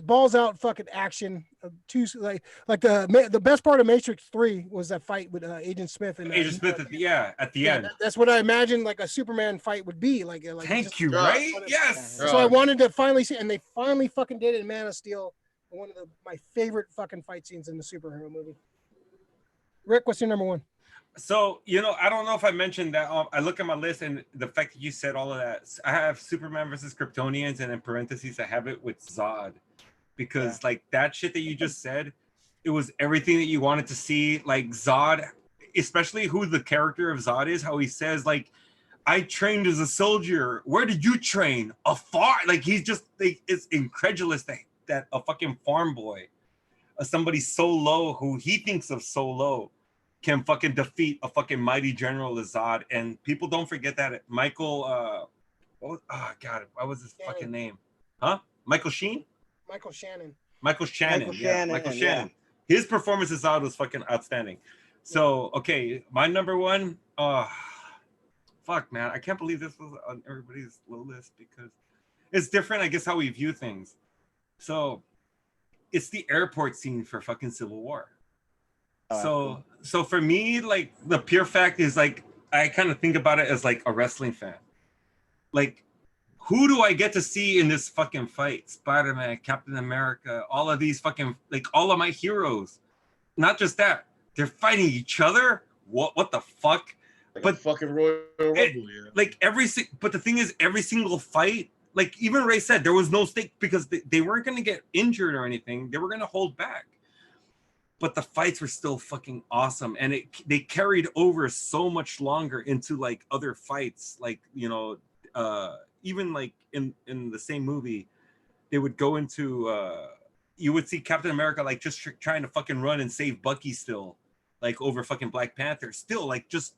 balls out, fucking action. The best part of Matrix 3 was that fight with Agent Smith and Agent Smith at the end. That's what I imagined like a Superman fight would be. Thank you, right? Yes. So I wanted to finally see, and they finally fucking did it in Man of Steel. One of my favorite fucking fight scenes in the superhero movie. Rick, what's your number one? So, I don't know if I mentioned that. I look at my list and the fact that you said all of that. I have Superman versus Kryptonians, and in parentheses, I have it with Zod. Because, like, that shit that you just said, it was everything that you wanted to see. Like, Zod, especially who the character of Zod is, how he says, like, I trained as a soldier. Where did you train? Afar. Like, he's just, it's incredulous that a fucking farm boy somebody so low who he thinks of so low can fucking defeat a fucking mighty General Azad. And people don't forget that Michael, what was his fucking name? Huh? Michael Sheen? Michael Shannon. Michael Shannon. Michael Yeah, Shannon, Michael yeah. Shannon. His performance as Zod was fucking outstanding. So, okay, my number one, fuck, man. I can't believe this was on everybody's low list because it's different, I guess, how we view things. So, it's the airport scene for fucking Civil War. So for me, like, the pure fact is, like, I kind of think about it as, like, a wrestling fan. Like, who do I get to see in this fucking fight? Spider-Man, Captain America, all of these fucking, like, all of my heroes. Not just that, they're fighting each other. What the fuck? Like But a fucking Royal Rumble, yeah. Like but the thing is, every single fight, like even Ray said, there was no stake because they weren't going to get injured or anything. They were going to hold back. But the fights were still fucking awesome, and they carried over so much longer into like other fights, like, you know, even like in the same movie, they would go into you would see Captain America like just trying to fucking run and save Bucky still, like over fucking Black Panther, still like just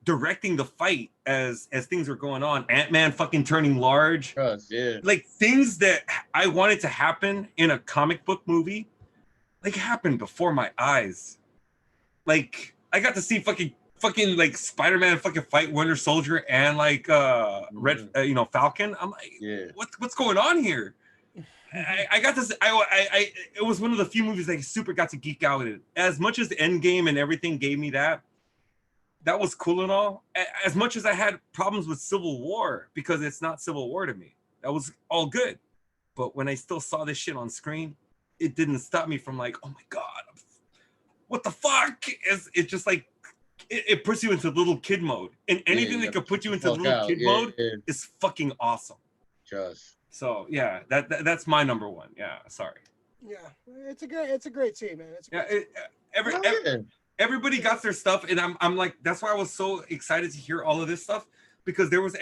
directing the fight as things were going on. Ant-Man fucking turning large, Yeah. like things that I wanted to happen in a comic book movie, like happened before my eyes. Like I got to see fucking like Spider-Man fucking fight Winter Soldier and like Falcon. I'm like, Yeah. what's going on here? I got this. It was one of the few movies I super got to geek out in. As much as Endgame and everything gave me that was cool and all. As much as I had problems with Civil War because it's not Civil War to me, that was all good. But when I still saw this shit on screen, it didn't stop me from like, oh my god, what the fuck? It's just like it puts you into little kid mode, and anything that could put you into little kid mode is fucking awesome. Just so yeah, that's my number one. Yeah, sorry. Yeah, it's a great scene, man. It's a great everybody got their stuff, and I'm like, that's why I was so excited to hear all of this stuff, because there was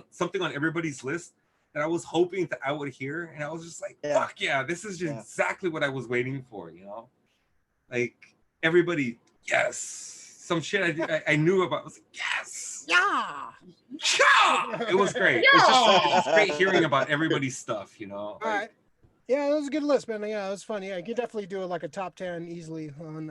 something on everybody's list that I was hoping that I would hear, and I was just like, fuck yeah, this is just exactly what I was waiting for, you know? Like everybody, yes, some shit I knew about. I was like, yes, yeah, it was great. It's great hearing about everybody's stuff, you know. All right. Yeah, that was a good list, man. Yeah, it was fun. Yeah, you could definitely do like a top 10 easily on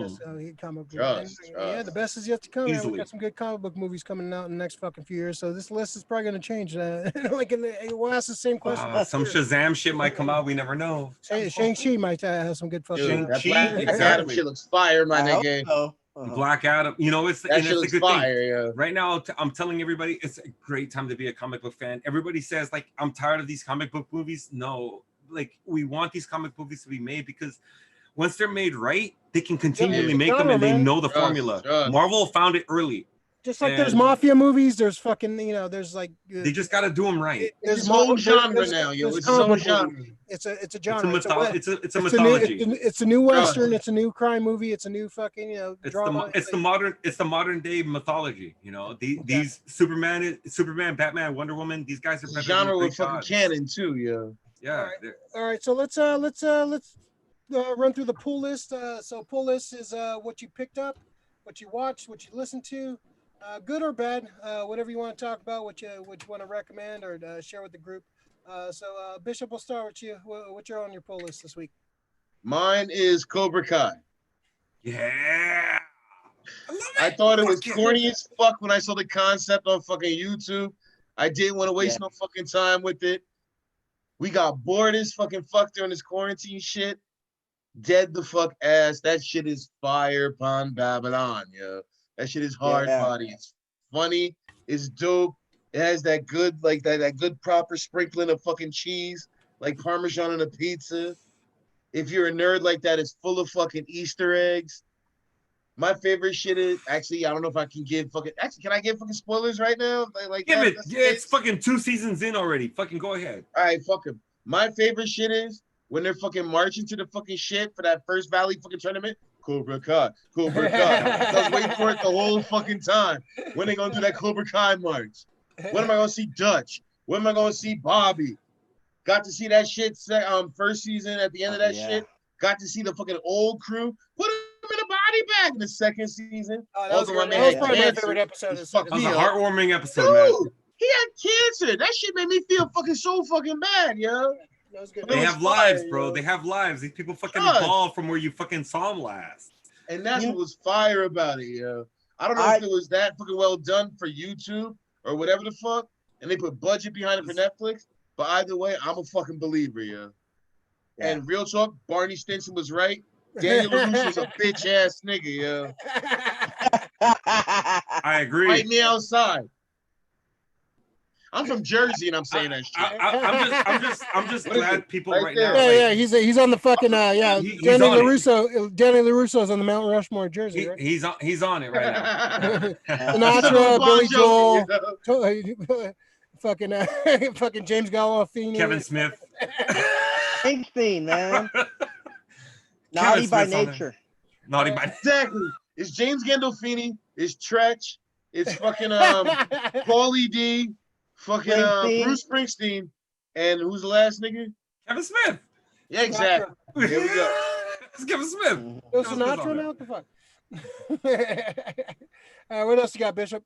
best comic book. Yeah, the best is yet to come. Man. We got some good comic book movies coming out in the next fucking few years, so this list is probably going to change. Like, we'll ask the same question. Some Shazam shit might come out. We never know. Shang-Chi might have some good fucking. That Black Adam shit looks fire, my nigga. Black Adam, you know, it's that shit looks fire. Yeah. Right now, I'm telling everybody, it's a great time to be a comic book fan. Everybody says like, I'm tired of these comic book movies. No. Like, we want these comic movies to be made because once they're made right, they can continually make them, and they know the formula. Marvel found it early. Just like there's mafia movies, there's fucking, you know, there's like they just got to do them right. There's whole genre now, yo. It's so genre. It's a genre. It's a mythology. It's a new western. It's a new crime movie. It's a new fucking, you know, drama. It's the modern day mythology. You know, these Superman, Batman, Wonder Woman. These guys are genre with fucking canon too, yo. Yeah. All right. So let's run through the pull list. So pull list is what you picked up, what you watched, what you listened to, good or bad, whatever you want to talk about, what you want to recommend or share with the group. So Bishop, we'll start with you. What's on your pull list this week? Mine is Cobra Kai. Yeah. I thought it was corny as fuck when I saw the concept on fucking YouTube. I didn't want to waste no fucking time with it. We got bored as fucking fuck during this quarantine shit. Dead the fuck ass. That shit is fire upon Babylon, yo. That shit is hard body. It's funny. It's dope. It has that good, like that good proper sprinkling of fucking cheese, like Parmesan on a pizza. If you're a nerd like that, it's full of fucking Easter eggs. My favorite shit is actually, I don't know if I can give fucking. Actually, can I give fucking spoilers right now? Like give it. Yeah, it's fucking 2 seasons in already. Fucking go ahead. All right, fuck him. My favorite shit is when they're fucking marching to the fucking shit for that first Valley fucking tournament. Cobra Kai, Cobra Kai. I was waiting for it the whole fucking time. When they gonna do that Cobra Kai march? When am I gonna see Dutch? When am I gonna see Bobby? Got to see that shit first season at the end of that shit. Got to see the fucking old crew. Put him in a body bag in the second season. Oh, that was, Also, my good. man That was had probably my cancer. favorite episode. It Of fucked That was me a up. heartwarming episode, man. Dude, he had cancer. That shit made me feel fucking so fucking bad, yo. That was good. They It was have lives, fire, bro. yo. They have lives. These people fucking Trust. evolved from where you fucking saw them last. And that's You- what was fire about it, yo. I don't know if it was that fucking well done for YouTube or whatever the fuck, and they put budget behind it for Netflix. But either way, I'm a fucking believer, yo. Yeah. And real talk, Barney Stinson was right. Daniel LaRusso's a bitch ass nigga, yo. I agree. Fight me outside. I'm from Jersey and I'm saying that shit. I'm just What is glad it? people Right right there. now. Yeah, like, yeah, he's on the fucking He's Danny on it. LaRusso. Danny LaRusso's on the Mount Rushmore jersey, right? he's on it right now. Sinatra, Bon Billy Jovi, Joel, yo. fucking fucking James Gandolfini, Kevin Smith. Springsteen, man. Kevin Naughty by Smith's on there. nature. Naughty by Exactly. It's James Gandolfini. It's Tretch. It's fucking Paulie D. Fucking Springsteen. Bruce Springsteen. And who's the last nigga? Kevin Smith. Yeah, exactly. Here we go. It's Kevin Smith. No Kevin Smith's on Sinatra there. now? What the fuck? What else you got, Bishop?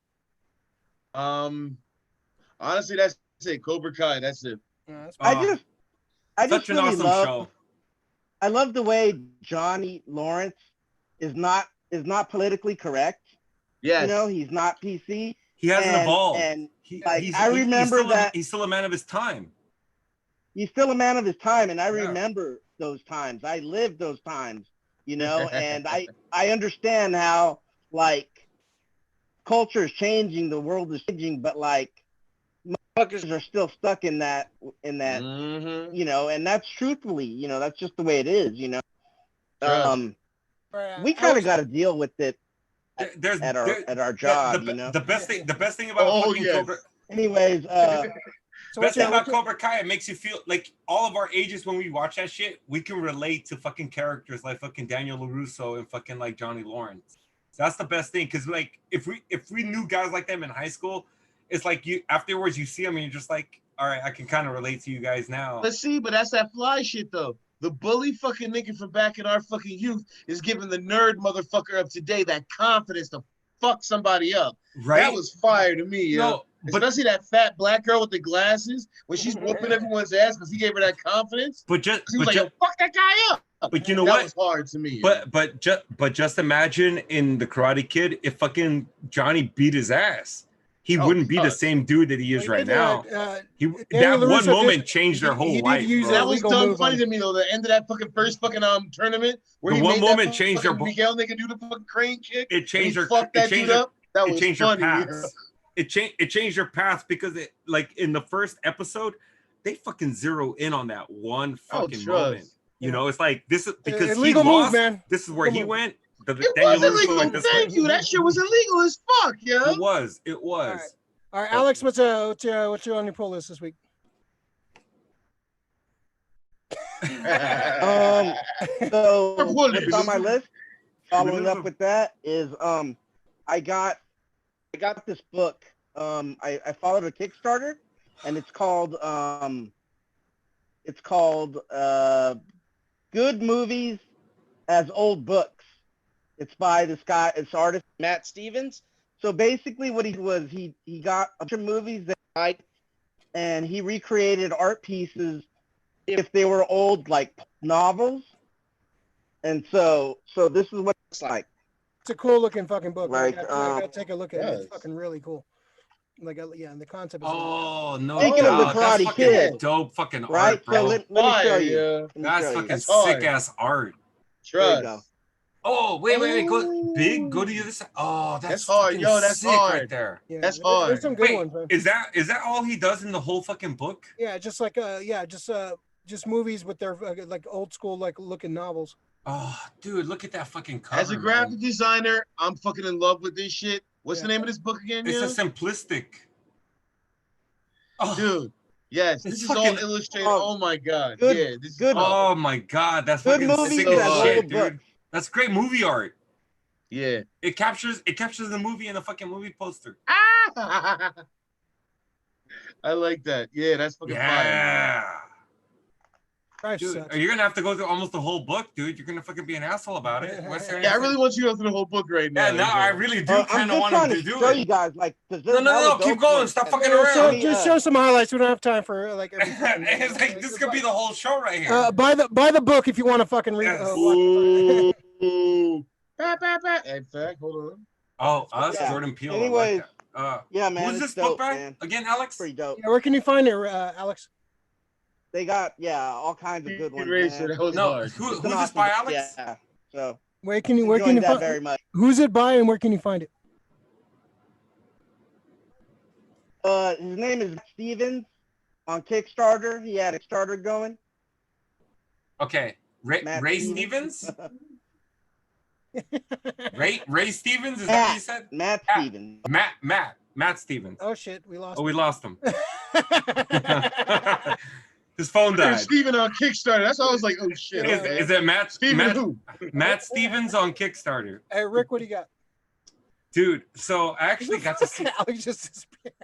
Honestly, that's it. Cobra Kai. That's it. That's I Oh, just Such an really awesome love. show. I love the way Johnny Lawrence is not politically correct. Yes. You know, he's not PC. He hasn't And- evolved. and, He- like, he's- I he- remember that- he's still a man of his time. He's still a man of his time, and I Yeah. remember those times. I lived those times, you know, and I understand how like culture is changing, the world is changing, but like motherfuckers are still stuck in that Mhm. you know, and that's truthfully, you know, that's just the way it is, you know. Sure. We kind of got to deal with it There's at our there- job, the, you know. the best thing about Oh, fucking yes. Cobra, Anyways, So best what's thing your, about Cobra Kai, it makes you feel like all of our ages when we watch that shit, we can relate to fucking characters like fucking Daniel LaRusso and fucking like Johnny Lawrence. That's the best thing, because like if we knew guys like them in high school, it's like you afterwards you see them and you're just like, all right, I can kind of relate to you guys now. But see, but that's that fly shit though. The bully fucking nigga from back in our fucking youth is giving the nerd motherfucker of today that confidence to fuck somebody up. Right? That was fire to me, yo. No, but Especially that fat black girl with the glasses when she's whooping everyone's ass because he gave her that confidence. but just She was but like, ju- yo, fuck that guy up. but you know that what? was hard to me. yo. But just imagine in the Karate Kid if fucking Johnny beat his ass. He Oh, wouldn't be the God. same dude that he is right now. He Daniel that one LaRusso moment did- changed their he whole did life. use bro. that was illegal dumb move funny on- to me though. The end of that fucking first fucking tournament where The he one made moment that changed their fucking bo- Miguel nigga do the fucking crane kick. It changed and their he fucked that it changed dude their, up. That it was changed their funny. paths. It changed their paths because it like in the first episode, they fucking zero in on that one fucking trust. moment. You know, it's like this is because illegal he move, lost. man. This is where he Illegal went. It Daniel was LaRusso illegal. went this Thank way. you. That shit was illegal as fuck, yo. It was. It was. All right, Alex, what's on your pull list this week? So What what's is on my it? list, following up with that, is I got this book. I followed a Kickstarter, and it's called Good Movies as Old Books. It's by this guy, it's artist Matt Stevens. So basically what he was, he got a bunch of movies that died, and he recreated art pieces if they were old like novels. And so this is what it's like. It's a cool looking fucking book. Like, I gotta take a look at it. It's yes. fucking really cool. Like, yeah, and the concept is. Oh no! Speaking of the doubt. Karate That's fucking Kid, dope fucking Right? art, bro. So let me show Fire, you. yeah. Let me That's show you. fucking That's hard. sick ass art. There you Trust. go. Oh wait, go big. Go to the other side. Oh, That's hard. fucking Yo, that's sick hard. right there. Yeah, That's there's hard. some good Wait, ones, man. is that all he does in the whole fucking book? Yeah, just like just movies with their like old school like looking novels. Oh, dude, look at that fucking cover. As a man. graphic designer, I'm fucking in love with this shit. What's the Yeah. name of this book again, It's yo? a simplistic. Oh, Dude, yes, It's this is all fucking- illustrated. Oh, Oh my god, good- yeah, this good- is oh my god, that's Good fucking movies sick as as old shit, dude. books. That's great movie art. yeah. It captures the movie in the fucking movie poster. Ah! I like that. Yeah, that's fucking fire. Yeah. Drive Dude, sucks. you're gonna have to go through almost the whole book, dude. You're gonna fucking be an asshole about it. What's there Yeah, I anything- really want you to go through the whole book right now. Yeah, no, I really do I'm kind of just want trying him to to do show it. you guys, like, 'cause No, there's no, hella keep dope going. ones, Stop and- fucking Yeah, around. just show some highlights. We don't have time for like every. It's like this could be the whole show right here. Buy the book if you want to fucking read. Yes. Watch Ooh. In fact, hold on. Oh, us, Yeah. Jordan Peele. Anyways, I like that. yeah, man, Who's it's this dope, book by? man. Again, Alex? Pretty dope. yeah, where can you find it, Alex? They got all kinds of good ones. Eraser, Man. that was No, hard. who's It's an this awesome by, book, Alex? Yeah. So Where can you enjoying that find? very much. Who's it by, and where can you find it? His name is Stevens on Kickstarter. He had a Kickstarter going. Okay, Matt Ray Stevens. Stevens? Ray Stevens? Is that what you said? Matt Ah. Stevens. Matt Stevens. Oh shit, we lost. Oh, we lost him. His phone There's died. Steven on Kickstarter. That's why I was like, oh shit. okay. Is it Matt Steven who? Matt Stevens on Kickstarter? Hey Rick, what do you got? Dude, so I actually got to see Alex just disappeared.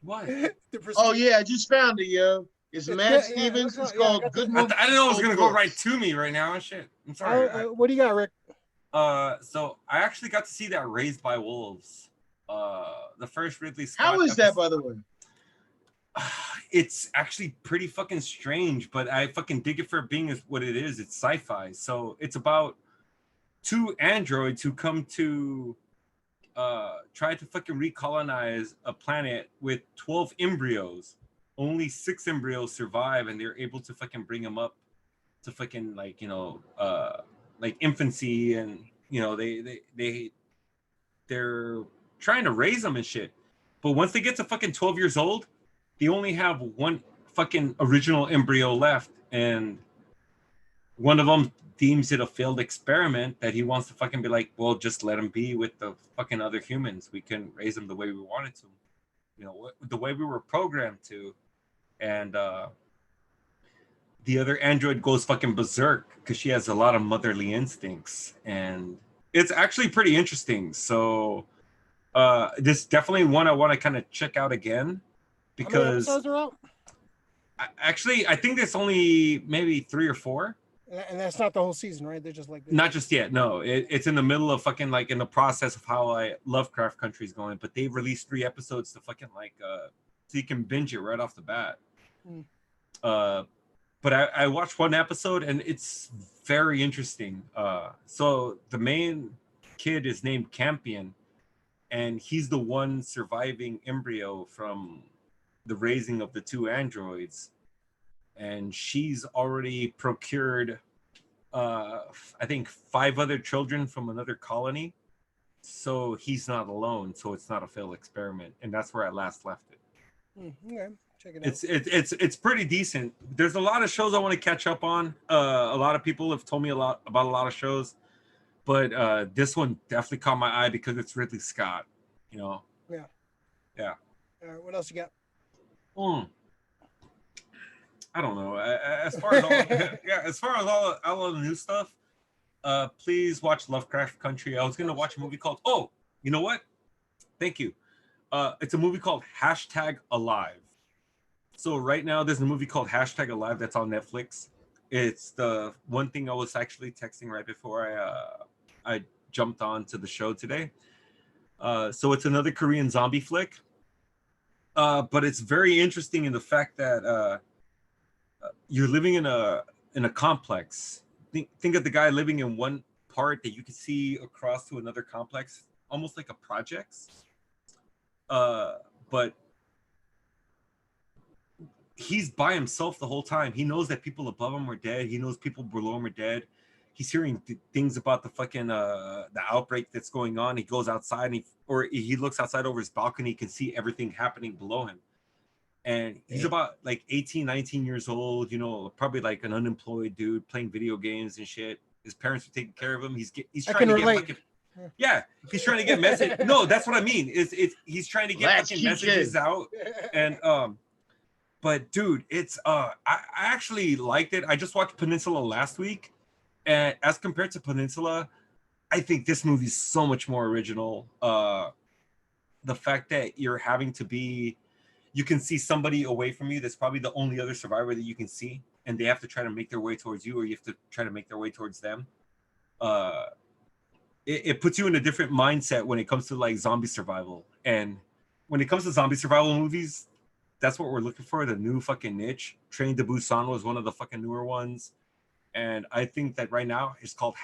what? Oh yeah, I just found it, yo. It's It's Matt good, yeah, Stevens. look, It's yeah, I called got Good the- Movie. I didn't know it was gonna go Books. right to me right now. Shit. I'm sorry. What do you got, Rick? So I actually got to see that Raised by Wolves. The first Ridley Scott. How is that, episode. by the way? It's actually pretty fucking strange, but I fucking dig it for being what it is. It's sci-fi. So it's about two androids who come to try to fucking recolonize a planet with 12 embryos. Only 6 embryos survive, and they're able to fucking bring them up to fucking like infancy, and they're trying to raise them and shit. But once they get to fucking 12 years old, they only have one fucking original embryo left, and one of them deems it a failed experiment that he wants to fucking be like, well, just let him be with the fucking other humans. We can raise them the way we wanted to, the way we were programmed to. And the other android goes fucking berserk because she has a lot of motherly instincts, and it's actually pretty interesting. So this is definitely one I want to kind of check out again, How many because episodes are out? I think there's only maybe 3 or 4. And that's not the whole season, right? They're just like Not just yet. No, it's in the middle of fucking like in the process of how Lovecraft Country is going, but they've released 3 episodes to fucking so you can binge it right off the bat. But I watched 1 episode and it's very interesting. So the main kid is named Campion, and he's the one surviving embryo from the raising of the 2 androids. And she's already procured, I think, 5 other children from another colony. So he's not alone. So it's not a failed experiment. And that's where I last left it. Okay, check it out. It's pretty decent. There's a lot of shows I want to catch up on. A lot of people have told me a lot about a lot of shows, but this one definitely caught my eye because it's Ridley Scott. Yeah. All right, what else you got? I don't know. As far as all of the new stuff, please watch Lovecraft Country. I was gonna watch a movie called. Oh, you know what? Thank you. It's a movie called #Alive. So right now there's a movie called #Alive that's on Netflix. It's the one thing I was actually texting right before I jumped on to the show today. So it's another Korean zombie flick. But it's very interesting in the fact that you're living in a complex. Think of the guy living in one part that you can see across to another complex, almost like a projects. But he's by himself the whole time. He knows that people above him are dead. He knows people below him are dead. He's hearing things about the fucking the outbreak that's going on. He goes outside and he looks outside over his balcony. He can see everything happening below him. And he's about like 18, 19 years old, probably like an unemployed dude playing video games and shit. His parents are taking care of him. He's trying to get fucking, he's trying to get message. No, that's what I mean. He's trying to get fucking messages out. And but dude, it's I actually liked it. I just watched Peninsula last week, and as compared to Peninsula, I think this movie's so much more original. The fact that you're having to be, you can see somebody away from you that's probably the only other survivor that you can see, and they have to try to make their way towards you, or you have to try to make their way towards them. It puts you in a different mindset when it comes to like zombie survival. And when it comes to zombie survival movies, that's what we're looking for, the new fucking niche. Train to Busan was one of the fucking newer ones. And I think that right now it's called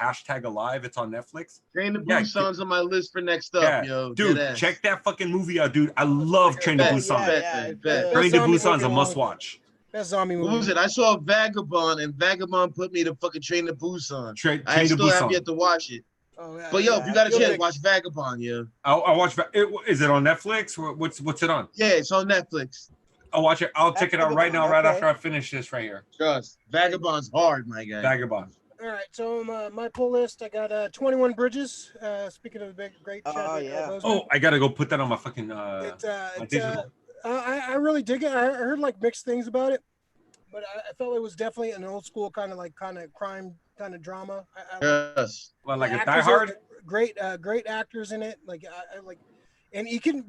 #Alive. It's on Netflix. Train to Yeah, Busan's on my list for next up, Yeah, yo. dude, Deadass. check that fucking movie out, dude. I love Train to Bet, Busan. bet, bet. Train to zombie Busan's a movie must along- watch. Best zombie movie. What was it? I saw Vagabond, and Vagabond put me to fucking Train to Busan. Train I to still have Busan. yet to watch it. Oh, yeah, But yo, if you got a you'll chance, dig- watch Vagabond, yo. I'll watch. Is it on Netflix? Or what's it on? Yeah, it's on Netflix. I'll watch it. I'll check it out right now, right Okay. after I finish this right here. Trust. Vagabond's hard, my guy. Vagabond. All right, so my pull list, I got 21 Bridges. Speaking of the big, great. Oh, Chadwick yeah. Boseman. Oh, I gotta go put that on my fucking It's digital. I really dig it. I heard like mixed things about it, but I felt it was definitely an old school kind of crime kind of drama. Yes. Well, like the a actors Die are Hard. great actors in it. Like I like, and you can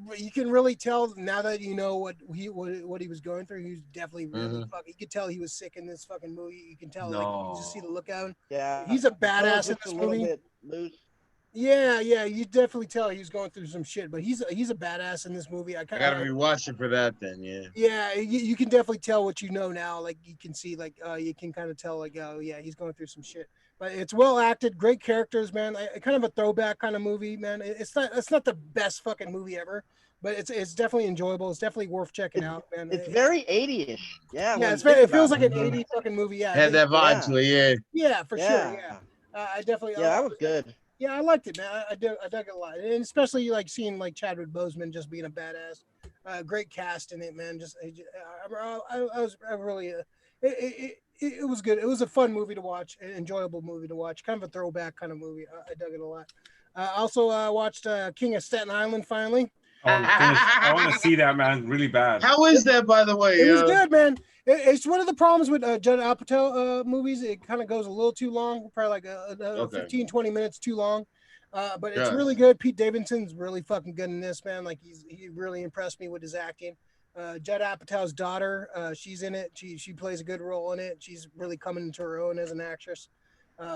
really tell now that you know what he was going through. He was definitely really Mhm. fucking. You could tell he was sick in this fucking movie. You can tell like you just see the No. look at him. Yeah. He's a Color badass in just this a little movie. bit loose. Yeah, you definitely tell he was going through some shit, but he's a badass in this movie. I I kind gotta of rewatch it for that then, yeah. yeah, you can definitely tell what you know now. Like you can see, like you can kind of tell, like oh yeah, he's going through some shit. But it's well acted, great characters, man. Kind of a throwback kind of movie, man. It's not the best fucking movie ever, but it's definitely enjoyable. It's definitely worth checking out, man. It's very 80-ish. Yeah. yeah, when it's you think it feels about like an 80s fucking movie. Yeah, Had that vibe Yeah. to it, yeah. yeah, for sure. Yeah, I definitely. Yeah, that was good. Yeah, I liked it, man. I dug it a lot, and especially like seeing like Chadwick Boseman just being a badass. Great cast in it, man. I really, it was good. It was a fun movie to watch, an enjoyable movie to watch. Kind of a throwback kind of movie. I dug it a lot. Also watched King of Staten Island finally. I want to see that, man, really bad. How is that, by the way? It was good, man. It's one of the problems with Judd Apatow movies. It kind of goes a little too long, probably like 15, 20 minutes too long. But it's Yeah. really good. Pete Davidson's really fucking good in this, man. Like he really impressed me with his acting. Judd Apatow's daughter, she's in it. She plays a good role in it. She's really coming into her own as an actress.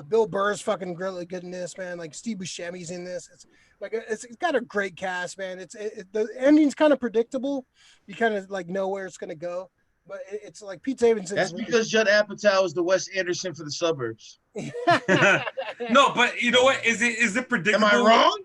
Bill Burr's fucking really good in this, man. Like Steve Buscemi's in this. It's got a great cast, man. The ending's kind of predictable. You kind of like know where it's gonna go, but it's like Pete Davidson. That's because Judd Apatow is the Wes Anderson for the suburbs. No, but you know what? Is it predictable? Am I wrong?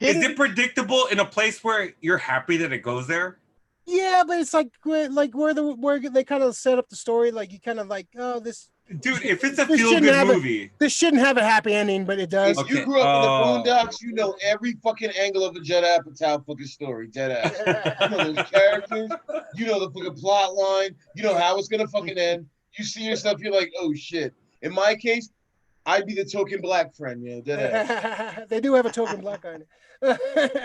Is it predictable in a place where you're happy that it goes there? Yeah, but it's like where they kind of set up the story. Like you kind of like, oh, this Dude, if it's a This feel shouldn't good have a- movie, this shouldn't have a happy ending, but it does. If you Okay, grew up oh. in the Boondocks, you know every fucking angle of a Judd Apatow fucking story. Dead ass. You know those characters. You know the fucking plot line. You know how it's gonna fucking end. You see yourself, you're like, oh shit. In my case, I'd be the token black friend, you know, dead ass. They do have a token black guy in it.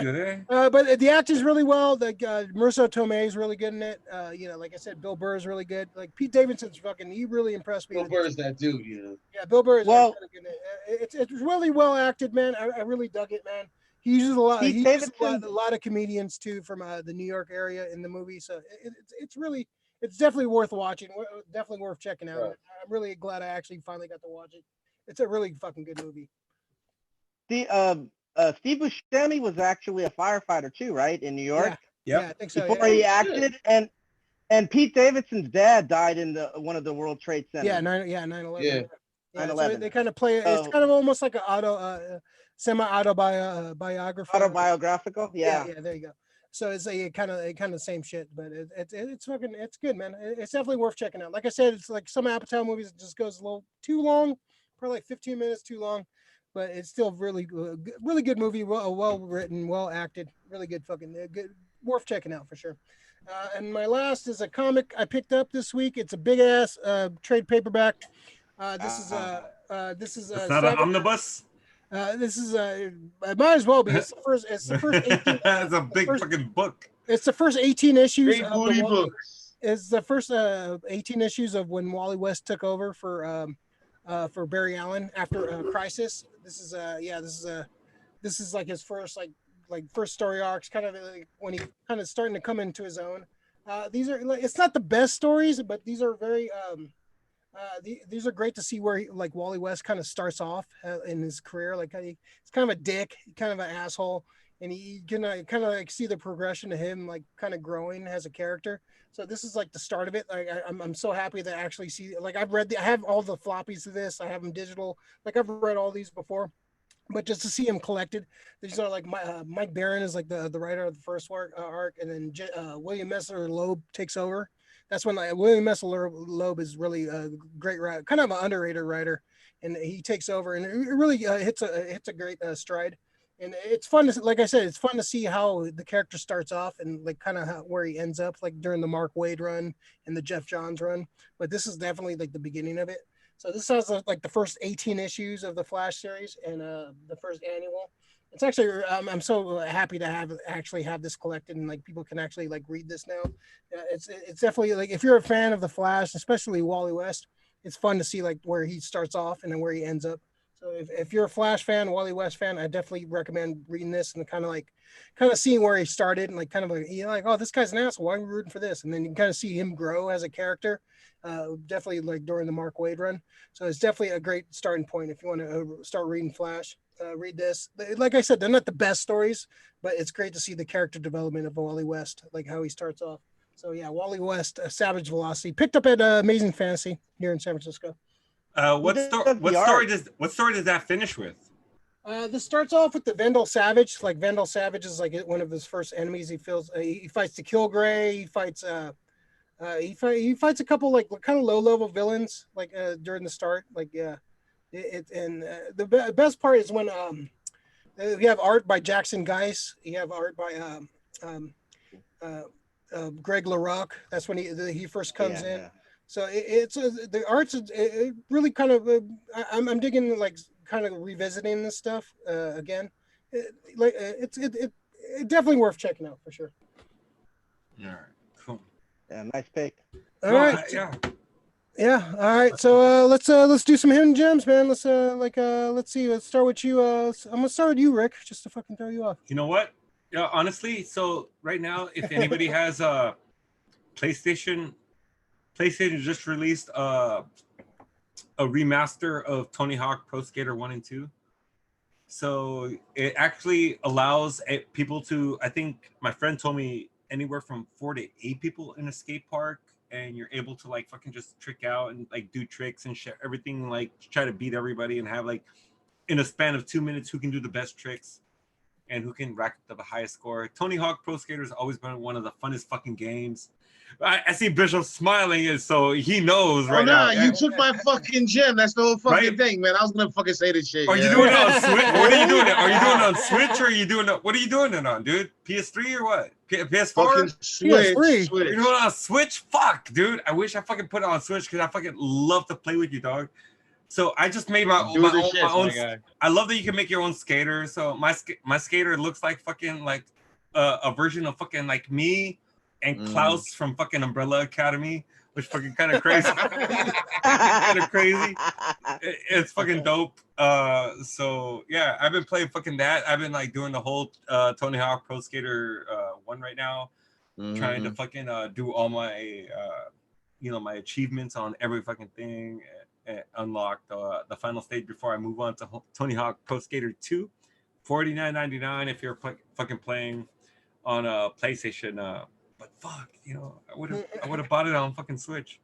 do they? But the actor's really well. Marissa Tomei is really good in it. Like I said, Bill Burr is really good. Like Pete Davidson's he really impressed me. Bill with Burr's that dude, you know. Yeah, Bill Burr is Well- really good in it. It's really well acted, man. I really dug it, man. He uses a lot. Pete He uses Davidson- a lot of comedians too from the New York area in the movie. So it's definitely worth watching. Definitely worth checking out. Right. I'm really glad I actually finally got to watch it. It's a really fucking good movie. Steve Buscemi was actually a firefighter too, right, in New York Yeah, I think so. before Yeah, he acted, and Pete Davidson's dad died in one of the World Trade Centers. yeah, 9/11. Yeah. Yeah, so 9/11. they kind of play. It's So- kind of almost like a semi-autobiography. Autobiographical, yeah. Yeah, there you go. So it's a kind of same shit, but it's fucking it's good, man. It's definitely worth checking out. Like I said, it's like some Apatow movies. It just goes a little too long, probably like 15 minutes too long, but it's still really good movie. Well written, well acted, really good fucking good, worth checking out for sure. And my last is a comic I picked up this week. It's a big ass trade paperback. This is It's not an omnibus. this is it might as well be. It's the first 18, It's a big fucking book. it's the first 18 issues Big of booty the books. it's the first 18 issues of when Wally West took over for Barry Allen after Crisis. This is like his first like first story arcs, kind of like when he kind of starting to come into his own. These are like, it's not the best stories, but these are very these are great to see where like Wally West kind of starts off in his career. Like he's kind of a dick, kind of an asshole, and you can kind of like see the progression of him like kind of growing as a character. So this is like the start of it. Like I'm so happy to actually see. Like I have all the floppies of this. I have them digital. Like I've read all these before, but just to see him collected, these are like Mike Barron is like the writer of the first arc, and then William Messler Loeb takes over. That's when William Messler Loeb is really a great writer, kind of an underrated writer, and he takes over, and it really hits a great stride. And it's fun to, like I said, it's fun to see how the character starts off and like kind of where he ends up, like during the Mark Waid run and the Jeff Johns run. But this is definitely like the beginning of it. So this has like the first 18 issues of the Flash series and the first annual. It's actually I'm so happy to have this collected and like people can actually like read this now. It's definitely like if you're a fan of the Flash, especially Wally West, it's fun to see like where he starts off and then where he ends up. So if you're a Flash fan, Wally West fan, I definitely recommend reading this and kind of seeing where he started and like kind of like, you know, like, oh, this guy's an asshole. Why are we rooting for this? And then you kind of see him grow as a character. Definitely like during the Mark Waid run. So it's definitely a great starting point if you want to start reading Flash. Read this. Like I said, they're not the best stories, but it's great to see the character development of Wally West, like how he starts off. So yeah, Wally West, Savage Velocity, picked up at Amazing Fantasy here in San Francisco. What story does that finish with? This starts off with the Vendel Savage. Like Vendel Savage is like one of his first enemies. He fights the Kilgrey. He fights he fights a couple like kind of low level villains like during the start. Like yeah, the best part is when we have art by Jackson Geis. You have art by Greg LaRocque. That's when he first comes in. Yeah. So it's the arts. It really kind of. I'm digging like kind of revisiting this stuff again. It's definitely worth checking out for sure. All right, cool. Yeah, nice pick. All right. Yeah. All right. So let's do some hidden gems, man. Let's see. Let's start with you. I'm gonna start with you, Rick, just to fucking throw you off. You know what? Yeah, honestly. So right now, if anybody has a PlayStation just released a remaster of Tony Hawk Pro Skater 1 and 2. So it actually allows people to, I think my friend told me anywhere from 4 to 8 people in a skate park, and you're able to like fucking just trick out and like do tricks and shit, everything, like try to beat everybody and have like in a span of 2 minutes who can do the best tricks and who can rack up the highest score. Tony Hawk Pro Skater has always been one of the funnest fucking games. I see Bishop smiling, and so he knows right now. You took my fucking gem. That's the whole fucking thing, man. I was gonna fucking say this shit. Are you doing it on Switch? What are you doing it? Are you doing it on Switch or are you doing it? What are you doing it on, dude? PS3 or what? PS4? Fucking Switch. PS3. You're doing it on Switch? Fuck, dude. I wish I fucking put it on Switch because I fucking love to play with you, dog. So I just made my own. I love that you can make your own skater. So my skater looks like fucking like a version of fucking like me and Klaus from fucking Umbrella Academy, which fucking kind of crazy. Kind of crazy. It's fucking dope. So yeah, I've been playing fucking that. I've been like doing the whole Tony Hawk Pro Skater 1 right now, trying to fucking do all my my achievements on every fucking thing. Unlock the final stage before I move on to Tony Hawk Pro Skater 2, $49.99 if you're fucking playing on a PlayStation. But fuck, I would have bought it on fucking Switch.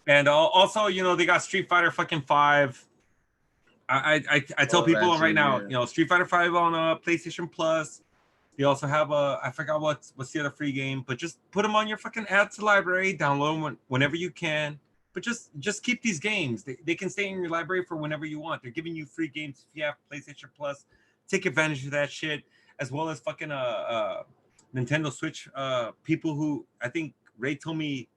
And also, they got Street Fighter fucking 5. I tell people right now, Street Fighter 5 on PlayStation Plus. They also have I forgot what's the other free game, but just put them on your fucking add to library, download them whenever you can. But just keep these games. They can stay in your library for whenever you want. They're giving you free games if you have PlayStation Plus. Take advantage of that shit, as well as fucking Nintendo Switch. People who I think Ray told me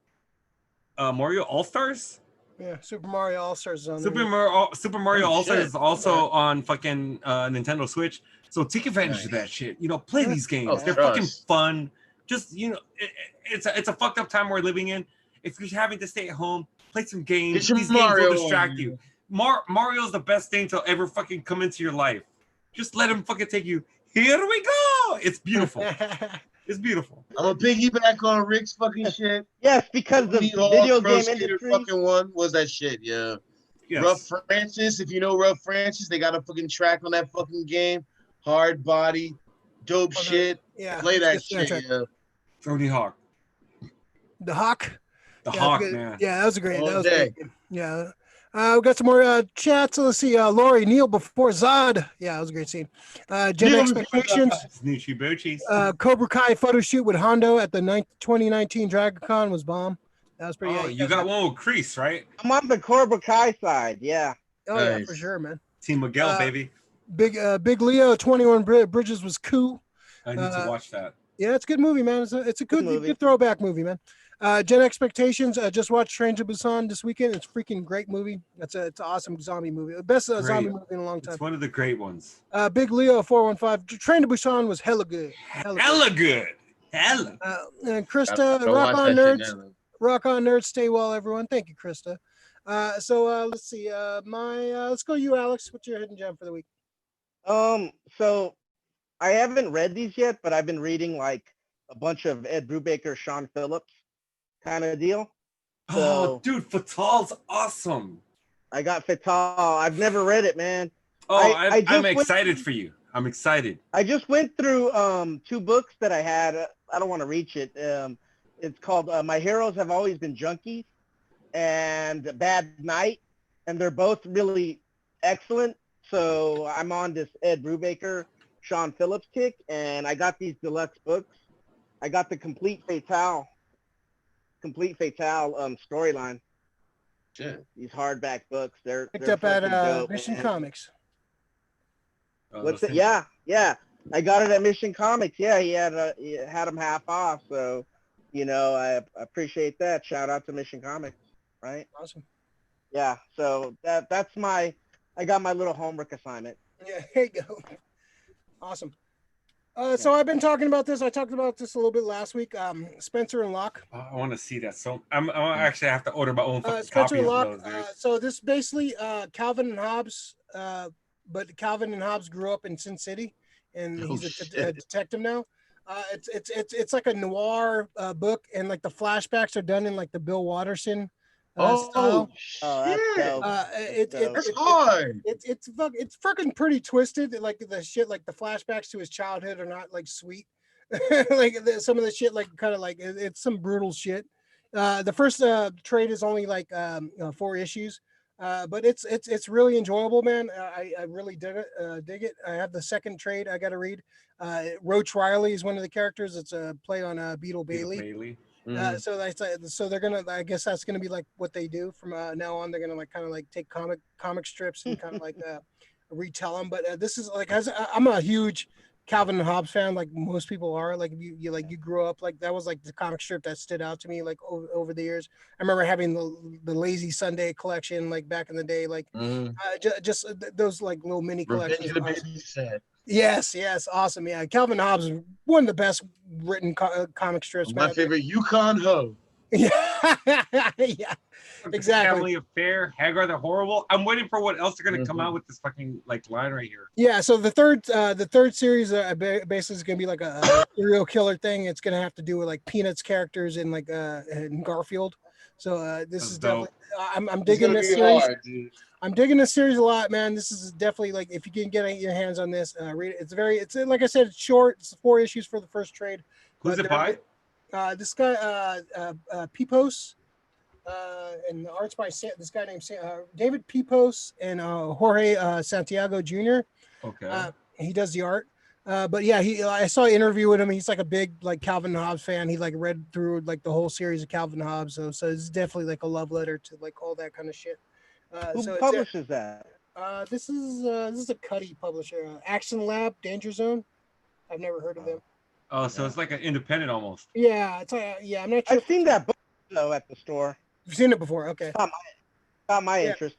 Mario All-Stars. Yeah, Super Mario All-Stars on Super Mario All-Stars is also on fucking Nintendo Switch. So take advantage of that shit. Play these games. They're fucking fun. Just it's a fucked up time we're living in. If you're having to stay at home, play some games. These games will distract you. Mario's the best thing to ever fucking come into your life. Just let him fucking take you. Here we go. It's beautiful. It's beautiful. I'm gonna piggyback on Rick's fucking shit. Yes, because the Meat Hawk, video Pro game Skater industry. fucking one was that shit, yeah. Yes. Rough Francis, if you know Rough Francis, they got a fucking track on that fucking game. Hard body, dope shit. Yeah. Play that it's shit, good. yeah. Tony Hawk. The Hawk. The Yeah, Hawk, good. man. Yeah, that was a great. All That was day. great. Yeah. We got some more chats. Let's see. Lori Neal before Zod. Yeah, that was a great scene. Gen Neil Expectations. Snoochie Boochies. Cobra Kai photo shoot with Hondo at the 2019 Dragon Con was bomb. That was pretty. Oh, you got one with Crease, right? I'm on the Cobra Kai side. Yeah. Oh yeah, Nice. for sure, man. Team Miguel, baby. Big Leo 21 Bridges was cool. I need to watch that. Yeah, it's a good movie, man. It's a good movie. good throwback movie, man. Gen Expectations. Just watched Train to Busan this weekend. It's a freaking great movie. It's an awesome zombie movie. The best zombie movie in a long time. It's one of the great ones. Big Leo 415. Train to Busan was hella good. Hella good. Hella. And Krista, Go Rock watch On that shit Nerds. now. Rock On Nerds. Stay well, everyone. Thank you, Krista. Let's see. Let's go you, Alex. What's your hidden gem for the week? So I haven't read these yet, but I've been reading like a bunch of Ed Brubaker, Sean Phillips kind of deal. Oh, So dude, Fatal's awesome. I got Fatal. I've never read it, man. Oh, I just I'm went- excited for you. I'm excited. I just went through two books that I had. I don't want to reach it. It's called My Heroes Have Always Been Junkies and Bad Night, and they're both really excellent. So I'm on this Ed Brubaker, Sean Phillips kick, and I got these deluxe books. I got the Complete Fatale storyline. Shit. These hardback books. They're Picked up at fucking dope, Mission man. Comics. What's it? Yeah. I got it at Mission Comics. Yeah, he had them half off. So, I appreciate that. Shout out to Mission Comics, right? Awesome. Yeah. So that's I got my little homework assignment. Yeah, there you go. Awesome. So I've been talking about this. I talked about this a little bit last week. Spencer and Locke. Oh, I want to see that. So I actually have to order my own fucking Spencer copy and of Locke. those, dude. So this basically Calvin and Hobbes, but Calvin and Hobbes grew up in Sin City, and Oh, he's a shit. detective now. It's like a noir book, and like the flashbacks are done in like the Bill Watterson style. Oh, that's shit. dope. That's hard. It's fucking pretty twisted. Like the shit, like the flashbacks to his childhood are not like sweet. Like some of the shit, like kind of like it's some brutal shit. The first trade is only like 4 issues, but it's really enjoyable, man. I really dig it. I have the second trade I got to read. Roach Riley is one of the characters. It's a play on Beetle Bailey. So they're gonna. I guess that's gonna be like what they do from now on. They're gonna like kind of like take comic strips and kind of like retell them. But this is like I'm a huge Calvin and Hobbes fan, like most people are. Like you grew up like that was like the comic strip that stood out to me like over the years. I remember having the Lazy Sunday collection like back in the day, like just those like little mini collections. Revenge of the Baby Set. Yes, awesome. Yeah, Calvin Hobbes is one of the best written comic strips. My man. favorite Yukon Ho. Yeah, yeah, exactly. Family Affair, Hagar the Horrible. I'm waiting for what else they're gonna come out with this fucking like line right here. Yeah, so the third series basically is gonna be like a serial killer thing. It's gonna have to do with like Peanuts characters and like in Garfield. So this That's is dope. definitely I'm It's digging gonna this be series. hard, dude. I'm digging this series a lot, man. This is definitely like if you can get your hands on this, read it. It's like I said, it's short. It's 4 issues for the first trade. Who's But it by? this guy Pipos, and the art's by this guy named David Pipos and Jorge Santiago Jr. Okay. He does the art. But yeah, I saw an interview with him. He's like a big like Calvin Hobbes fan. He like read through like the whole series of Calvin Hobbes. So it's definitely like a love letter to like all that kind of shit. Who publishes that? This is a Cuddy publisher, Action Lab, Danger Zone. I've never heard of them. Oh, so it's like an independent almost. Yeah, it's yeah. I'm not sure. I've seen that book though at the store. You've seen it before, okay? Caught my Yeah. interest.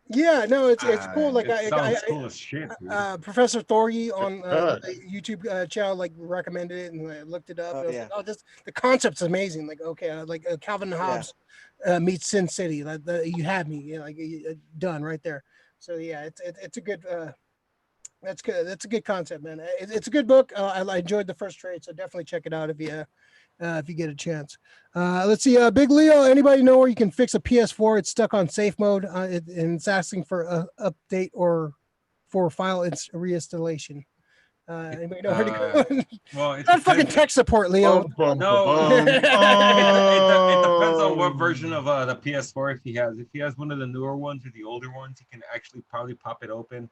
Yeah, no, it's cool. Like it sounds cool as shit. Dude. Professor Thorgy on does. the YouTube channel like recommended it, and I looked it up. Oh, and I was yeah. like, the concept's amazing. Like Calvin Hobbes meets Sin City. You had me, like done right there. So yeah, it's a good That's good. That's a good concept, man. It's a good book. I enjoyed the first trade, so definitely check it out if you get a chance. Let's see. Big Leo, anybody know where you can fix a PS4? It's stuck on safe mode, and it's asking for a update or for file reinstallation. Anybody know where to go? Well, it's Not fucking tech support, Leo. No. Bum. It depends on what version of the PS4 if he has. If he has one of the newer ones or the older ones, he can actually probably pop it open,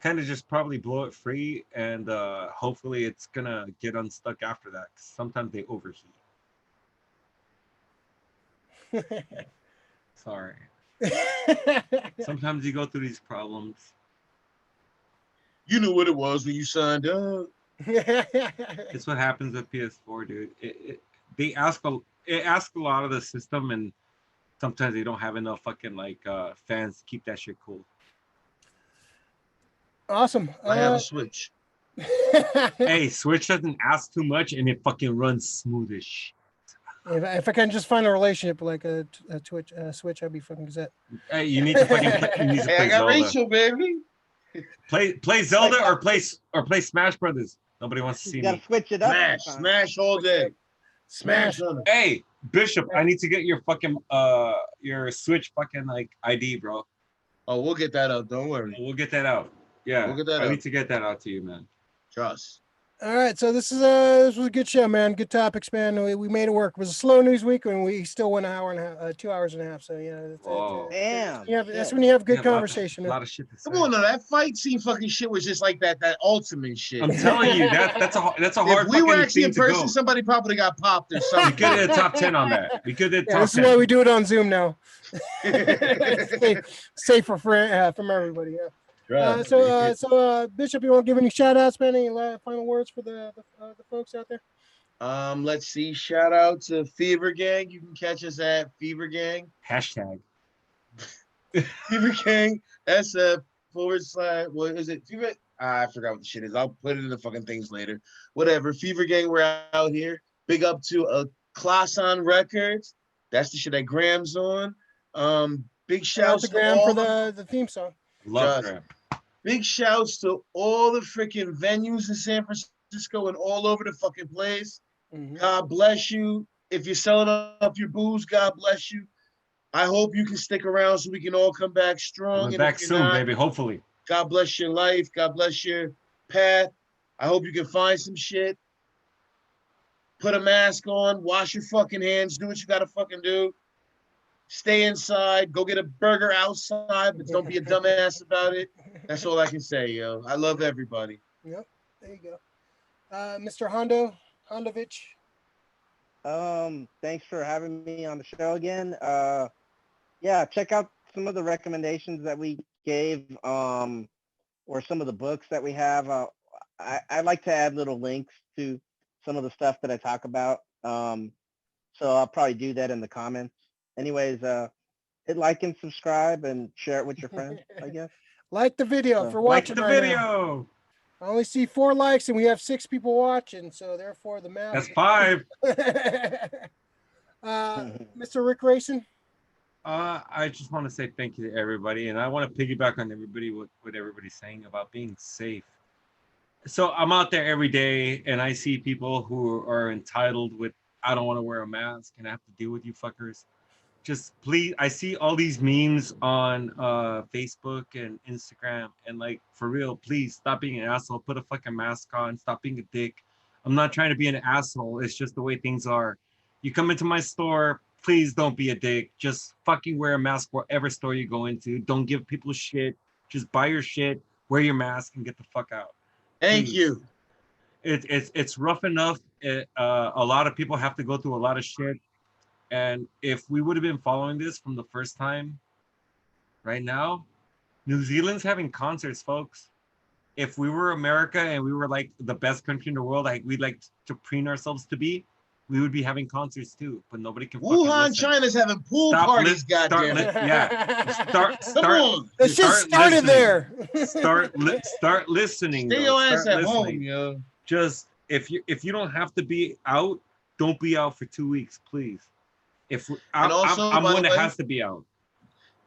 kind of just probably blow it free, and hopefully it's gonna get unstuck after that. 'Cause sometimes they overheat. Sorry. Sometimes you go through these problems. You knew what it was when you signed up. It's what happens with PS4, dude. It asks a lot of the system, and sometimes they don't have enough fucking like fans to keep that shit cool. Awesome. I have a Switch. Hey, Switch doesn't ask too much, and it fucking runs smooth as shit. If I can just find a relationship like a Switch, I'd be fucking set. Hey, you need to fucking play, you need to Hey, play I got Zelda. Rachel, baby. Play Zelda or play Smash Brothers. Nobody wants to see You gotta me. switch it up. Smash, sometimes. smash all day. Smash. on it. Hey, Bishop, I need to get your fucking your Switch fucking like ID, bro. Oh, we'll get that out. Don't worry. We'll get that out. Yeah, We'll get that I out. need to get that out to you, man. Trust. All right, so this was a good show, man. Good topics, man. We made it work. It was a slow news week, and we still went an hour and a half, 2 hours and a half. So yeah, Oh. Damn. that's shit. when you have good Yeah, conversation. A lot of shit to say. Come on, now that fight scene fucking shit was just like that ultimate shit. I'm telling you, that's a hard If we were fucking actually thing in to go. person, somebody probably got popped or We something. could have top 10 on that. We could have Yeah, top this 10. is why we do it on Zoom now. Safer from everybody. Yeah. So Bishop, you want to give any shout outs, man? Any final words for the folks out there? Let's see. Shout out to Fever Gang. You can catch us at Fever Gang. Hashtag. Fever Gang SF / what is it? Fever. I forgot what the shit is. I'll put it in the fucking things later. Whatever. Fever Gang, we're out here. Big up to Class on Records. That's the shit that Graham's on. Big Shout out shouts to to Graham all for the theme song. Love Just- Graham. Big shouts to all the freaking venues in San Francisco and all over the fucking place. Mhm. God bless you. If you're selling up your booze, God bless you. I hope you can stick around so we can all come back strong. Coming And back if you're soon, not, baby. Hopefully. God bless your life. God bless your path. I hope you can find some shit. Put a mask on. Wash your fucking hands. Do what you gotta fucking do. Stay inside. Go get a burger outside, but don't be a dumbass about it. That's all I can say, yo. I love everybody. Yep. There you go. Mr. Hondovich. Thanks for having me on the show again. Yeah, check out some of the recommendations that we gave, or some of the books that we have. I like to add little links to some of the stuff that I talk about. So I'll probably do that in the comments. Anyways, hit like and subscribe and share it with your friends, I guess. Like the video So, for Like watching the right now. video. I only see 4 likes and we have 6 people watching, so therefore the math. That's 5. Mr. Rick Racing. I just want to say thank you to everybody, and I want to piggyback on everybody what everybody's saying about being safe. So I'm out there every day, and I see people who are entitled with, I don't want to wear a mask, and I have to deal with you fuckers. Just please, I see all these memes on Facebook and Instagram, and like, for real, please stop being an asshole. Put a fucking mask on. Stop being a dick. I'm not trying to be an asshole. It's just the way things are. You come into my store, please don't be a dick. Just fucking wear a mask wherever store you go into. Don't give people shit. Just buy your shit, wear your mask, and get the fuck out. Thank Please. you. It's rough enough. A lot of people have to go through a lot of shit. And if we would have been following this from the first time, right now, New Zealand's having concerts, folks. If we were America and we were like the best country in the world, like we'd like to preen ourselves to be, we would be having concerts too. But nobody can. fucking Wuhan, listen. China's having pool Stop parties, start goddamn li- it. yeah. Start Come start on. That shit Start started listening. there. start listening. Stay though. your ass Start at home, listening. yo. Just if you don't have to be out, don't be out for 2 weeks, please. If And also, I'm by one the that way- has to be out.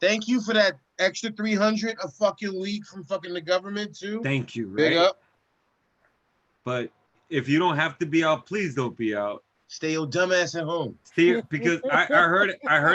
Thank you for that extra 300 a fucking week from fucking the government too. Thank you, Big right? up. But if you don't have to be out, please don't be out. Stay your dumb ass at home. Stay because I heard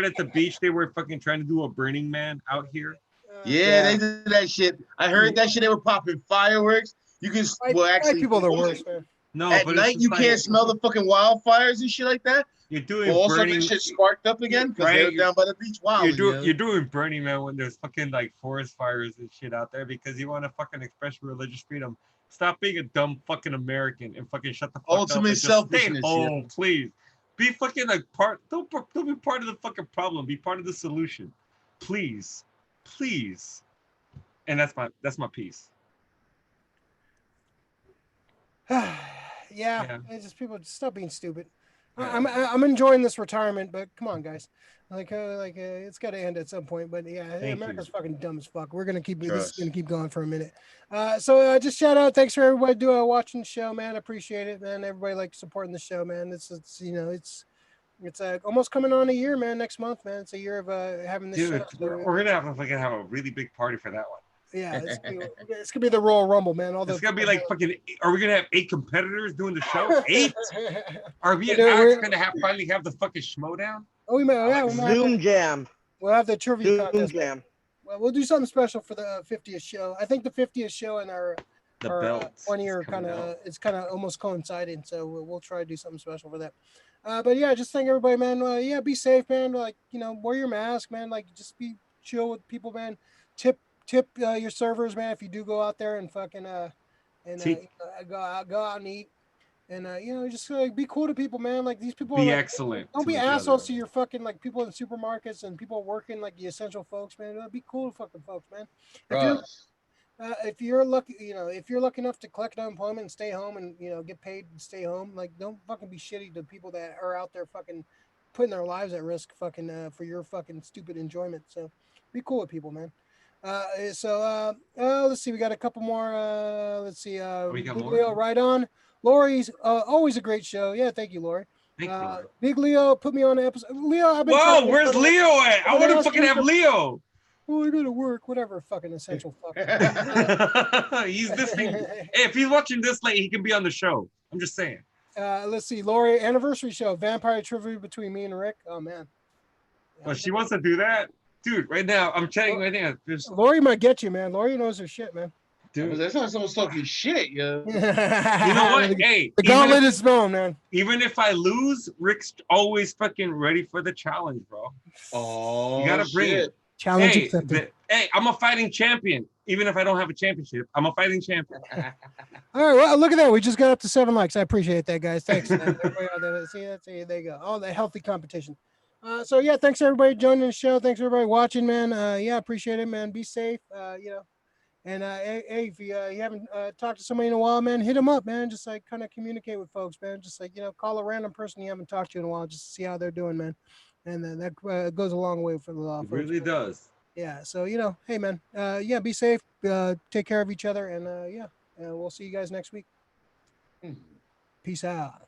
at the beach they were fucking trying to do a Burning Man out here. Yeah, they did that shit. I heard that shit. They were popping fireworks. You can actually people are the worst, man. No, at but night you can't smell the fucking wildfires and shit like that. You're doing All of a sudden Burning. this shit sparked up again because Right, they're down by the beach wild. You're doing Burning Man when there's fucking like forest fires and shit out there because you want to fucking express religious freedom. Stop being a dumb fucking American and fucking shut the fuck up. Ultimate And just stay selfishness. home, please. Be fucking like part. Don't be part of the fucking problem. Be part of the solution, please, please. And that's my piece. Yeah, it's just people just stop being stupid. I'm enjoying this retirement, but come on, guys. It's got to end at some point. But yeah, America's fucking dumb as fuck. We're gonna keep this is gonna keep going for a minute. So just shout out, thanks for everybody watching the show, man. I appreciate it, man. Everybody like supporting the show, man. It's almost coming on a year, man. Next month, man. It's a year of having this show. So We're gonna have a really big party for that one. Yeah, it's gonna be the Royal Rumble, man. It's gonna be like fucking. Are we gonna have 8 competitors doing the show? 8? Are we gonna finally have the fucking schmodown? Oh, we might. Zoom jam. We'll have the trivia Zoom contest. jam. Well, we'll do something special for the 50th show. I think the 50th show and our belt 1 year kind of almost coinciding. So we'll try to do something special for that. But yeah, just thank everybody, man. Be safe, man. Like, wear your mask, man. Like, just be chill with people, man. Tip your servers, man, if you do go out there and fucking go out and eat, and just be cool to people, man. Like, these people be are excellent. Don't be assholes to your fucking like people in supermarkets and people working like the essential folks, man. Be cool to fucking folks, man. If you're lucky, if you're lucky enough to collect unemployment and stay home and get paid and stay home, like, don't fucking be shitty to people that are out there fucking putting their lives at risk fucking for your fucking stupid enjoyment. So be cool with people, man. Let's see. We got a couple more. Let's see. We got Big more? Leo, right on. Lori's always a great show. Yeah, thank you, Lori. Thank you, Lori. Big Leo put me on the episode. Leo, I've been. Whoa, where's Leo at? I want to fucking have Leo. Oh, I gotta work. Whatever, fucking essential fuck. He's listening. Hey, if he's watching this late, he can be on the show. I'm just saying. Let's see. Lori, anniversary show, vampire trivia between me and Rick. Oh man. Well, she wants to do that. Dude, right now, I'm chatting right now. Lori might get you, man. Lori knows her shit, man. Dude, that's not someone talking shit, yo. You know what? Hey, the gauntlet is thrown, man. Even if I lose, Rick's always fucking ready for the challenge, bro. Oh, you gotta bring it. Challenge accepted. Hey, I'm a fighting champion. Even if I don't have a championship, I'm a fighting champion. All right, well, look at that. We just got up to 7 likes. I appreciate that, guys. Thanks. Everybody out there. See, there you go. All the healthy competition. So yeah, thanks everybody joining the show. Thanks everybody watching, man. Appreciate it, man. Be safe. And hey, if you haven't talked to somebody in a while, man, hit them up, man. Just like kind of communicate with folks, man. Just like call a random person you haven't talked to in a while, just to see how they're doing, man. And then that goes a long way for the law. It really does. Yeah. So hey, man. Be safe. Take care of each other, and we'll see you guys next week. Peace out.